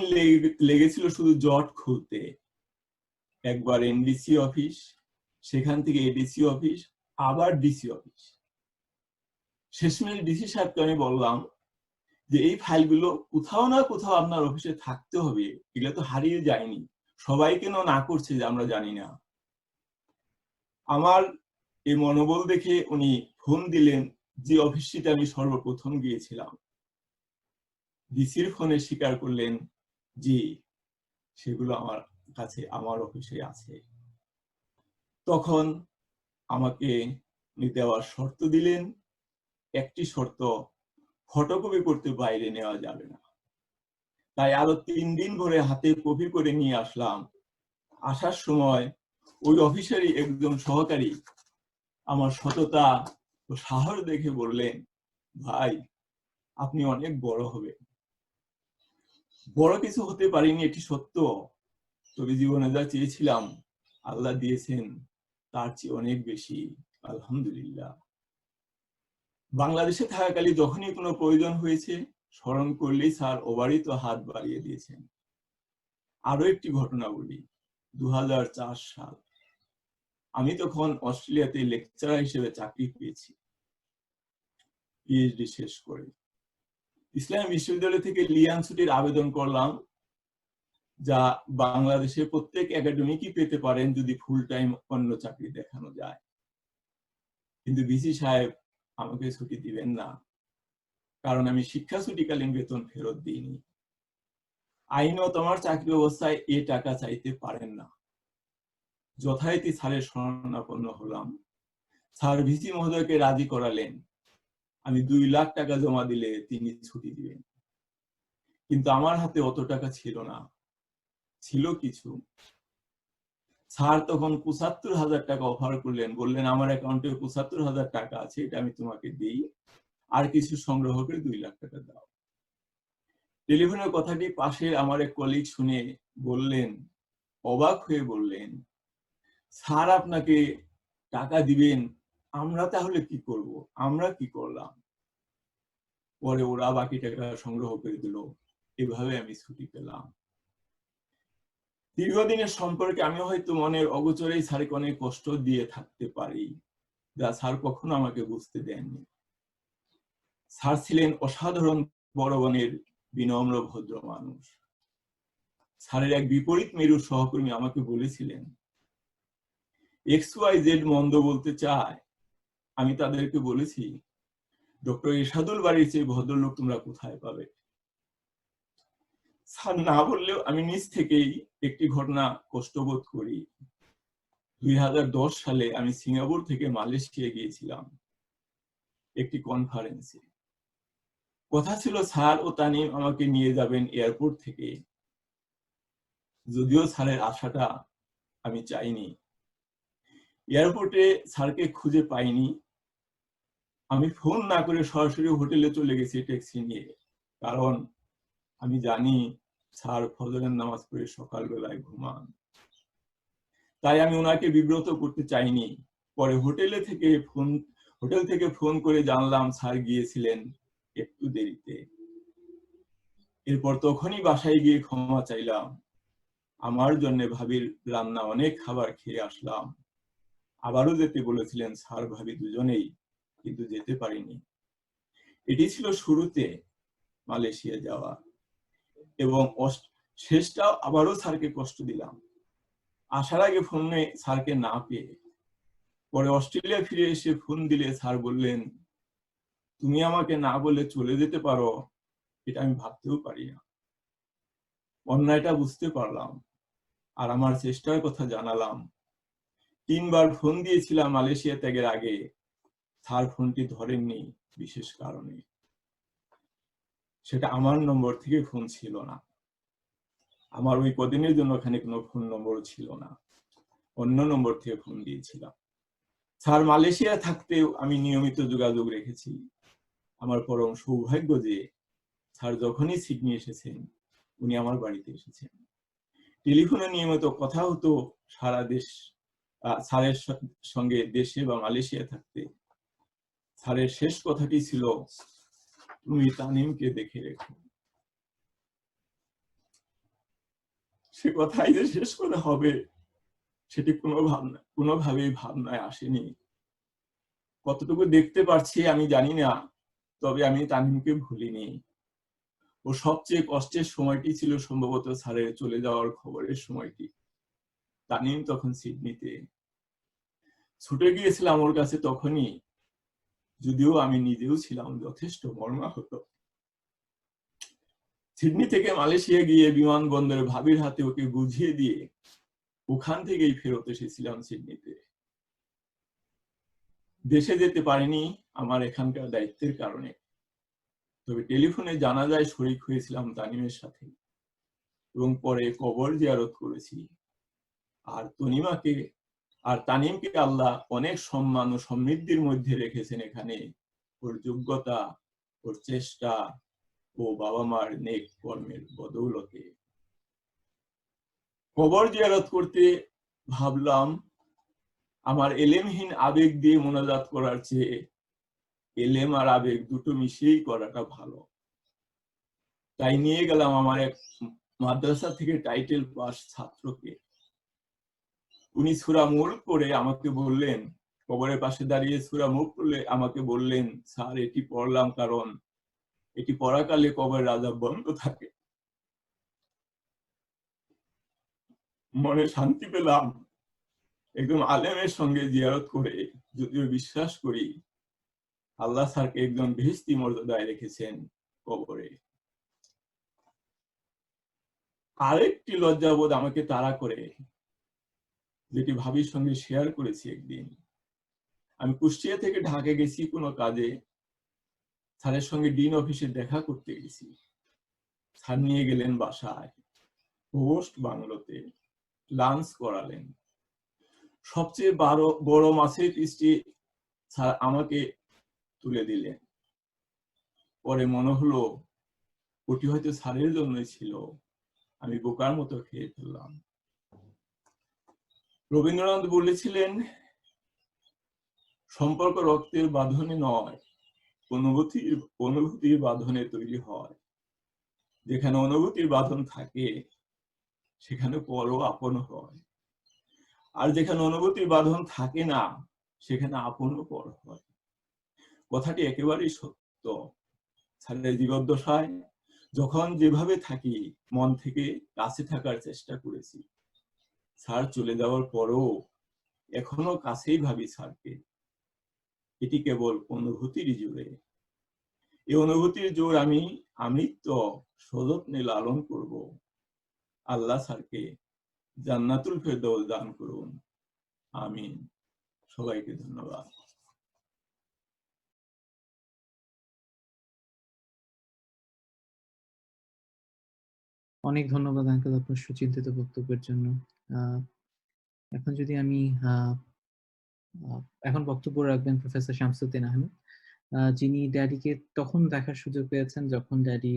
লেগেছিল শুধু জট খুলতে। একবার এনডিসি অফিস, সেখান থেকে এডিসি অফিস, আবার ডিসি অফিস। শেষমেশ ডিসি সাহেবকে আমি বললাম যে এই ফাইলগুলো কোথাও না কোথাও আপনার অফিসে থাকতে হবে, এগুলো তো হারিয়ে যায়নি, সবাই কেন না করছে যে আমরা জানি না। আমার এই মনোবল দেখে উনি ফোন দিলেন যে অফিসটিতে আমি সর্বপ্রথম গিয়েছিলাম। ডিসির ফোনে স্বীকার করলেন, জি সেগুলো আমার কাছে আমার অফিসে আছে। তখন আমাকে দেওয়ার শর্ত দিলেন, একটি শর্ত, ফটোকপি করতে বাইরে নেওয়া যাবে না। তাই আরো 3 দিন ধরে হাতে কপি করে নিয়ে আসলাম। আসার সময় ওই অফিসেরই একজন সহকারী আমার সততা ও সাহস দেখে বললেন, ভাই আপনি অনেক বড় হবেন। বড় কিছু হতে পারিনি, এটি সত্য, তবে জীবনে যা চেয়েছিলাম আল্লাহ দিয়েছেন তার চেয়ে অনেক বেশি, আলহামদুলিল্লাহ। বাংলাদেশে থাকাকালে যখনই কোনো প্রয়োজন হয়েছে স্মরণ করলেই স্যার অবারিত হাত বাড়িয়ে দিয়েছেন। আরো একটি ঘটনা বলি, 2004 সাল, আমি তখন অস্ট্রেলিয়াতে লেকচারার হিসেবে চাকরি পেয়েছি পিএইচডি শেষ করে। ইসলামী বিশ্ববিদ্যালয় থেকে লিয়ান ছুটির আবেদন করলাম, যা বাংলাদেশে প্রত্যেক একাডেমিকই পেতে পারেন যদি ফুল টাইম অন্য চাকরি দেখানো যায়। কিন্তু ভিসি সাহেব আমাকে ছুটি দিবেন না, কারণ আমি শিক্ষা ছুটিকালীন বেতন ফেরত দিইনি। আইনত আমার চাকরি অবস্থায় এ টাকা চাইতে পারেন না। যথারীতি স্যারের শরণাপন্ন হলাম। স্যার ভিসি মহোদয়কে রাজি করালেন, আমি 2 লাখ টাকা জমা দিলে তিনি ছুটি দিবেন। কিন্তু আমার হাতে অত টাকা ছিল না, ছিল কিছু। স্যার তখন 75,000 টাকা অফার করলেন, বললেন আমার অ্যাকাউন্টে 75,000 টাকা আছে, এটা আমি তোমাকে দিই, আর কিছু সংগ্রহ করে 2 লাখ টাকা দাও। টেলিফোনের কথাটি পাশে আমার এক কলিগ শুনে বললেন, অবাক হয়ে বললেন, স্যার আপনাকে টাকা দিবেন, আমরা তাহলে কি করব, আমরা কি করলাম। পরে ওরা বাকি টাকা সংগ্রহ করে দিল, এভাবে আমি ছুটি পেলাম। দীর্ঘদিনের সম্পর্কে আমি হয়তো মনের অগোচরেই স্যারকে অনেক কষ্ট দিয়ে থাকতে পারি, যা স্যার কখনো আমাকে বুঝতে দেননি। স্যার ছিলেন অসাধারণ বড় মনের বিনম্র ভদ্র মানুষ। স্যারের এক বিপরীত মেরুর সহকর্মী আমাকে বলেছিলেন, XYZ মন্দ বলতে চায়, আমি তাদেরকে বলেছি, ডক্টর এরশাদুল বাড়ির চেয়ে ভদ্রলোক তোমরা কোথায় পাবে। স্যার না বললেও আমি নিজ থেকেই একটি ঘটনা কষ্টবোধ করি। 2010 সালে আমি সিঙ্গাপুর থেকে মালয়েশিয়া গিয়েছিলাম একটি কনফারেন্সে। কথা ছিল স্যার ও তানিম আমাকে নিয়ে যাবেন এয়ারপোর্ট থেকে। যদিও স্যারের আশাটা আমি চাইনি। এয়ারপোর্টে স্যারকে খুঁজে পাইনি। আমি ফোন না করে সরাসরি হোটেলে চলে গেছি ট্যাক্সি নিয়ে, কারণ আমি জানি স্যার ফজরের নামাজ পড়ে সকালবেলায় ঘুমান। তাই আমি ওনাকে বিব্রত করতে চাইনি। পরে হোটেল থেকে ফোন করে জানলাম স্যার গিয়েছিলেন একটু দেরিতে। এরপর তখনই বাসায় গিয়ে ক্ষমা চাইলাম। আমার জন্য ভাবির রান্না অনেক খাবার খেয়ে আসলাম। আবারও যেতে বলেছিলেন স্যার ভাবি দুজনেই, কিন্তু যেতে পারিনি। এটি ছিল শুরুতে। মালয়েশিয়া যাওয়া, এবং শেষটাও আবারও স্যারকে কষ্ট দিলাম। আসার আগে ফোনে স্যারকে না পেয়ে পরে অস্ট্রেলিয়া ফিরে এসে ফোন দিলে স্যার বললেন, তুমি আমাকে না বলে চলে যেতে পারো, এটা আমি ভাবতেও পারি না। অন্যায়টা বুঝতে পারলাম আর আমার চেষ্টার কথা জানালাম। 3 বার ফোন দিয়েছিলাম মালয়েশিয়া ত্যাগের আগে, স্যার ফোনটি ধরেননি বিশেষ কারণে। সেটা আমার নম্বর থেকে ফোন ছিল না, আমার ওই কদিনের জন্য ওখানে কোনো ফোন নম্বর ছিল না, অন্য নম্বর থেকে ফোন দিয়েছিলাম। স্যার মালয়েশিয়া থাকতেও আমি নিয়মিত যোগাযোগ রেখেছি। আমার পরম সৌভাগ্য যে স্যার যখনই সিডনি এসেছেন উনি আমার বাড়িতে এসেছেন। টেলিফোনে নিয়মিত কথা হতো সারা দেশ। স্যারের সঙ্গে দেশে বা মালয়েশিয়া থাকতে স্যারের শেষ কথাটি ছিল, তুমি তানিমকে দেখে রেখো। সে কথাই যে শেষ কথা হবে সেটি কোনোভাবেই ভাবনায় আসেনি। কতটুকু দেখতে পারছি আমি জানি না, তবে আমি তানিমকে ভুলিনি। ও সবচেয়ে কষ্টের সময়টি ছিল সম্ভবত স্যারের চলে যাওয়ার খবরের সময়টি। তানিম তখন সিডনিতে। ছুটে গিয়েছিলাম ওর কাছে তখনই, যদিও আমি নিজেও ছিলাম যথেষ্ট মর্মাহত। সিডনি থেকে মালয়েশিয়া গিয়ে বিমানবন্দরে ভাবির হাতে ওকে বুঝিয়ে দিয়ে ওখান থেকেই ফেরত এসেছিলাম সিডনিতে। দেশে যেতে পারিনি আমার এখানকার দায়িত্বের কারণে, তবে টেলিফোনে জানাজায় শরীক হয়েছিলাম তানিমের সাথে এবং পরে কবর জিয়ারত করেছি। আর তানিমকে আল্লাহ অনেক সম্মান ও সমৃদ্ধির মধ্যে রেখেছেন এখানে, ওর যোগ্যতা, ওর চেষ্টা ও বাবা মার নেক কর্মের বদৌলতে। কবর জিয়ারত করতে ভাবলাম আমার এলেমহীন আবেগ দিয়ে মোনাজাত করার চেয়ে এলেম আর আবেগ দুটো মিশিয়েই করাটা ভালো। তাই নিয়ে গেলাম আমার এক মাদ্রাসা থেকে টাইটেল পাস ছাত্রকে। উনি সূরা মুল্ক পড়ে আমাকে বললেন, কবরের পাশে দাঁড়িয়ে সূরা মুল্ক পড়লে আমাকে বললেন, স্যার এটি পড়লাম কারণ এটি পড়াকালে কবরের আযাব বন্ধ থাকে। মনে শান্তি পেলাম একদম আলেমের সঙ্গে জিয়ারত করে, যদিও বিশ্বাস করি আল্লাহ স্যারকে একজন বেহেশতি মর্যাদায় রেখেছেন কবরে। আরেকটি লজ্জাবোধ আমাকে তাড়া করে, যেটি ভাবির সঙ্গে শেয়ার করেছি একদিন। আমি কুষ্টিয়া থেকে ঢাকা গেছি কোনো কাজে, স্যারের সঙ্গে ডিন অফিসে দেখা করতে গেছি। স্যার নিয়ে গেলেন বাসায়, হোস্ট বাংলোতে, লাঞ্চ করালেন। সবচেয়ে বড় মাছের পিসটি স্যার আমাকে তুলে দিলেন। পরে মনে হলো ওটি হয়তো স্যারের জন্যই ছিল, আমি বোকার মতো খেয়ে ফেললাম। রবীন্দ্রনাথ বলেছিলেন, সম্পর্ক রক্তের বাঁধনে নয়, অনুভূতির বাঁধনে তৈরি হয়। যেখানে অনুভূতির বাঁধন থাকে সেখানে পরও আপন হয়, আর যেখানে অনুভূতির বাঁধন থাকে না সেখানে আপনও পর হয়। কথাটি একেবারেই সত্য। স্যারের জীবদ্দশায় যখন যেভাবে থাকি মন থেকে কাছে থাকার চেষ্টা করেছি। স্যার চলে যাওয়ার পরও এখনো কাছেই ভাবি স্যারকে। এটি কেবল অনুভূতির জোরে। এই অনুভূতির জোর আমি আমৃত্য সযত্নে লালন করব। আল্লাহ স্যারকে জান্নাতুল ফেরদৌস দান করুন, আমিন। সবাইকে ধন্যবাদ। অনেক ধন্যবাদ আঙ্কেল আপনার সুচিন্তিত বক্তব্যের জন্য। এখন যদি আমি এখন বক্তব্য রাখবেন প্রফেসর শামসুদ্দিন আহমেদ, যিনি ড্যাডিকে তখন দেখার সুযোগ পেয়েছেন যখন ড্যাডি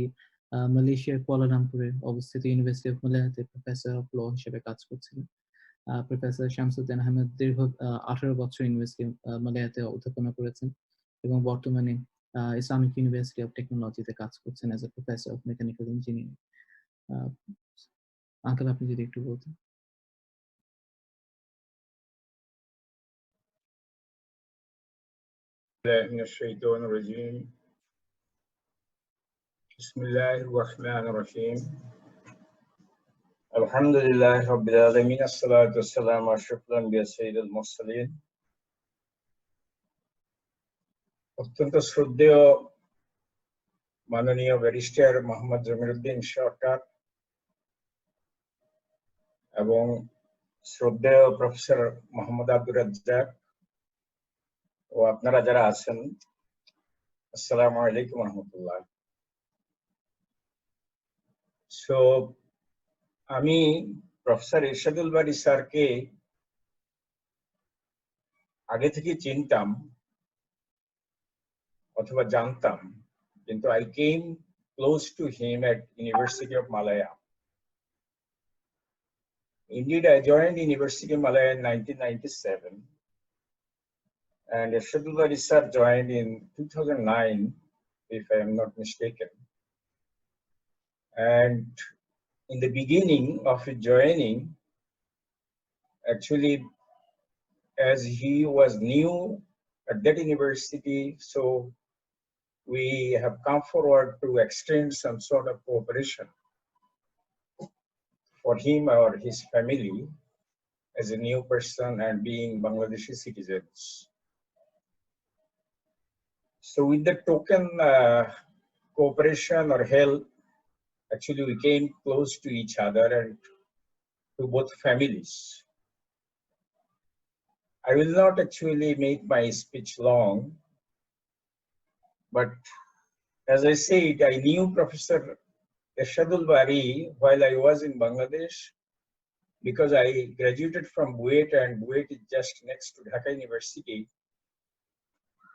মালয়েশিয়ার কুয়ালালামপুরে অবস্থিত ইউনিভার্সিটি অফ মালায়াতে প্রফেসর অফ ল হিসেবে কাজ করছিলেন। প্রফেসর শামসুদ্দিন আহমেদ দীর্ঘ 18 বছর ইউনিভার্সিটি মালায়াতে অধ্যাপনা করেছেন এবং বর্তমানে ইসলামিক ইউনিভার্সিটি অফ টেকনোলজিতে কাজ করছেন as a professor of mechanical engineering. Uncle আপনি যদি একটু বলতেন। من الشيطان الرجيم Bismillahirrahmanirrahim. Alhamdulillah Rabbil Alamin. Assalatu wassalamu ala ashrafil anbiya sayyidil mursalin. অত্যন্ত শ্রদ্ধেয় মাননীয় ব্যারিস্টার মোহাম্মদ জামিরুদ্দিন সরকার এবং শ্রদ্ধেয় প্রফেসর মোহাম্মদ আব্দুর রাজ্জাক ও আপনারা যারা আছেন, আসসালামু আলাইকুম রহমতুল্লাহ। সো আমি প্রফেসর এরশাদুল বারী স্যারকে আগে থেকে চিনতাম অথবা জানতাম, কিন্তু I came close to him at University of Malaya. Indeed, I joined University of Malaya in 1997, and Ershadul Bari sir joined in 2009, if I am not mistaken. And in the beginning of his joining, actually, as he was new at that university, so we have come forward to extend some sort of cooperation for him or his family as a new person and being Bangladeshi citizens. So with the token cooperation or help, actually we came close to each other and to both families. I will not actually make my speech long, but as I said, I knew Professor Ershadul Bari while I was in Bangladesh, because I graduated from BUET, and BUET is just next to Dhaka University.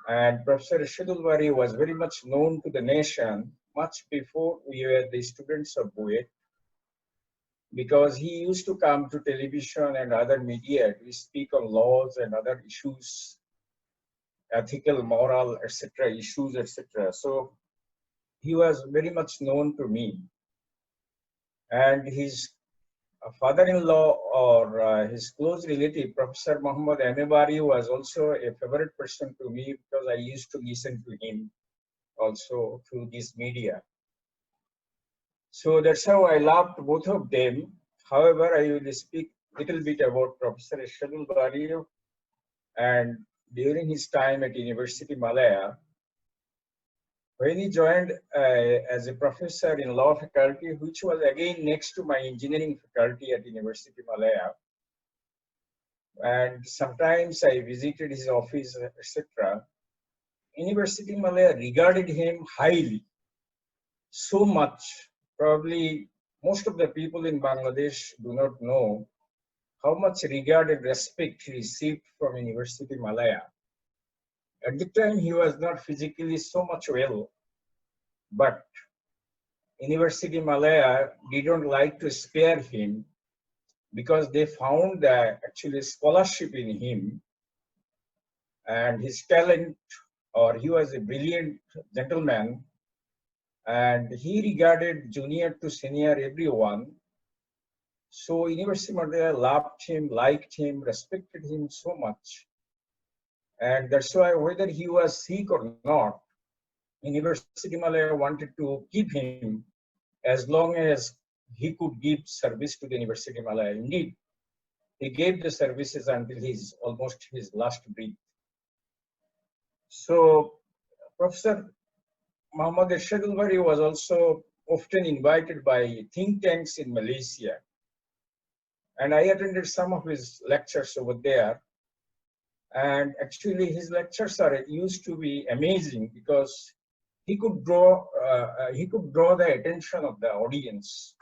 And Professor Ershadul Bari was very much known to the nation much before we were the students of BUET, because he used to come to television and other media to speak on laws and other issues, ethical, moral, etc., issues, etc. So he was very much known to me. And his father-in-law or his close relative, Professor Muhammad Bari, was also a favorite person to me, because I used to listen to him also through this media. So that's how I loved both of them. However, I will speak a little bit about Professor Ershadul Bari and during his time at University of Malaya. When he joined as a professor in law faculty, which was again next to my engineering faculty at University of Malaya, and sometimes I visited his office, etc. University of Malaya regarded him highly, so much. Probably most of the people in Bangladesh do not know how much regard and respect he received from University of Malaya. At the time, he was not physically so much well, but University of Malaya didn't like to spare him, because they found actually scholarship in him and his talent, or he was a brilliant gentleman, and he regarded junior to senior everyone. So University of Malaya loved him, liked him, respected him so much. And that's why whether he was sick or not, University of Malaya wanted to keep him as long as he could give service to the University of Malaya. Indeed, he gave the services until almost his last breath. So Professor Muhammad Ershadul Bari was also often invited by think tanks in Malaysia, and I attended some of his lectures over there. And actually his lectures used to be amazing, because he could draw the attention of the audience,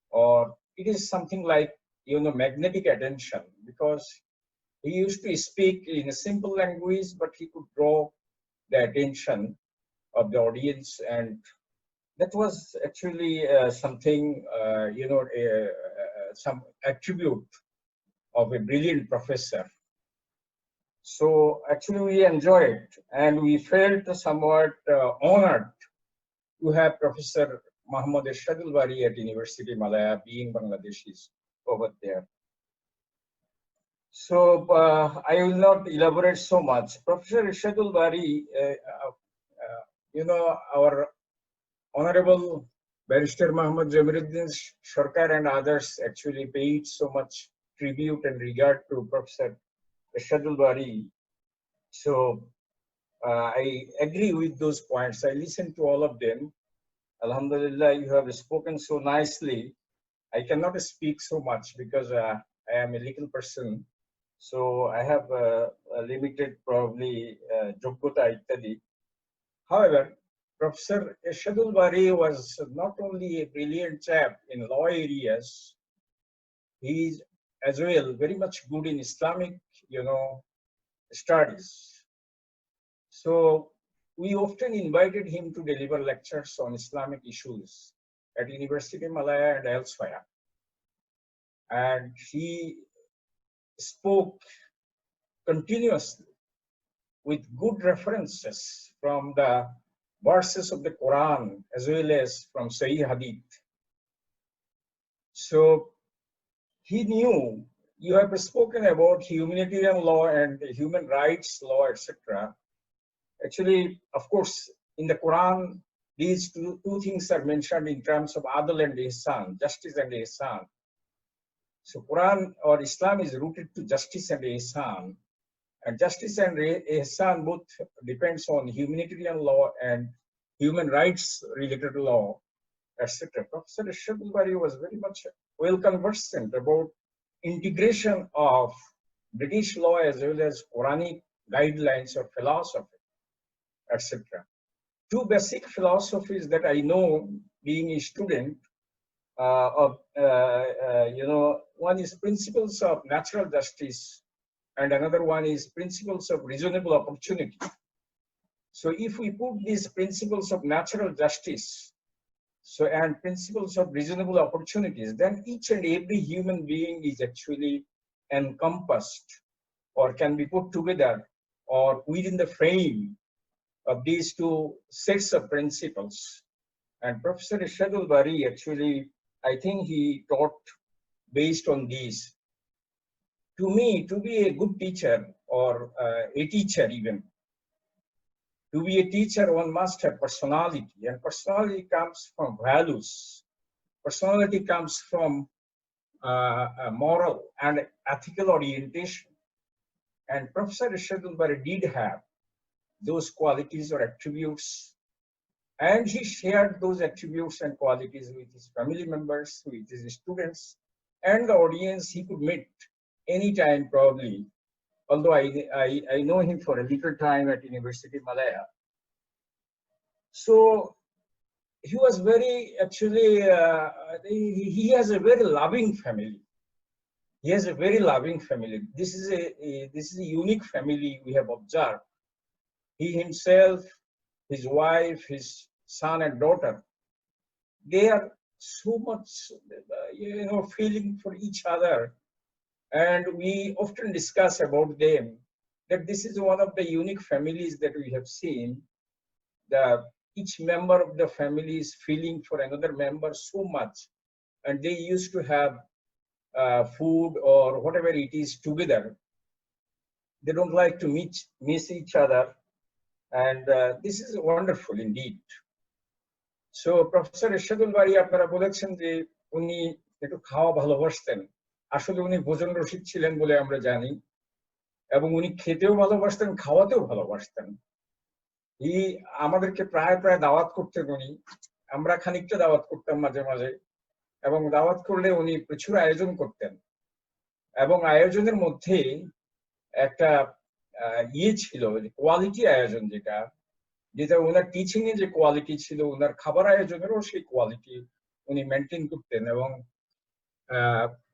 or it is something like, magnetic attention, because he used to speak in a simple language, but he could draw the attention of the audience. And that was actually something, some attribute of a brilliant professor. So actually we enjoyed, and we felt somewhat honored to have Professor Muhammad Ershadul Bari at University of Malaya, being Bangladeshis over there. So I will not elaborate so much. Professor Ershadul Bari, our Honorable Barrister Muhammad Jamiruddin, Sircar and others actually paid so much tribute and regard to Professor Ershadul Bari. So I agree with those points. I listened to all of them. Alhamdulillah, you have spoken so nicely. I cannot speak so much because I am a little person. So I have a limited probably Joggota ittadi. However, Professor Ershadul Bari was not only a brilliant chap in law areas, he is as well very much good in Islamic, studies. So we often invited him to deliver lectures on Islamic issues at University of Malaya and elsewhere. And he spoke continuously with good references from the verses of the Quran as well as from Sahih Hadith. So he knew, you have spoken about humanitarian law and human rights law, etc. Actually, of course, in the Quran, these two things are mentioned in terms of adl and ihsan, justice and ihsan. So Quran or Islam is rooted to justice and ihsan. And justice and ihsan both depends on humanitarian law and human rights related law, etc. Professor Ershadul Bari was very much well conversant about integration of British law as well as Quranic guidelines or philosophy, etc. Two basic philosophies that I know being a student one is principles of natural justice and another one is principles of reasonable opportunity. So if we put these principles of natural justice and principles of reasonable opportunities, then each and every human being is actually encompassed or can be put together or within the frame of these two sets of principles. And Professor Ershadul Bari actually, I think he taught based on these. To me, to be a good teacher or a teacher even, to be a teacher, one must have personality, and personality comes from values. Personality comes from a moral and ethical orientation. And Professor Ershadul Bari did have those qualities or attributes, and he shared those attributes and qualities with his family members, with his students, and the audience he could meet anytime probably. Although I know him for a little time at University of Malaya. So he was very, actually, he has a very loving family. He has a very loving family. This is a unique family we have observed. He himself, his wife, his son and daughter, they are so much, feeling for each other. And we often discuss about them that this is one of the unique families that we have seen. Each member of the family is feeling for another member so much, and they used to have food or whatever it is together. They don't like to miss each other, and this is wonderful indeed. So Professor Ershadul Bari, আপনারা বলেছেন যে উনি একটু খাওয়া ভালোবাসতেন। আসলে উনি ভোজন রসিক ছিলেন বলে আমরা জানি, এবং উনি খেতেও ভালোবাসতেন, খাওয়াতেও ভালোবাসতেন। আমাদেরকে প্রায় দাওয়াত করতেন উনি, আমরা খানিকটা দাওয়াত করতাম মাঝে মাঝে, এবং দাওয়াত করলে উনি প্রচুর আয়োজন করতেন। এবং আয়োজনের মধ্যে একটা ছিল, কোয়ালিটি আয়োজন, যেটা ওনার টিচিং এ যে কোয়ালিটি ছিল, ওনার খাবার আয়োজনেরও সেই কোয়ালিটি উনি মেনটেন করতেন। এবং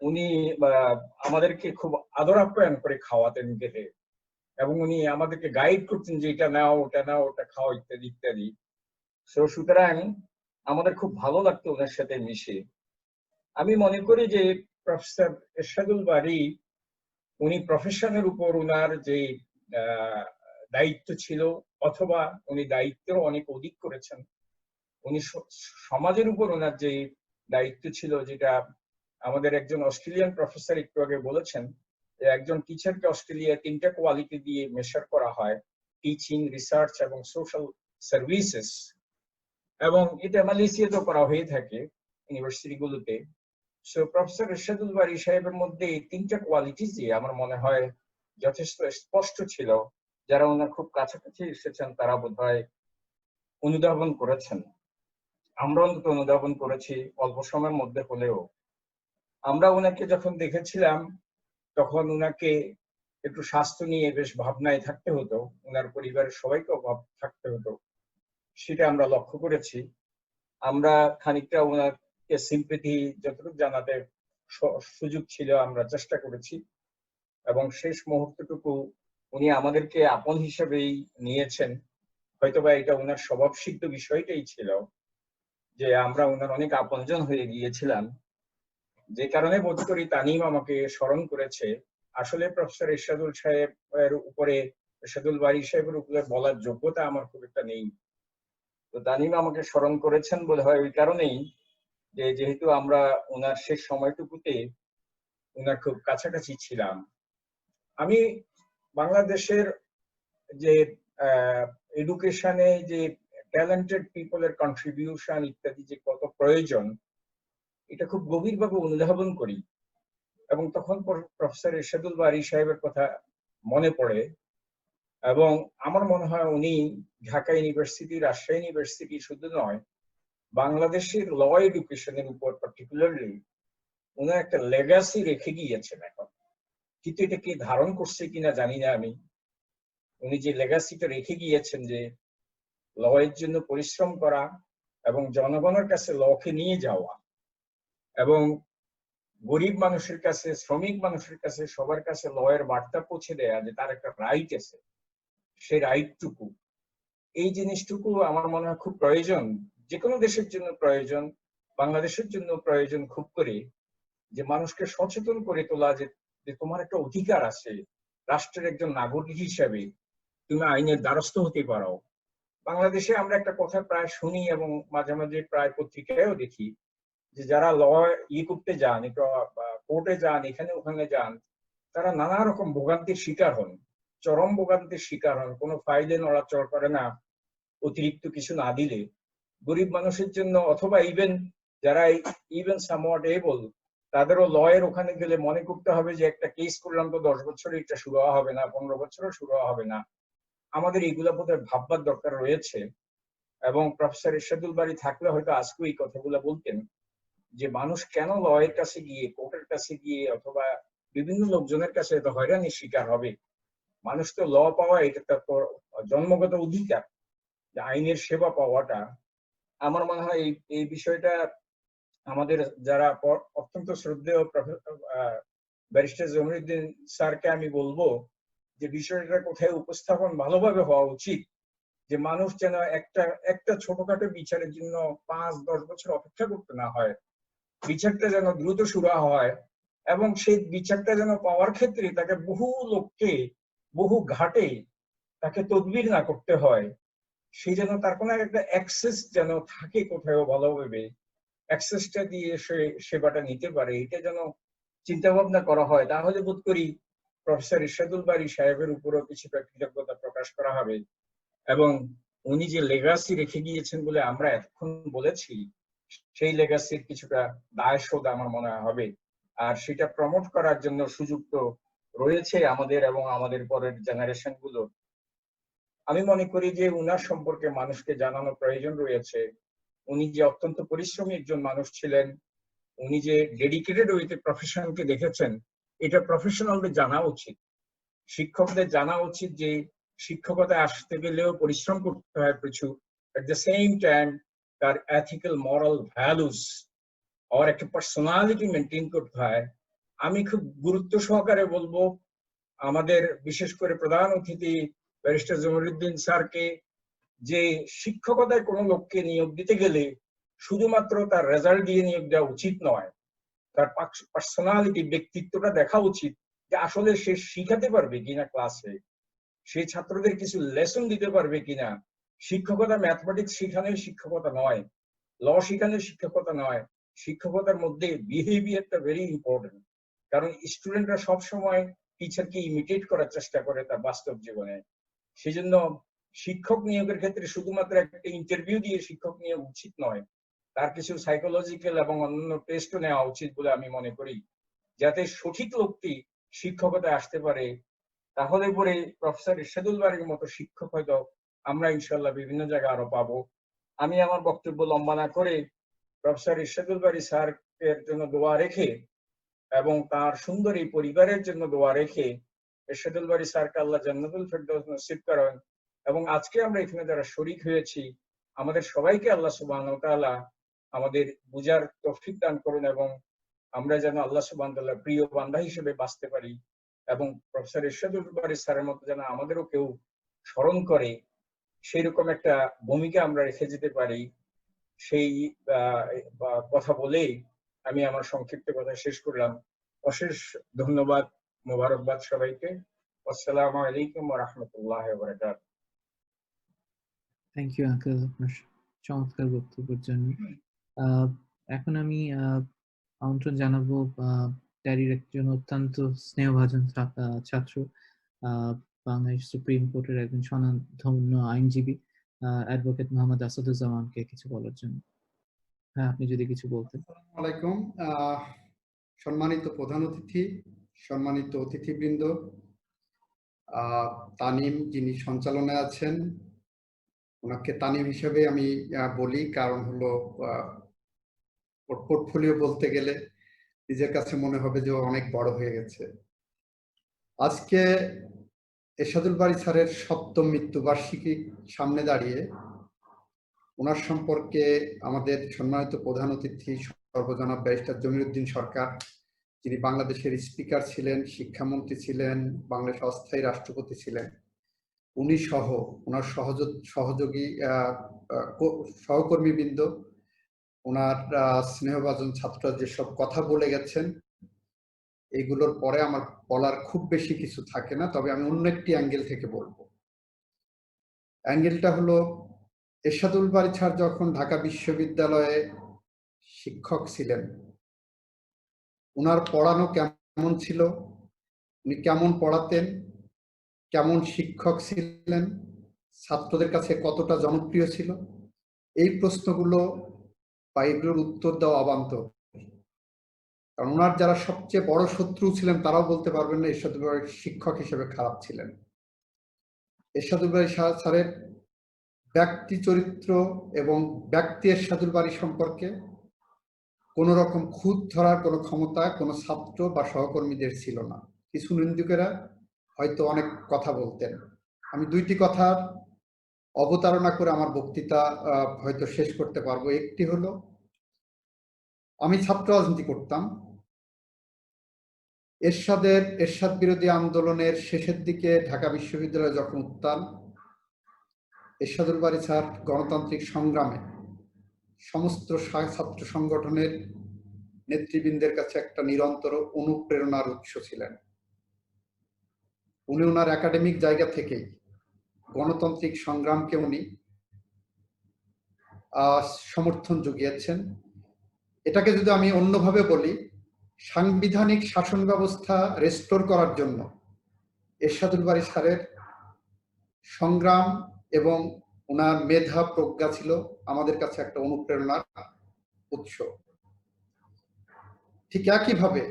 উনি আমাদেরকে খুব আদর আপ্যায়ন করে খাওয়াতেন গেলে, এবং উনি আমাদেরকে গাইড করতেন যে এটা নাও, ওটা নাও, ওটা খাও, ইত্যাদি ইত্যাদি। সুতরাং আমাদের খুব ভালো লাগতো ওনার সাথে মিশে। আমি মনে করি যে প্রফেসর এরশাদুল বারী, উনি প্রফেশনের উপর উনার যে দায়িত্ব ছিল, অথবা উনি দায়িত্বেও অনেক অধিক করেছেন, উনি সমাজের উপর ওনার যে দায়িত্ব ছিল, যেটা আমাদের একজন অস্ট্রেলিয়ান প্রফেসর একটু আগে বলেছেন, যে একজন টিচারকে অস্ট্রেলিয়ায় 3টা কোয়ালিটি দিয়ে মেজার করা হয়: টিচিং, রিসার্চ এবং সোশ্যাল সার্ভিসেস। এবং এটা মালয়েশিয়াতেও করা হয়ে থাকে ইউনিভার্সিটি গুলোতে। সো প্রফেসর এরশাদুল বারী সাহেবের মধ্যে এই তিনটা কোয়ালিটিস আমার মনে হয় যথেষ্ট স্পষ্ট ছিল। যারা ওনার খুব কাছাকাছি এসেছেন তারা বোধহয় অনুধাবন করেছেন, আমরা অন্তত অনুধাবন করেছি অল্প সময়ের মধ্যে হলেও। আমরা ওনাকে যখন দেখেছিলাম তখন ওনাকে একটু স্বাস্থ্য নিয়ে বেশ ভাবনায় থাকতে হতো, ওনার পরিবারের সবাইকেও থাকতে হতো, সেটা আমরা লক্ষ্য করেছি। আমরা খানিকটা ওনাকে সিম্পেথি যতটুকু জানাতে সুযোগ ছিল আমরা চেষ্টা করেছি, এবং শেষ মুহূর্তটুকু উনি আমাদেরকে আপন হিসেবেই নিয়েছেন। হয়তোবা এটা ওনার স্বভাবসিদ্ধ বিষয়টাই ছিল যে আমরা ওনার অনেক আপনজন হয়ে গিয়েছিলাম, যে কারণে বোধ করি তানিম আমাকে স্মরণ করেছে। আসলে প্রফেসর এরশাদুল সাহেবের উপরে, এরশাদুল বারী সাহেবের উপরে বলার যোগ্যতা আমার খুব একটা নেই, তো তানিম আমাকে স্মরণ করেছেন বলে হয় ওই কারণেই যে যেহেতু আমরা ওনার শেষ সময়টুকুতে ওনার খুব কাছাকাছি ছিলাম। আমি বাংলাদেশের যে এডুকেশনে যে ট্যালেন্টেড পিপলের কন্ট্রিবিউশন ইত্যাদি যে কত প্রয়োজন, এটা খুব গভীরভাবে অনুধাবন করি, এবং তখন প্রফেসর এরশাদুল বারী সাহেবের কথা মনে পড়ে। এবং আমার মনে হয় উনি ঢাকা ইউনিভার্সিটি, রাজশাহী ইউনিভার্সিটি শুধু নয়, বাংলাদেশের ল এডুকেশনের উপর পার্টিকুলারলি উনার একটা লেগাসি রেখে গিয়েছেন এখন। কিন্তু এটা কি ধারণ করছে কিনা জানি না আমি। উনি যে লেগাসিটা রেখে গিয়েছেন যে ল এর জন্য পরিশ্রম করা এবং জনগণের কাছে লকে নিয়ে যাওয়া, এবং গরিব মানুষের কাছে, শ্রমিক মানুষের কাছে, সবার কাছে ল এর বার্তা পৌঁছে দেয়া যে তার একটা রাইট আছে, সেই রাইটটুকু, এই জিনিসটুকু আমার মনে হয় খুব প্রয়োজন, যে কোনো দেশের জন্য প্রয়োজন, বাংলাদেশের জন্য প্রয়োজন খুব করে, যে মানুষকে সচেতন করে তোলা যে তোমার একটা অধিকার আছে, রাষ্ট্রের একজন নাগরিক হিসেবে তুমি আইনের দ্বারস্থ হতে পারো। বাংলাদেশে আমরা একটা কথা প্রায় শুনি এবং মাঝে মাঝে প্রায় পত্রিকায়ও দেখি যে যারা ল করতে যান, একটু কোর্টে যান, এখানে ওখানে যান, তারা নানা রকম ভোগান্তির শিকার হন, চরম ভোগান্তির শিকার হন, কোনো ফাইলে নড়াচড় করে না অতিরিক্ত কিছু না দিলে। গরিব মানুষের জন্য, অথবা যারা সামওয়াট এবল, তাদেরও লয়ের ওখানে গেলে মনে করতে হবে যে একটা কেস করলাম তো 10 বছরে এটা শুরু হবে না, 15 বছরও শুরু হবে না। আমাদের এইগুলা বোধহয় ভাববার দরকার রয়েছে। এবং প্রফেসর এরশাদুল বারী থাকলে হয়তো আজকে এই কথাগুলো বলতেন যে মানুষ কেন লয়ের কাছে গিয়ে, কোর্টের কাছে গিয়ে, অথবা বিভিন্ন লোকজনের কাছে এত হয়রানির শিকার হবে। মানুষ তো ল পাওয়া এটা তার জন্মগত অধিকার, যে আইনের সেবা পাওয়াটা। আমার মনে হয় এই বিষয়টা আমাদের যারা অত্যন্ত শ্রদ্ধেয় ব্যারিস্টার জমিরুদ্দিন স্যারকে আমি বলবো যে বিষয়টা কোথায় উপস্থাপন ভালোভাবে হওয়া উচিত, যে মানুষ যেন একটা ছোটখাটো বিচারের জন্য 5-10 বছর অপেক্ষা করতে না হয়, বিচারটা যেন দ্রুত শুরু হয়, এবং সেই বিচারটা যেন পাওয়ার ক্ষেত্রে তাকে বহু লোককে বহু ঘাটে তাকে তদবির না করতে হয়, সেই যেন তার কোনো একটা অ্যাক্সেস যেন থাকে কোথাও ভালোভাবে, অ্যাক্সেসটা দিয়ে সে সেবাটা নিতে পারে, এটা যেন চিন্তা ভাবনা করা হয়। তাহলে বোধ করি প্রফেসর এরশাদুল বারী সাহেবের উপরও কিছুটা কৃতজ্ঞতা প্রকাশ করা হবে, এবং উনি যে লেগাসি রেখে গিয়েছেন বলে আমরা এখন বলেছি, সেই লেগাসির কিছুটা দায়শোধ আমার মনে হবে। আর সেটা প্রমোট করার জন্য সুযোগ তো রয়েছে আমাদের এবং আমাদের পরের জেনারেশন গুলো। আমি মনে করি যে উনার সম্পর্কে মানুষকে জানানো প্রয়োজন রয়েছে। উনি যে অত্যন্ত পরিশ্রমী একজন মানুষ ছিলেন, উনি যে ডেডিকেটেড ওয়েতে প্রফেশনকে দেখেছেন, এটা প্রফেশনালদের জানা উচিত, শিক্ষকদের জানা উচিত যে শিক্ষকতায় আসতে গেলেও পরিশ্রম করতে হয় প্রচুর, এট দ্য সেম টাইম তার এথিক্যাল মরাল ভ্যালুস আর একটা পার্সোনালিটি মেনটেন করতে হয়। আমি খুব গুরুত্ব সহকারে বলবো আমাদের বিশেষ করে প্রধান অতিথি ব্যারিস্টার জমিরুদ্দিন স্যারকে, যে শিক্ষকতায় কোনো লোককে নিয়োগ দিতে গেলে শুধুমাত্র তার রেজাল্ট দিয়ে নিয়োগ দেওয়া উচিত নয়, তার পার্সোনালিটি, ব্যক্তিত্বটা দেখা উচিত, যে আসলে সে শিখাতে পারবে কিনা ক্লাসে, সে ছাত্রদের কিছু লেসন দিতে পারবে কিনা। শিক্ষকতা ম্যাথমেটিক্স শিখানোর শিক্ষকতা নয়, ল শিখানোর শিক্ষকতা নয়, শিক্ষকতার মধ্যে বিহেভিয়ারটা ভেরি ইম্পর্টেন্ট। কারণ স্টুডেন্টরা সবসময় টিচারকে ইমিটেট করার চেষ্টা করে তার বাস্তব জীবনে। সেজন্য শিক্ষক নিয়োগের ক্ষেত্রে শুধুমাত্র একটা ইন্টারভিউ দিয়ে শিক্ষক নিয়োগ উচিত নয়, তার কিছু সাইকোলজিক্যাল এবং অন্যান্য টেস্টও নেওয়া উচিত বলে আমি মনে করি, যাতে সঠিক লোকটি শিক্ষকতায় আসতে পারে। তাহলে পরে প্রফেসর এরশাদুল বারীর মতো শিক্ষক হয়তো আমরা ইনশাল্লাহ বিভিন্ন জায়গায় আরো পাবো। আমি আমার বক্তব্য লম্বা না করে প্রফেসর এরশাদুল বারী স্যারের জন্য দোয়া রেখে এবং তার সুন্দর এই পরিবারের জন্য দোয়া রেখে এরশাদুল বারী স্যারকে আল্লাহ জান্নাতুল ফেরদৌস নসিব করেন, এবং আজকে আমরা এখানে যারা শরীক হয়েছি আমাদের সবাইকে আল্লাহ সুবহানাহু ওয়া তাআলা আমাদের বুঝার তৌফিক দান করুন, এবং আমরা যেন আল্লাহ সুবহানাহু ওয়া তাআলার প্রিয় বান্দা হিসেবে বাঁচতে পারি, এবং প্রফেসর এরশাদুল বারী স্যারের মতো যেন আমাদেরও কেউ স্মরণ করে সেই রকম একটা ভূমিকা আমরা রেখে যেতে পারি। সেই কথা বলেই আমি আমার সংক্ষিপ্ত কথা শেষ করলাম। অশেষ ধন্যবাদ, মোবারকবাদ সবাইকে। আসসালামু আলাইকুম ওয়া রাহমাতুল্লাহি ওয়া বারাকাতুহু। থ্যাংক ইউ আঙ্কেল আপনার চমৎকার বক্তব্যের জন্য। এখন আমি আমন্ত্রণ জানাবো ট্যারির একজন অত্যন্ত স্নেহভাজন ছাত্র, বাংলাদেশ সুপ্রিম কোর্টের একজন স্বনামধন্য আইনজীবী অ্যাডভোকেট মোহাম্মদ আসাদুজ্জামানকে কিছু বলার জন্য। হ্যাঁ, আপনি যদি কিছু বলতেন। আসসালামু আলাইকুম। সম্মানিত প্রধান অতিথি, সম্মানিত অতিথিবৃন্দ, তানিম যিনি সঞ্চালনে আছেন, ওনাকে তানিম হিসেবে আমি বলি, কারণ হলো পোর্টফোলিও বলতে গেলে নিজের কাছে মনে হবে যে অনেক বড় হয়ে গেছে। আজকে এরশাদুল বারী স্যারের ৭ম মৃত্যুবার্ষিকী সামনে দাঁড়িয়ে ওনার সম্পর্কে আমাদের সম্মানিত প্রধান অতিথি সর্বজনাব ব্যারিস্টার জমিরুদ্দিন সরকার, যিনি বাংলাদেশের স্পিকার ছিলেন, শিক্ষামন্ত্রী ছিলেন, বাংলাদেশ অস্থায়ী রাষ্ট্রপতি ছিলেন, উনি সহ ওনার সহযোগী সহকর্মীবৃন্দ, ওনার স্নেহভাজন ছাত্ররা যেসব কথা বলে গেছেন, এগুলোর পরে আমার বলার খুব বেশি কিছু থাকে না। তবে আমি অন্য একটি অ্যাঙ্গেল থেকে বলবো। অ্যাঙ্গেলটা হলো, এরশাদুল বারী স্যার যখন ঢাকা বিশ্ববিদ্যালয়ে শিক্ষক ছিলেন, ওনার পড়ানো কেমন ছিল, উনি কেমন পড়াতেন, কেমন শিক্ষক ছিলেন, ছাত্রদের কাছে কতটা জনপ্রিয় ছিল, এই প্রশ্নগুলো বা এগুলোর উত্তর দেওয়া অবান্তর। কারণ ওনার যারা সবচেয়ে বড় শত্রু ছিলেন তারাও বলতে পারবেন না এরশাদুল বারী শিক্ষক হিসেবে খারাপ ছিলেন। এরশাদুল বারী স্যারের ব্যক্তি চরিত্র এবং ব্যক্তি এরশাদুল বারী সম্পর্কে কোন রকম খুঁত ধরার কোনো ক্ষমতা কোনো ছাত্র বা সহকর্মীদের ছিল না। কিছু নিন্দুকেরা হয়তো অনেক কথা বলতেন। আমি দুইটি কথার অবতারণা করে আমার বক্তৃতা হয়তো শেষ করতে পারবো। একটি হলো, আমি ছাত্র রাজনীতি করতাম। এরশাদ বিরোধী আন্দোলনের শেষের দিকে ঢাকা বিশ্ববিদ্যালয়ে যখন উত্তাল, এরশাদুল বারী স্যার গণতান্ত্রিক সংগ্রামে সমস্ত ছাত্র সংগঠনের নেতৃবৃন্দের কাছে একটা নিরন্তর অনুপ্রেরণার উৎস ছিলেন। উনি ওনার একাডেমিক জায়গা থেকেই গণতান্ত্রিক সংগ্রামকে উনি সমর্থন জুগিয়েছেন। এটাকে যদি আমি অন্যভাবে বলি, সাংবিধানিক শাসন ব্যবস্থা রেস্টোর করার জন্য এরশাদুল বারী স্যারের সংগ্রাম এবং ওনার মেধা প্রজ্ঞা ছিল আমাদের কাছে একটা অনুপ্রেরণার উৎস। ঠিক একইভাবে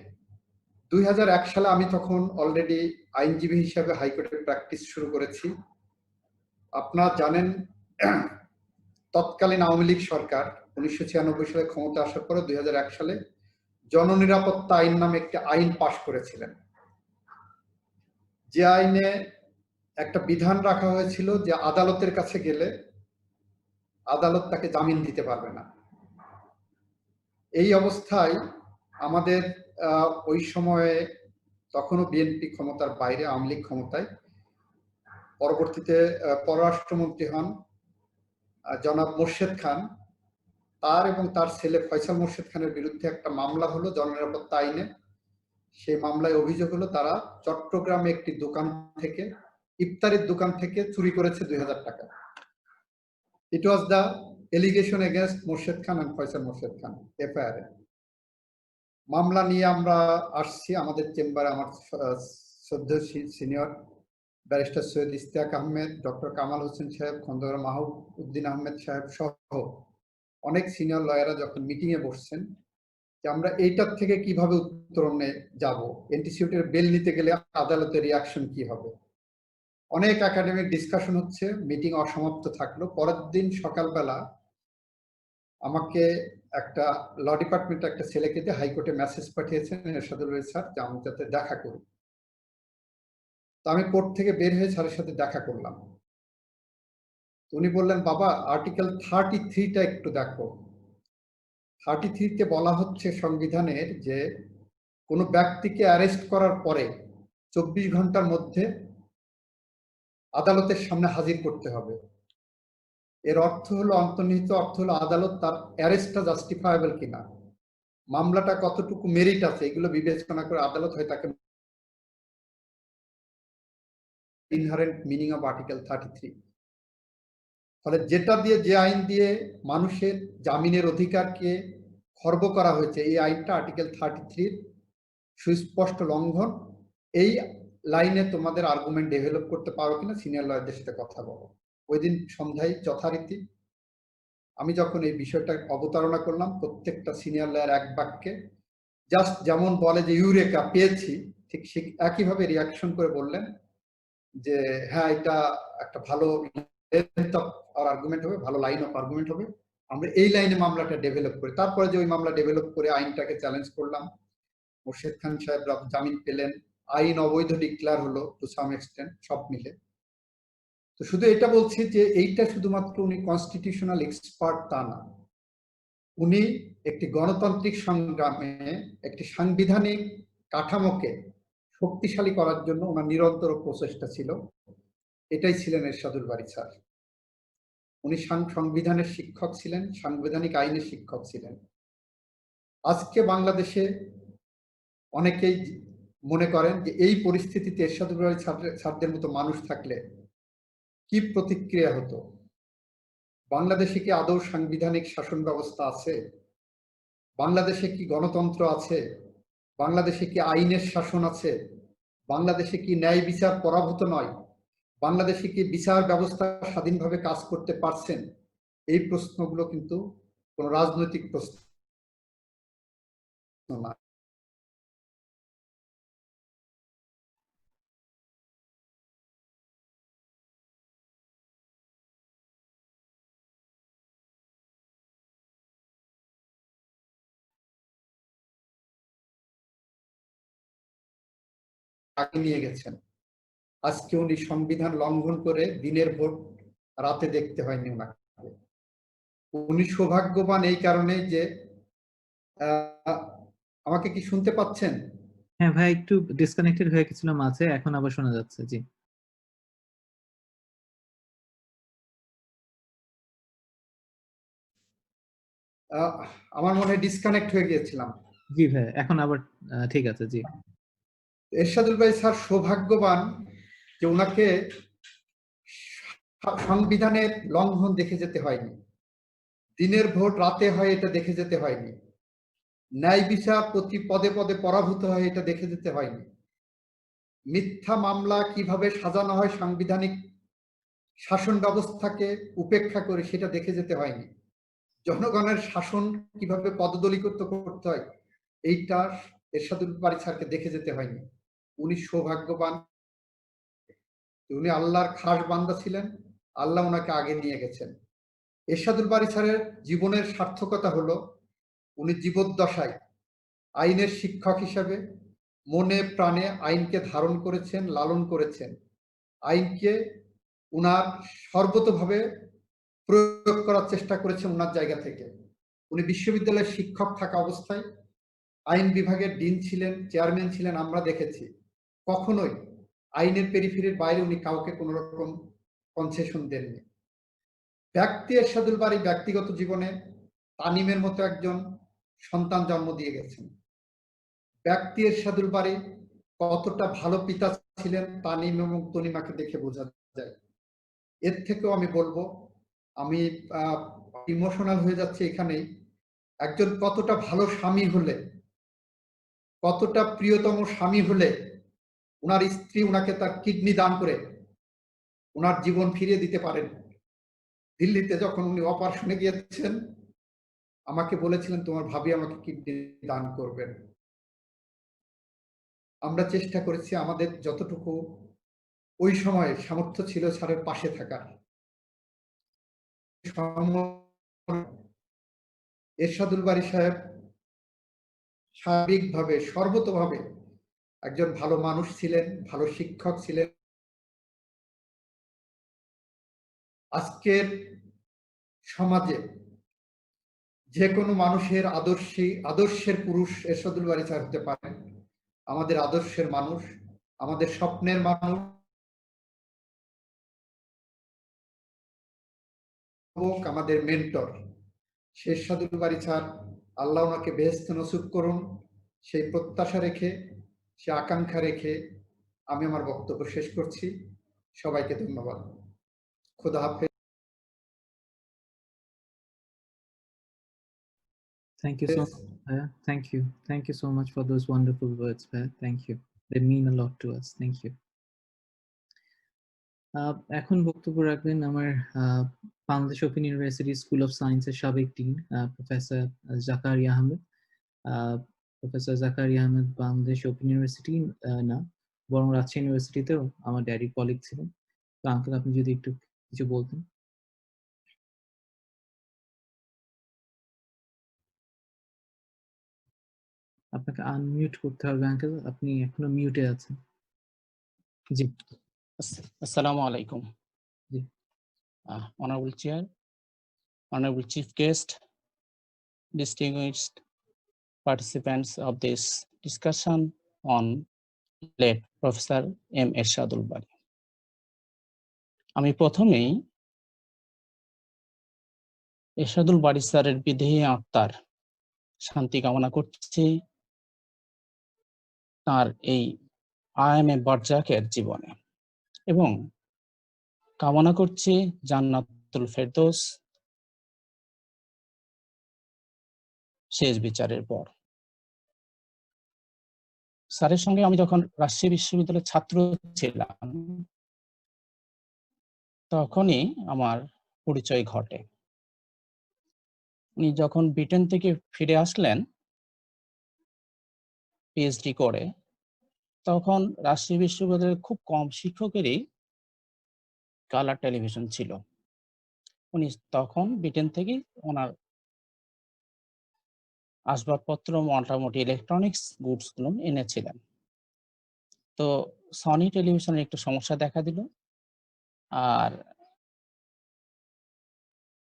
2001 সালে আমি তখন অলরেডি আইনজীবী হিসাবে হাইকোর্টের প্র্যাকটিস শুরু করেছি। আপনারা জানেন, তৎকালীন আওয়ামী লীগ সরকার 1996 সালে ক্ষমতা আসার পরে 2001 সালে জননিরাপত্তা আইন নামে একটি আইন পাশ করেছিলেন, যে আইনে একটা বিধান রাখা হয়েছিল যে আদালতের কাছে গেলে আদালত তাকে জামিন দিতে পারবে না। এই অবস্থায় আমাদের ওই সময়ে তখনও বিএনপি ক্ষমতার বাইরে, আওয়ামী লীগ ক্ষমতায়, পরবর্তীতে পররাষ্ট্রমন্ত্রী হন জনাব মোর্শেদ খান। তার এবং তার ছেলে ফয়সাল মোর্শেদ খানের বিরুদ্ধে একটা মামলা হলো জননিরাপত্তা আইনে। সেই মামলায় অভিযোগ হলো তারা চট্টগ্রামে একটি দোকান থেকে, ইফতারের দোকান থেকে চুরি করেছে 2000 টাকা। It was the allegation against Morshed Khan and Faisal Morshed Khan FIR. মামলা নিয়ে আমরা আসছি আমাদের চেম্বারে, আমার শ্রদ্ধেয় senior barrister Syed Ishtiaq Ahmed, doctor Kamal Hossain সাহেব, খন্দকার মাহবুবউদ্দিন আহমেদ সাহেব সহ অনেক সিনিয়র লয়াররা যখন মিটিংয়ে বসছেন যে আমরা এইটার থেকে কিভাবে উত্তরণে যাব, এন্টিসিউটের বেল নিতে গেলে আদালতের রিয়াকশন কি হবে, অনেক একাডেমিক ডিসকাশন হচ্ছে, মিটিং অসমাপ্ত থাকলো। পরের দিন সকালবেলা আমাকে একটা ল ডিপার্টমেন্টে একটা ছেলেকে দিয়ে হাইকোর্টে মেসেজ পাঠিয়েছেন এরশাদুল বারী স্যার যে আমি যাতে দেখা করি। তো আমি কোর্ট থেকে বের হয়ে স্যারের সাথে দেখা করলাম। উনি বললেন, বাবা আর্টিকেল 33টা একটু দেখো। 33তে বলা হচ্ছে সংবিধানের যে কোনো ব্যক্তিকে অ্যারেস্ট করার পরে 24 ঘন্টার মধ্যে আদালতের সামনে হাজির করতে হবে। এর অর্থ হলো, অন্তর্নিহিত অর্থ হলো আদালত তার অ্যারেস্টটা জাস্টিফায়েবল কিনা, মামলাটা কতটুকু মেরিট আছে, এগুলো বিবেচনা করে আদালত হয় তাকে ইনহারেন্ট মিনিং অফ আর্টিকেল 33। ফলে যেটা দিয়ে, যে আইন দিয়ে মানুষের জামিনের অধিকারকে খর্ব করা হয়েছে, এই আইনটা আর্টিকেল 33 সুস্পষ্ট লঙ্ঘন। এই লাইনে তোমাদের আর্গুমেন্ট ডেভেলপ করতে পারো কিনা সিনিয়র লয়ারদের সাথে কথা বলো। ওই দিন সন্ধ্যায় যথারীতি আমি যখন এই বিষয়টা অবতারণা করলাম, প্রত্যেকটা সিনিয়র লয়ার এক বাক্যে জাস্ট যেমন বলে যে ইউরেকা পেয়েছি, ঠিক একইভাবে রিয়াকশন করে বললেন যে হ্যাঁ এটা একটা ভালো লেন্থ অফ আর্গুমেন্ট হবে, ভালো লাইন অফ আর্গুমেন্ট হবে, আমরা এই লাইনে মামলাটা ডেভেলপ করি। তারপরে যে ওই মামলা ডেভেলপ করে আইনটাকে চ্যালেঞ্জ করলাম, মোর্শেদ খান সাহেব জামিন পেলেন, আইন অবৈধ ডিক্লেয়ার হলো টু সাম এক্সটেন্ট, সব মিলে। তো শুধু এটা বলছি যে এইটা শুধুমাত্র উনি কনস্টিটিউশনাল এক্সপার্ট তা না, উনি একটি গণতান্ত্রিক সংগ্রামে একটি সাংবিধানিক কাঠামোকে শক্তিশালী করার জন্য ওনার নিরন্তর প্রচেষ্টা ছিল। এটাই ছিলেন এরশাদুল বারী স্যার। উনি সংবিধানের শিক্ষক ছিলেন, সাংবিধানিক আইনের শিক্ষক ছিলেন। আজকে বাংলাদেশে অনেকেই মনে করেন যে এই পরিস্থিতিতে এরশাদুল বারী স্যারদের মতো মানুষ থাকলে কি প্রতিক্রিয়া হতো। বাংলাদেশে কি আদৌ সাংবিধানিক শাসন ব্যবস্থা আছে? বাংলাদেশে কি গণতন্ত্র আছে? বাংলাদেশে কি আইনের শাসন আছে? বাংলাদেশে কি ন্যায় বিচার পরাভূত নয়? বাংলাদেশে কি বিচার ব্যবস্থা স্বাধীনভাবে কাজ করতে পারছেন? এই প্রশ্নগুলো কিন্তু কোন রাজনৈতিক প্রশ্ন না। তাকে নিয়ে গেছেন। আজকে উনি সংবিধান লঙ্ঘন করে দিনের ভোট রাতে দেখতে হয়নি ওনাকে। উনি সৌভাগ্যবান এই কারণে যে আমাকে কি শুনতে পাচ্ছেন? হ্যাঁ ভাই, একটু ডিসকানেক্টেড হয়ে গেছিল মাঝে, এখন আবার শোনা যাচ্ছে। জি আমার মনে হয় ডিসকানেক্ট হয়ে গিয়েছিলাম। জি ভাই, এখন আবার ঠিক আছে। জি, এরশাদুল বারী স্যার সৌভাগ্যবান যে ওনাকে সংবিধানের লঙ্ঘন দেখে যেতে হয়নি, দিনের ভোট রাতে হয় এটা দেখে যেতে হয়নি, ন্যায় বিচার প্রতি পদে পদে পরাভূত হয় এটা দেখে যেতে হয়নি, মিথ্যা মামলা কিভাবে সাজানো হয় সাংবিধানিক শাসন ব্যবস্থাকে উপেক্ষা করে সেটা দেখে যেতে হয়নি, জনগণের শাসন কিভাবে পদদলিত করতে হয় এইটা এরশাদুল বারী স্যারকে দেখে যেতে হয়নি। উনি সৌভাগ্যবান, উনি আল্লাহর খাস বান্দা ছিলেন, আল্লাহ ওনাকে আগে নিয়ে গেছেন। এরশাদুল বারী স্যারের জীবনের সার্থকতা হলো উনি জীবদ্দশায় আইনের শিক্ষক হিসাবে মনে প্রাণে আইনকে ধারণ করেছেন, লালন করেছেন, আইনকে উনার সর্বতভাবে প্রয়োগ করার চেষ্টা করেছেন উনার জায়গা থেকে। উনি বিশ্ববিদ্যালয়ের শিক্ষক থাকা অবস্থায় আইন বিভাগের ডিন ছিলেন, চেয়ারম্যান ছিলেন, আমরা দেখেছি কখনোই আইনের পেরিফেরির বাইরে উনি কাউকে কোনো রকম কনসেশন দেননি। ব্যক্তি এরশাদুল বারী ব্যক্তিগত জীবনে তানিমের মতো একজন সন্তান জন্ম দিয়ে গেছেন। ব্যক্তি এরশাদুল বারী কতটা ভালো পিতা ছিলেন তানিম এবং তনিমাকে দেখে বোঝা যায়। এর থেকেও আমি বলবো, আমি ইমোশনাল হয়ে যাচ্ছি এখানেই, একজন কতটা ভালো স্বামী হলে, কতটা প্রিয়তম স্বামী হলে উনার স্ত্রী উনাকে তার কিডনি দান করে ওনার জীবন ফিরিয়ে দিতে পারেন। দিল্লিতে যখন উনি অপারেশনে গিয়েছেন, আমাকে বলেছিলেন তোমার ভাবি আমাকে কিডনি দান করবেন। আমরা চেষ্টা করেছি আমাদের যতটুকু ওই সময়ে সামর্থ্য ছিল স্যারের পাশে থাকার। এরশাদুল বারী সাহেব স্বাভাবিকভাবে সর্বতোভাবে একজন ভালো মানুষ ছিলেন, ভালো শিক্ষক ছিলেন। আজকের সমাজে যে কোনো মানুষের আদর্শের পুরুষ এরশাদুল বারী স্যার হতে পারেন। আমাদের আদর্শের মানুষ, আমাদের স্বপ্নের মানুষ, আমাদের মেন্টর এরশাদুল বারী স্যার। আল্লাহ ওনাকে বেহেশত নসিব করুন, সেই প্রত্যাশা রেখে, সে আকাঙ্ক্ষা রেখে আমি আমার বক্তব্য শেষ করছি। সবাইকে ধন্যবাদ। খোদা হাফেজ। Thank you so much. Thank you so much for those wonderful words, Bhaiya. Thank you. They mean a lot to us. Thank you. এখন বক্তব্য রাখবেন আমার Bangladesh open university school of সায়েন্সের সাবেক dean professor Zakaria Ahmed. Professor Zakaria Ahmed Bangladesh open university না, বরং রাজশাহী ইউনিভার্সিটিতেও আমার daddy colleague ছিলেন। তো আঙ্কেল, আপনি যদি একটু কিছু বলতেন। আপনাকে আনমিউট করতে হবে আঙ্কেল, আপনি এখনো মিউটে আছেন। জি, Assalamu alaikum. G. Honorable Chair, Honorable Chief Guest, distinguished participants of this discussion on late Professor M. Ershadul Bari. আমি প্রথমেই এরশাদুল বারী স্যারের বিদেহী আত্মার শান্তি কামনা করছি তার এই আয়ামে বারজাকের জীবনে, এবং কামনা করছি জান্নাতুল ফেরদৌস শেষ বিচারের পর। স্যারের সঙ্গে আমি যখন রাজশাহী বিশ্ববিদ্যালয়ের ছাত্র ছিলাম তখনই আমার পরিচয় ঘটে। উনি যখন ব্রিটেন থেকে ফিরে আসলেন পিএইচডি করে, তখন রাজশাহী বিশ্ববিদ্যালয়ের খুব কম শিক্ষকেরই কালার টেলিভিশন ছিল। উনি তখন ব্রিটেন থেকে ওনার আসবাবপত্র, মোটামুটি ইলেকট্রনিক্স গুডস গুলো এনেছিলেন। তো সনি টেলিভিশনের একটু সমস্যা দেখা দিল, আর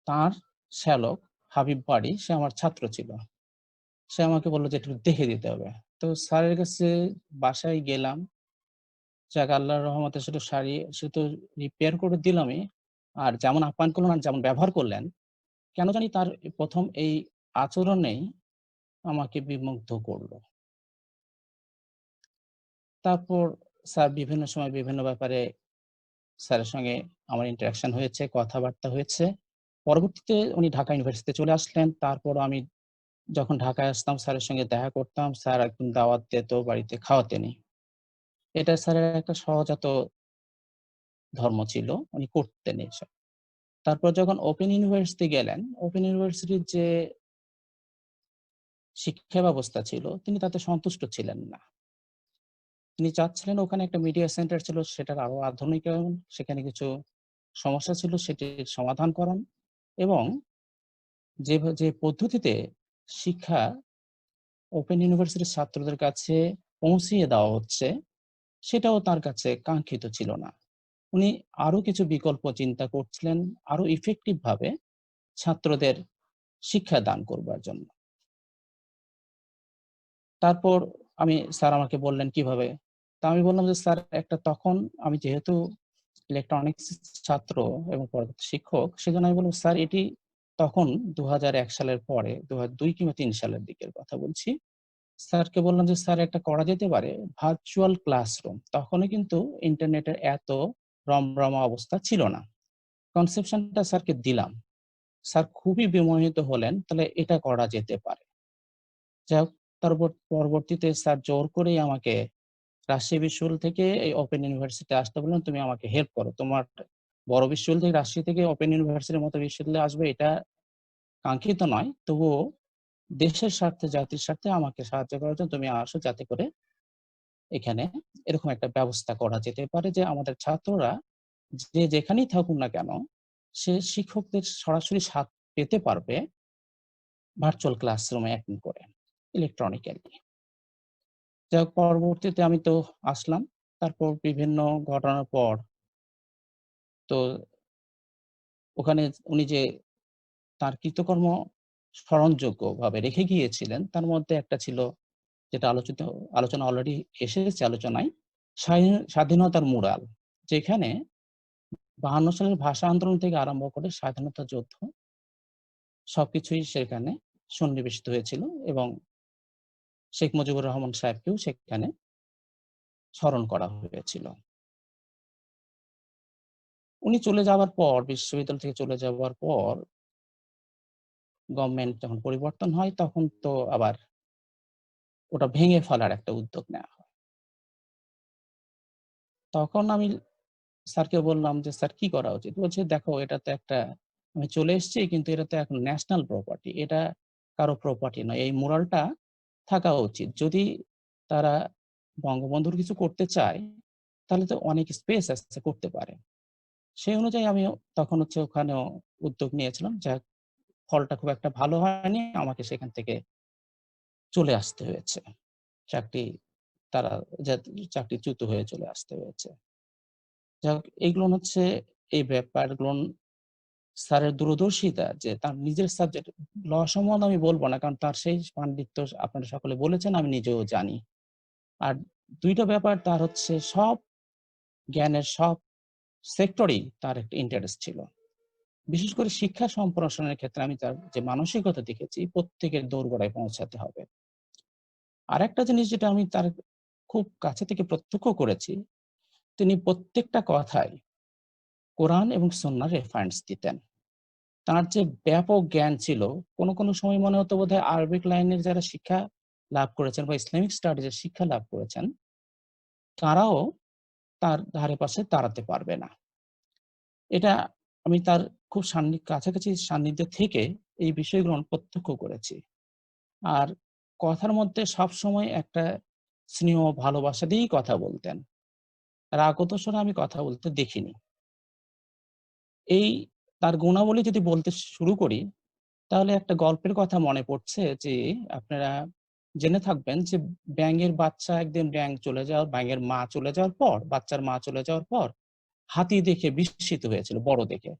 তার শ্যালক হাবিব বাড়ি, সে আমার ছাত্র ছিল, সে আমাকে বললো যে একটু দেখে দিতে হবে। তো স্যারের কাছে বাসায় গেলাম, যাক আল্লাহর রহমতে সে তো রিপেয়ার করে দিলামই, আর যেমন আপ্যায়ন করলেন আর যেমন ব্যবহার করলেন, কেন জানি তার প্রথম এই আচরণেই আমাকে বিমুগ্ধ করলো। তারপর স্যার বিভিন্ন সময় বিভিন্ন ব্যাপারে স্যারের সঙ্গে আমার ইন্টারাকশন হয়েছে, কথাবার্তা হয়েছে। পরবর্তীতে উনি ঢাকা ইউনিভার্সিটিতে চলে আসলেন। তারপর আমি যখন ঢাকায় আসতাম স্যারের সঙ্গে দেখা করতাম, স্যার একদম দাওয়াত দিত বাড়িতে খাওয়াতেনি। এটা স্যারের একটা সহজাত ধর্ম ছিল, উনি করতেন এসব। তারপর যখন ওপেন ইউনিভার্সিটি গেলেন, ওপেন ইউনিভার্সিটির যে শিক্ষা ব্যবস্থা ছিল তিনি তাতে সন্তুষ্ট ছিলেন না। তিনি চাচ্ছিলেন ওখানে একটা মিডিয়া সেন্টার ছিল, সেটার আরো আধুনিকায়ন, সেখানে কিছু সমস্যা ছিল সেটির সমাধান করান, এবং যে পদ্ধতিতে শিক্ষা ওপেন ইউনিভার্সিটির ছাত্রদের কাছে পৌঁছিয়ে দেওয়া হচ্ছে সেটাও তার কাছে কাঙ্ক্ষিত ছিল না। উনি আরো কিছু বিকল্প চিন্তা করছিলেন, আরো ইফেক্টিভ ভাবে ছাত্রদের শিক্ষা দান করবার জন্য। তারপর স্যার আমাকে বললেন কিভাবে, তা আমি বললাম যে স্যার তখন আমি যেহেতু ইলেকট্রনিক্স ছাত্র এবং পরবর্তী শিক্ষক, সেজন্য আমি বললাম স্যার এটি তখন 2001 সালের পরে 2002 কিংবা 3 সালের দিকের কথা বলছি। স্যারকে বললাম যে স্যার করা যেতে পারে ভার্চুয়াল ক্লাসরুম। তখনও কিন্তু ইন্টারনেটের এত রমরমা অবস্থা ছিল না। কনসেপশনটা স্যারকে দিলাম, স্যার খুবই বিমোহিত হলেন, তাহলে এটা করা যেতে পারে। যাই হোক, তারপর পরবর্তীতে স্যার জোর করেই আমাকে রাজশাহী বিশ্ববিদ্যালয় থেকে এই ওপেন ইউনিভার্সিটি আসতে বললেন, তুমি আমাকে হেল্প করো, তোমার বড় বিশ্ববিদ্যালয় থেকে রাজশাহী থেকে ওপেন ইউনিভার্সিটির মতো বিশ্ববিদ্যালয়ে আসবে এটা কাঙ্ক্ষিত নয়, তবুও দেশের স্বার্থে জাতির স্বার্থে আমাকে সাহায্য করার জন্য তুমি আসো, যাতে করে এখানে এরকম একটা ব্যবস্থা করা যেতে পারে যে আমাদের ছাত্ররা যে যেখানেই থাকুক না কেন সে শিক্ষকদের সরাসরি সাথ পেতে পারবে ভার্চুয়াল ক্লাসরুমে অ্যাটেন্ড করে ইলেকট্রনিক্যালি। যাই হোক, পরবর্তীতে আমি তো আসলাম, তারপর বিভিন্ন ঘটনার পর তো ওখানে উনি যে তার কৃতকর্ম স্মরণযোগ্য ভাবে রেখে গিয়েছিলেন তার মধ্যে একটা ছিল, যেটা আলোচনা অলরেডি এসেছে আলোচনায়, স্বাধীনতার মুরাল, যেখানে 52 সালের ভাষা আন্দোলন থেকে আরম্ভ করে স্বাধীনতা যুদ্ধ সবকিছুই সেখানে সন্নিবেশিত হয়েছিল এবং শেখ মুজিবুর রহমান সাহেবকেও সেখানে স্মরণ করা হয়েছিল। উনি চলে যাওয়ার পর, বিশ্ববিদ্যালয় থেকে চলে যাওয়ার পর গভর্নমেন্ট যখন পরিবর্তন হয় তখন তো আবার ওটা ভেঙে ফেলার একটা উদ্যোগ নেওয়া হয়। তখন আমি স্যারকে বললাম যে স্যার কি করা উচিত? বলছে দেখো, এটা তো একটা, আমি চলে এসেছি কিন্তু এটা তো এখন ন্যাশনাল প্রপার্টি, এটা কারো প্রপার্টি নয়, এই মুরালটা থাকা উচিত। যদি তারা বঙ্গবন্ধুর কিছু করতে চায় তাহলে তো অনেক স্পেস আছে, করতে পারে। সেই অনুযায়ী আমি তখন ওখানেও উদ্যোগ নিয়েছিলাম, যা ফলটা খুব একটা ভালো হয়নি, আমাকে সেখান থেকে চলে আসতে হয়েছে। চাকরিচ্যুত হয়ে চলে আসতে হয়েছে। যাই হোক, এইগুলো এই ব্যাপারগুলো স্যারের দূরদর্শিতা, যে তার নিজের সাবজেক্ট ল সম্বন্ধে আমি বলবো না, কারণ তার সেই পাণ্ডিত্য আপনারা সকলে বলেছেন, আমি নিজেও জানি। আর দুইটা ব্যাপার, তার সব জ্ঞানের সব সেক্টরেই তার একটা ইন্টারেস্ট ছিল। বিশেষ করে শিক্ষা সম্প্রসারণের ক্ষেত্রে আমি তার যে মানসিকতা দেখেছি, প্রত্যেকের দোরগোড়ায় পৌঁছাতে হবে। আর একটা জিনিস যেটা আমি তার খুব কাছে থেকে প্রত্যক্ষ করেছি, তিনি প্রত্যেকটা কথায় কোরআন এবং সুন্নাহর রেফারেন্স দিতেন। তার যে ব্যাপক জ্ঞান ছিল, কোনো সময় মনে হতো বোধহয় আরবিক লাইনের যারা শিক্ষা লাভ করেছেন বা ইসলামিক স্টাডিজের শিক্ষা লাভ করেছেন তারাও তার ধারে পাশে দাঁড়াতে পারবে না। এটা আমি তার খুব কাছাকাছি সান্নিধ্যে থেকে এই বিষয়গুলো প্রত্যক্ষ করেছি। আর কথার মধ্যে সবসময় একটা স্নেহ ভালোবাসা দিয়েই কথা বলতেন, রাগত স্বরে আমি কথা বলতে দেখিনি। এই তার গুণাবলী যদি বলতে শুরু করি, তাহলে একটা গল্পের কথা মনে পড়ছে, যে আপনারা জেনে থাকবেন যে ব্যাঙের বাচ্চা একদিন ব্যাঙের মা চলে যাওয়ার পর, বাচ্চার মা চলে যাওয়ার পর হাতি দেখে বিস্মিত হয়েছিল, বড় দেখে।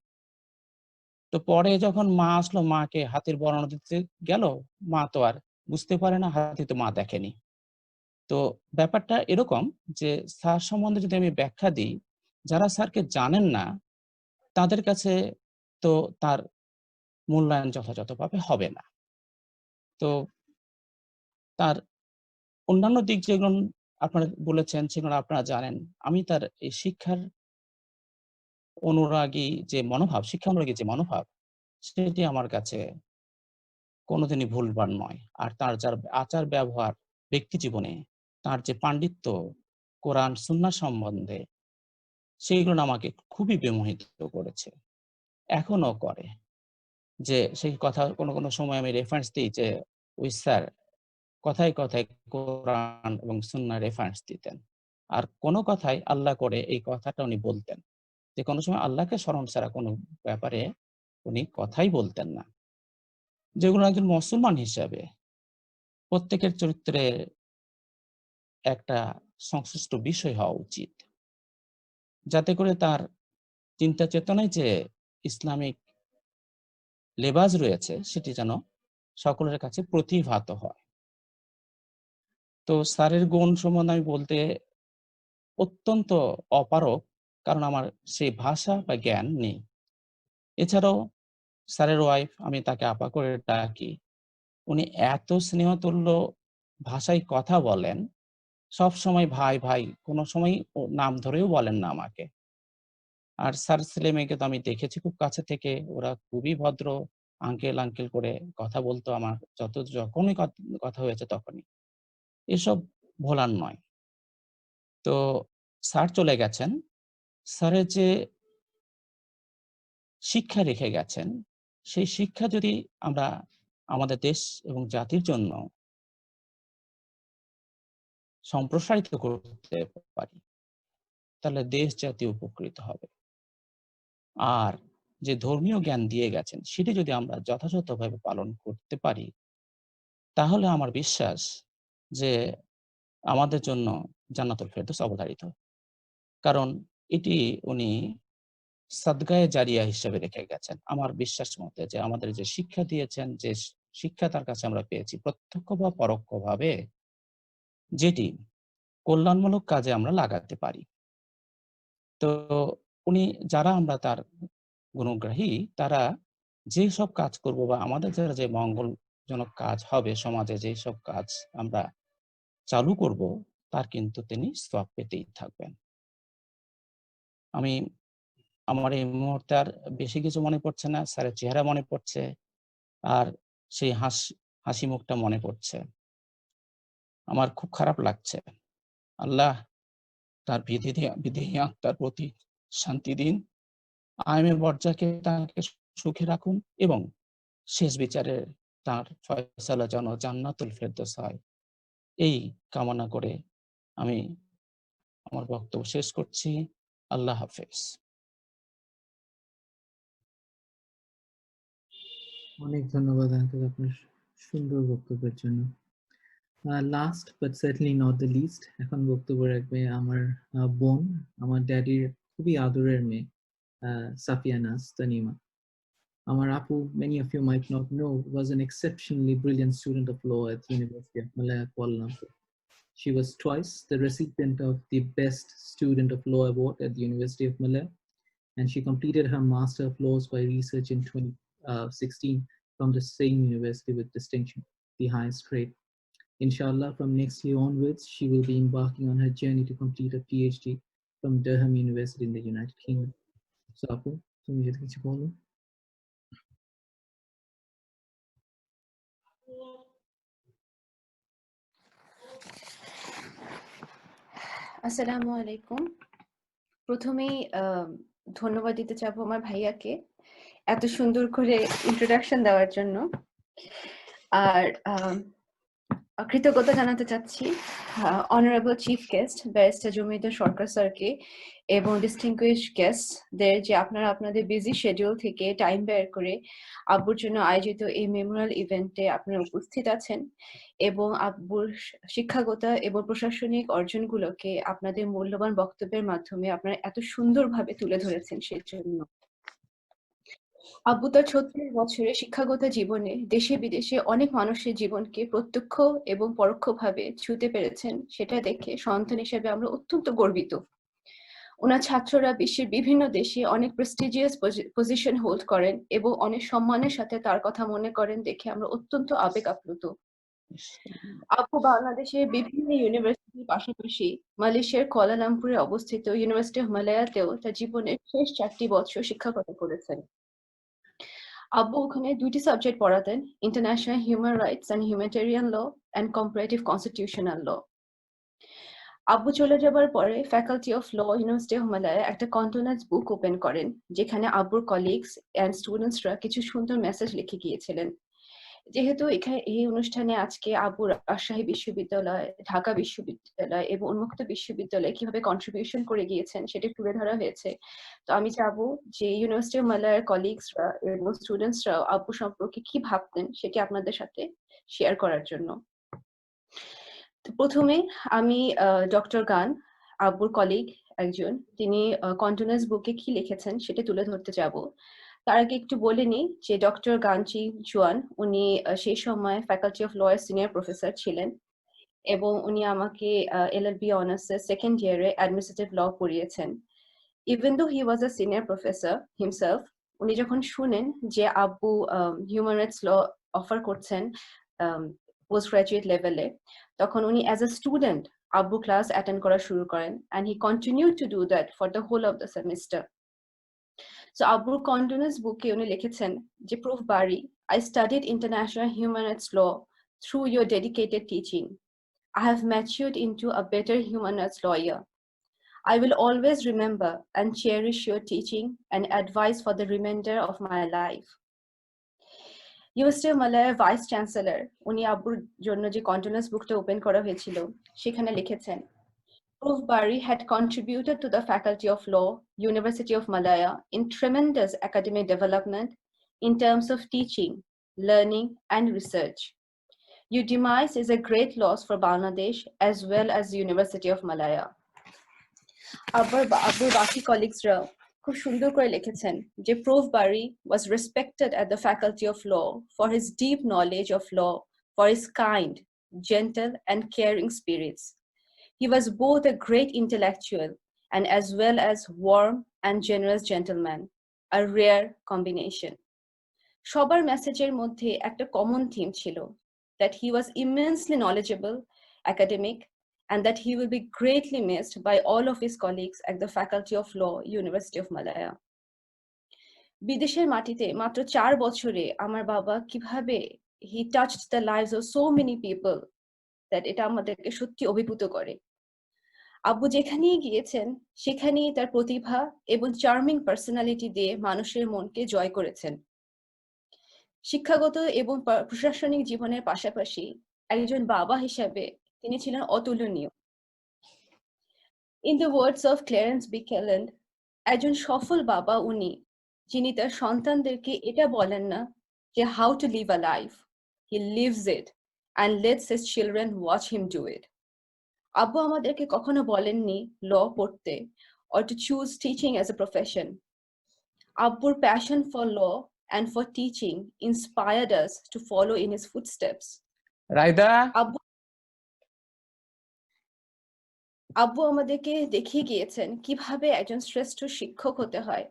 তো পরে যখন মা আসলো, মাকে হাতির বর্ণনা দিতে গেল, মা তো আর বুঝতে পারে না, হাতি তো মা দেখেনি। তো ব্যাপারটা এরকম যে স্যার সম্বন্ধে যদি আমি ব্যাখ্যা দিই, যারা স্যারকে জানেন না তাদের কাছে তো তার মূল্যায়ন যথাযথভাবে হবে না। তো তার অন্যান্য দিক যেগুলো আপনারা বলেছেন সেগুলো আপনারা জানেন। আমি তার এই শিক্ষা অনুরাগী যে মনোভাব, সেটি আমার কাছে কোনোদিনই ভুলবার নয়। আর তার যার আচার ব্যবহার, ব্যক্তি জীবনে তার যে পাণ্ডিত্য কোরআন সুন্নাহ সম্বন্ধে, সেইগুলো আমাকে খুবই বিমোহিত করেছে, এখনো করে। যে সেই কথা কোনো সময় আমি রেফারেন্স দিই যে ওই স্যার কথায় কথায় কোরআন এবং সুন্নাহ রেফারেন্স দিতেন। আর কোনো কথায় আল্লাহ করে এই কথাটা উনি বলতেন, যে কোনো সময় আল্লাহকে স্মরণ ছাড়া কোনো ব্যাপারে উনি কথাই বলতেন না। যেগুলো একজন মুসলমান হিসাবে প্রত্যেকের চরিত্রে একটা সংশ্লিষ্ট বিষয় হওয়া উচিত, যাতে করে তার চিন্তা চেতনায় যে ইসলামিক লেবাস রয়েছে সেটি যেন সকলের কাছে প্রতিভাত হয়। তো স্যারের গুণ সম্বন্ধে আমি বলতে অত্যন্ত অপারগ, কারণ আমার সেই ভাষা বা জ্ঞান নেই। এছাড়াও স্যারের ওয়াইফ, আমি তাকে আপা করে ডাকি, উনি এত স্নেহতুল্য ভাষায় কথা বলেন, সব সময় ভাই ভাই, কোনো সময় নাম ধরেও বলেন না আমাকে। আর স্যার ছেলে মেয়েকে তো আমি দেখেছি খুব কাছে থেকে, ওরা খুবই ভদ্র, আঙ্কেল আঙ্কেল করে কথা বলতো আমার যখনই কথা হয়েছে তখনই। এসব ভোলার নয়। তো স্যার চলে গেছেন, স্যারের যে শিক্ষা রেখে গেছেন, সেই শিক্ষা যদি আমরা আমাদের দেশ এবং জাতির জন্য সম্প্রসারিত করতে পারি, তাহলে দেশ জাতি উপকৃত হবে। আর যে ধর্মীয় জ্ঞান দিয়ে গেছেন সেটি যদি আমরা যথাযথভাবে পালন করতে পারি, তাহলে আমার বিশ্বাস যে আমাদের জন্য জান্নাতুল ফেরদৌস অবধারিত। কারণ এটি উনি সাদগায়ে জারিয়া হিসেবে রেখে গেছেন। আমার বিশ্বাস মতে যে আমাদের যে শিক্ষা দিয়েছেন, যে শিক্ষা তার কাছে আমরা পেয়েছি প্রত্যক্ষ বা পরোক্ষভাবে, যেটি কল্যাণমূলক কাজে আমরা লাগাতে পারি। তো উনি, যারা আমরা তার গুণগ্রাহী, তারা যে সব কাজ করব বা আমাদের যারা যে মঙ্গলজনক কাজ হবে সমাজে, যে সব কাজ আমরা চালু করব, তার কিন্তু তিনি সওয়াব পেতেই থাকবেন। আমার এই মুহূর্তে আর বেশি কিছু মনে পড়ছে না, স্যারের চেহারা মনে পড়ছে, আর সেই হাসি মুখটা মনে পড়ছে। আমার খুব খারাপ লাগছে। আল্লাহ তার বিদেহী আত্মার প্রতি শান্তি দিন, আইমে বর্জাকে তাকে সুখে রাখুন এবং শেষ বিচারে তার ফয়সালা যেন জান্নাতুল ফেরদৌস হয়, এই কামনা করে আমি আমার বক্তব্য শেষ করছি। আল্লাহ হাফেজ। অনেক ধন্যবাদ আঙ্কেল আপনার সুন্দর বক্তব্যের জন্য। Last but certainly not the least, এখন বক্তব্য রাখবে আমার বোন, আমার ড্যাডির খুবই আদরের মেয়ে, সাফিয়া নাজ Tanima. Amar Apu, many of you might not know, was an exceptionally brilliant student of law at the University of Malaya, Kuala Lumpur. She was twice the recipient of the Best Student of Law Award at the University of Malaya, and she completed her Master of Laws by Research in 2016 from the same university with distinction, the highest grade. Inshallah, from next year onwards, she will be embarking on her journey to complete a PhD from Durham University in the United Kingdom. So Apu, তুমি যদি কিছু বলো। আসসালামু আলাইকুম। প্রথমেই ধন্যবাদ দিতে চাবো আমার ভাইয়াকে এত সুন্দর করে ইন্ট্রোডাকশন দেওয়ার জন্য। আর কৃতজ্ঞতা জানাতে চাচ্ছি honourable chief guest barrister Jamiruddin Sarkar স্যারকে এবং ডিস্টিংগুইশ গেস্টদের যে আপনারা আপনাদের বিজি শিডিউল থেকে টাইম বের করে আব্বুর জন্য আয়োজিত এই মেমোরিয়াল ইভেন্টে আপনারা উপস্থিত আছেন এবং আব্বুর শিক্ষাগত এবং প্রশাসনিক অর্জনগুলোকে আপনাদের মূল্যবান বক্তব্যের মাধ্যমে আপনারা এত সুন্দরভাবে তুলে ধরেছেন সেই জন্য। আব্বু তার ৩৬ বছরের শিক্ষাগত জীবনে দেশে বিদেশে অনেক মানুষের জীবনকে প্রত্যক্ষ এবং পরোক্ষভাবে ছুঁতে পেরেছেন, সেটা দেখে সন্তান হিসেবে আমরা অত্যন্ত গর্বিত। ওনার ছাত্ররা বিশ্বের বিভিন্ন দেশে অনেক প্রেস্টিজিয়াস পজিশন হোল্ড করেন এবং অনেক সম্মানের সাথে তার কথা মনে করেন দেখে আমরা অত্যন্ত আবেগ আপ্লুত। আব্বু বাংলাদেশের বিভিন্ন ইউনিভার্সিটির পাশাপাশি মালয়েশিয়ার কুয়ালালামপুরে অবস্থিত ইউনিভার্সিটি অফ মালায়াতেও তার জীবনের শেষ 4টি বছর শিক্ষকতা করেছেন। আব্বু ওখানে 2টি সাবজেক্ট পড়াতেন, international human rights and humanitarian law and comparative constitutional law. আব্বু চলে যাবার পরে faculty of law university of Malaya একটা কন্ডোলেন্স বুক ওপেন করেন, যেখানে আব্বুর কলিগস অ্যান্ড স্টুডেন্টসরা কিছু সুন্দর মেসেজ লিখে গিয়েছিলেন। যেহেতু এখানে এই অনুষ্ঠানে আজকে আব্বু রাজশাহী বিশ্ববিদ্যালয়, ঢাকা বিশ্ববিদ্যালয় এবং উন্মুক্ত বিশ্ববিদ্যালয়ে কিভাবে কন্ট্রিবিউশন করে গিয়েছেন সেটা তুলে ধরা হয়েছে, তো আমি চাবো যে ইউনিভার্সিটি অফ মালায়ার কলিগসরা এবং স্টুডেন্টসরাও আব্বু সম্পর্কে কি ভাবতেন সেটি আপনাদের সাথে শেয়ার করার জন্য। তো প্রথমে আমি ডক্টর গান, আব্বুর কলিগ একজন, তিনি কন্ডোলেন্স বুকে কি লিখেছেন সেটা তুলে ধরতে যাব। তার আগে একটু বলে নিই যে ডক্টর গানচি জুয়ান, উনি সেই সময় ফ্যাকাল্টি অফ ল এর সিনিয়র প্রফেসর ছিলেন এবং উনি আমাকে এলএলবি অনার্সের সেকেন্ড ইয়ারে অ্যাডমিনিস্ট্রেটিভ ল পড়িয়েছেন। Even though he was a senior professor himself, উনি যখন শুনেন যে আব্বু হিউম্যান রাইটস ল অফার করছেন পোস্ট গ্রাজুয়েট লেভেলে, তখন উনি অ্যাজ আ স্টুডেন্ট আব্বু ক্লাস অ্যাটেন্ড করা শুরু করেন and he continued to do that for the whole of the semester. So আব্বুর কন্ডোলেন্স বুকে উনি লিখেছেন যে prof Bari, I studied international human rights law through your dedicated teaching. I have matured into a better human rights lawyer. I will always remember and cherish your teaching and advice for the remainder of my life. University of Malaya Vice-Chancellor, উনি আব্বুর জন্য যে continuous বুকটা open করা হয়েছিল, সেখানে লিখেছেন, Prof. Bari had contributed to the Faculty of Law, University of Malaya, in tremendous academic development in terms of teaching, learning, and research. Your demise is a great loss for Bangladesh as well as the University of Malaya. আব্বুর বাকি কলিগসরা খুব সুন্দর করে লিখেছেন যে Prof. Bari was respected at the Faculty of Law for his deep knowledge of law, for his kind, gentle, and caring spirits. He was both a great intellectual and as well as warm and generous gentleman, a rare combination. সবার মেসেজের মধ্যে একটা common theme ছিল, that he was immensely knowledgeable, academic, and that he will be greatly missed by all of his colleagues at the Faculty of Law, University of Malaya. বিদেশের মাটিতে মাত্র 4 বছরে আমার বাবা কিভাবে he touched the lives of so many people that এটা আমাদেরকে সত্যি অভিভূত করে। আব্বু যেখানেই গিয়েছেন সেখানেই তার প্রতিভা এবং চার্মিং পার্সোনালিটি দিয়ে মানুষের মনকে জয় করেছেন। শিক্ষাগত এবং প্রশাসনিক জীবনের পাশাপাশি একজন বাবা হিসাবে তিনি ছিলেন অতুলনীয়। In the words of Clarence B. Kelland, একজন সফল বাবা উনি যিনি তার সন্তানদেরকে এটা বলেন না যে how to live a life, he lives it and lets his children watch him do it. আব্বু আমাদেরকে কখনো বলেননি ল পড়তে or to choose teaching as a profession. Abbur passion for law and for teaching inspired us to follow in his footsteps. রায়দা, আব্বু আমাদেরকে দেখিয়ে গিয়েছেন কিভাবে একজন শ্রেষ্ঠ শিক্ষক হতে হয়,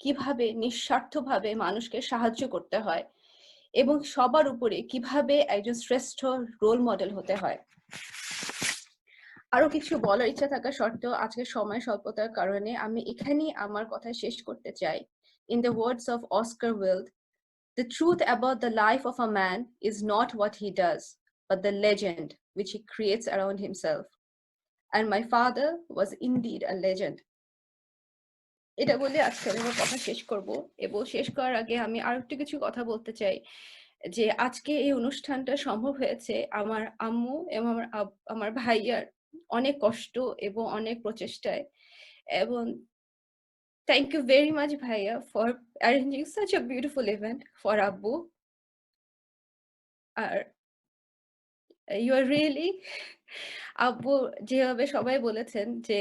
কিভাবে নিঃস্বার্থভাবে মানুষকে সাহায্য করতে হয় এবং সবার উপরে কিভাবে একজন শ্রেষ্ঠ রোল মডেল হতে হয়। আরো কিছু বলার ইচ্ছা থাকা সত্ত্বেও আজকে সময় স্বল্পতার কারণে আমি এখানেই আমার কথা শেষ করতে চাই। In the words of Oscar Wilde, the truth about the life of a man is not what he does, but the legend which he creates around himself. And my father was indeed a legend. এটা বলে আজকে আমার কথা শেষ করব এবং শেষ করার আগে আমি আরেকটু কিছু কথা বলতে চাই যে আজকে এই অনুষ্ঠানটা সম্ভব হয়েছে আমার আম্মু এবং আমার ভাইয়ার অনেক কষ্ট এবং অনেক প্রচেষ্টায় এবং thank you very much ভাইয়া for arranging such a beautiful event for আব্বু। আর you are really আব্বু যেভাবে সবাই বলেছেন যে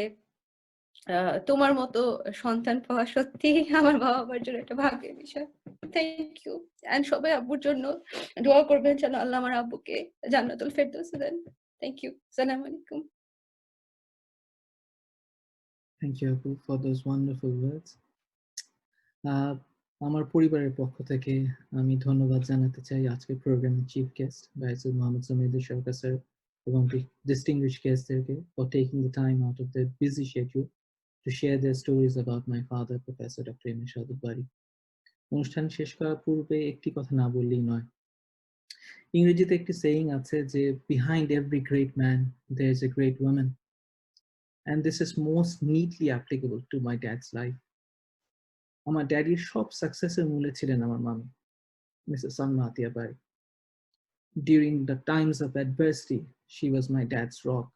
তোমার মতো সন্তান পাওয়া সত্যি আমার বাবা মার জন্য একটা ভাগ্যের বিষয়। থ্যাংক ইউ এন্ড সবাই আব্বুর জন্য দোয়া করবেন যেন আল্লাহ আমার আব্বুকে জান্নাতুল ফেরদৌস দেন। Thank you. আসসালামু আলাইকুম। Thank you, Abu, for those wonderful words. আমার পরিবারের পক্ষ থেকে আমি ধন্যবাদ জানাতে চাই আজকের প্রোগ্রামের চিফ গেস্ট বাইসুল মোহাম্মদ জমিরুদ্দিন সরকার স্যার এবং distinguished guests for taking the time out of their busy schedule to share their stories about my father, Professor Dr. Ershadul Bari. অনুষ্ঠান শেষ করার পূর্বে একটি কথা না বললেই নয়। ইংরেজিতে একটি সেইং আছে যে behind every great man there is a great woman, and this is most neatly applicable to my dad's life. আমার ড্যাডির সব সাকসেসের মূলে ছিলেন আমার মামি Mrs Salma Atiya Bari. During the times of adversity, she was my dad's rock.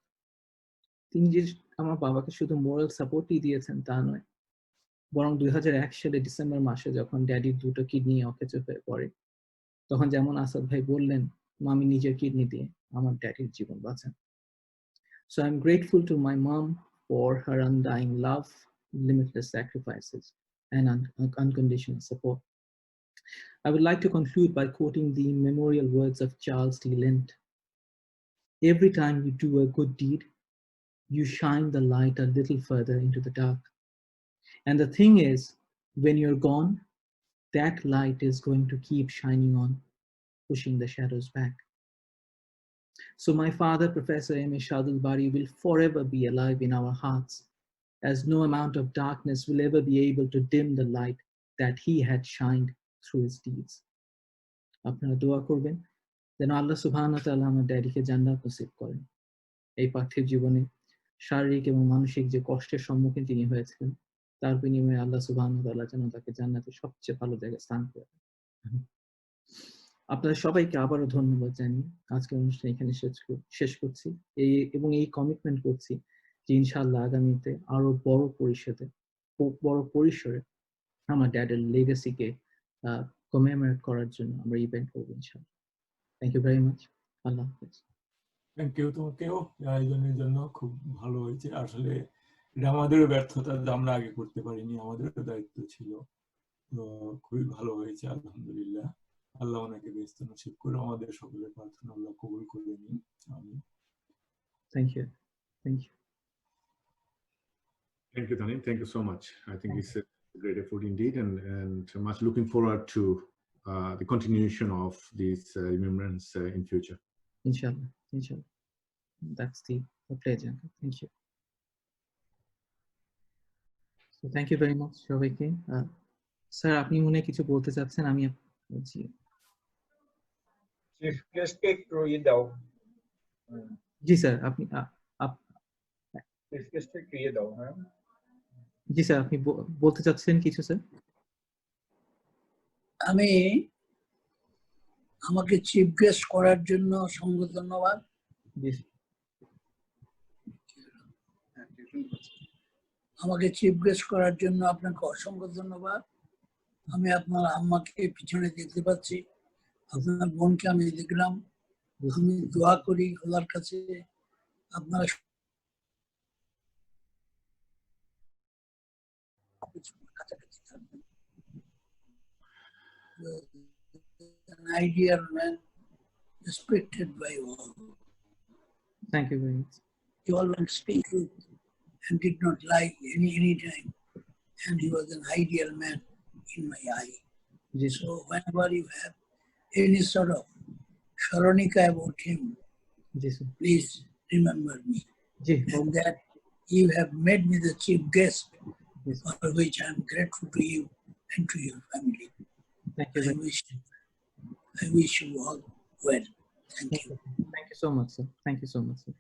তিনি যে আমার বাবাকে শুধু মোরাল সাপোর্টই দিয়েছেন তা নয়, বরং 2001 সালে ডিসেম্বর মাসে যখন ড্যাডির দুটো কিডনি অকেজো হয়ে পড়ে তখন যেমন আসাদ ভাই বললেন মামি নিজের কিডনি দিয়ে আমার ড্যাডির জীবন বাঁচান। So I'm grateful to my mom for her undying love, limitless sacrifices, and unconditional support. I would like to conclude by quoting the memorial words of Charles D. Lint. Every time you do a good deed, you shine the light a little further into the dark. And the thing is, when you're gone, that light is going to keep shining on, pushing the shadows back. So my father, Professor Ershadul Bari, will forever be alive in our hearts, as no amount of darkness will ever be able to dim the light that he had shined through his deeds. আপনারা দোয়া করবেন যেন আল্লাহ সুবহানাহু ওয়া তাআলা আমার ড্যাডিকে জান্নাত নসিব করেন। এই পার্থিব জীবনে শারীরিক এবং মানসিক যে কষ্টের সম্মুখীন তিনি হয়েছিলেন, তার বিনিময়ে আল্লাহ সুবহানাহু ওয়া তাআলা যেন তাকে জান্নাতের সবচেয়ে ভালো জায়গায় স্থান করে দেন। আপনাদের সবাইকে আবারও ধন্যবাদ জানিয়ে আজকের অনুষ্ঠান এখানে শেষ করছি। এই কমিটমেন্ট করছি যে ইনশাআল্লাহ আগামীতে আরো বড় পরিসরে আমার ড্যাডের লেগাসিকে কমেমোরেট করার জন্য আমরা ইভেন্ট করবো ইনশাআল্লাহ। Thank you very much. আল্লাহ হাফেজ। থ্যাংক ইউ তোমাকেও আয়োজনের জন্য, খুব ভালো হয়েছে। আসলে এটা আমাদেরও ব্যর্থতা যে আমরা আগে করতে পারিনি, আমাদেরও দায়িত্ব ছিল। তো খুবই ভালো হয়েছে, আলহামদুলিল্লাহ। আল্লাহ ওনাকে বেহেশত নসিব করে, আমাদের সকলের প্রার্থনা আল্লাহ কবুল করে নিন। আমিন। Thank you. Thank you. Thank you, Tanim. Thank you so much. I think it's a great effort indeed, and much looking forward to the continuation of these remembrance in future. Inshallah. Inshallah. That's the pleasure. Thank you. So thank you very much, সবাইকে। Sir, আপনি মনে কিছু বলতে চাচ্ছেন? আমি বলছি chief গেস্টকে একটু দাও। জি স্যার, আপনি চিফ গেস্টকে একটু দাও। হ্যাঁ জি স্যার, আপনি বলতে চাচ্ছেন কিছু স্যার? আমি আমাকে চিফ গেস্ট করার জন্য অসংখ্য ধন্যবাদ। আমাকে চিফ গেস্ট করার জন্য আপনাকে অসংখ্য ধন্যবাদ। আমি আপনার আম্মাকে পিছনে দেখতে পাচ্ছি, আপনার বোনকে আমি দেখলাম। আমি দোয়া করি খোদার কাছে আপনারা কাছাকাছি থাকবেন। An ideal man, respected by all. Thank you very much. He always speak truth and did not lie any time, and he was an ideal man in my eye. Yes. So whenever you have any sort of Sharanika about him, yes, please remember me. Yes. And that you have made me the chief guest, yes, for which I am grateful to you and to your family. Thank you. I wish you all well. Thank you. Thank you so much, sir. Thank you so much, sir.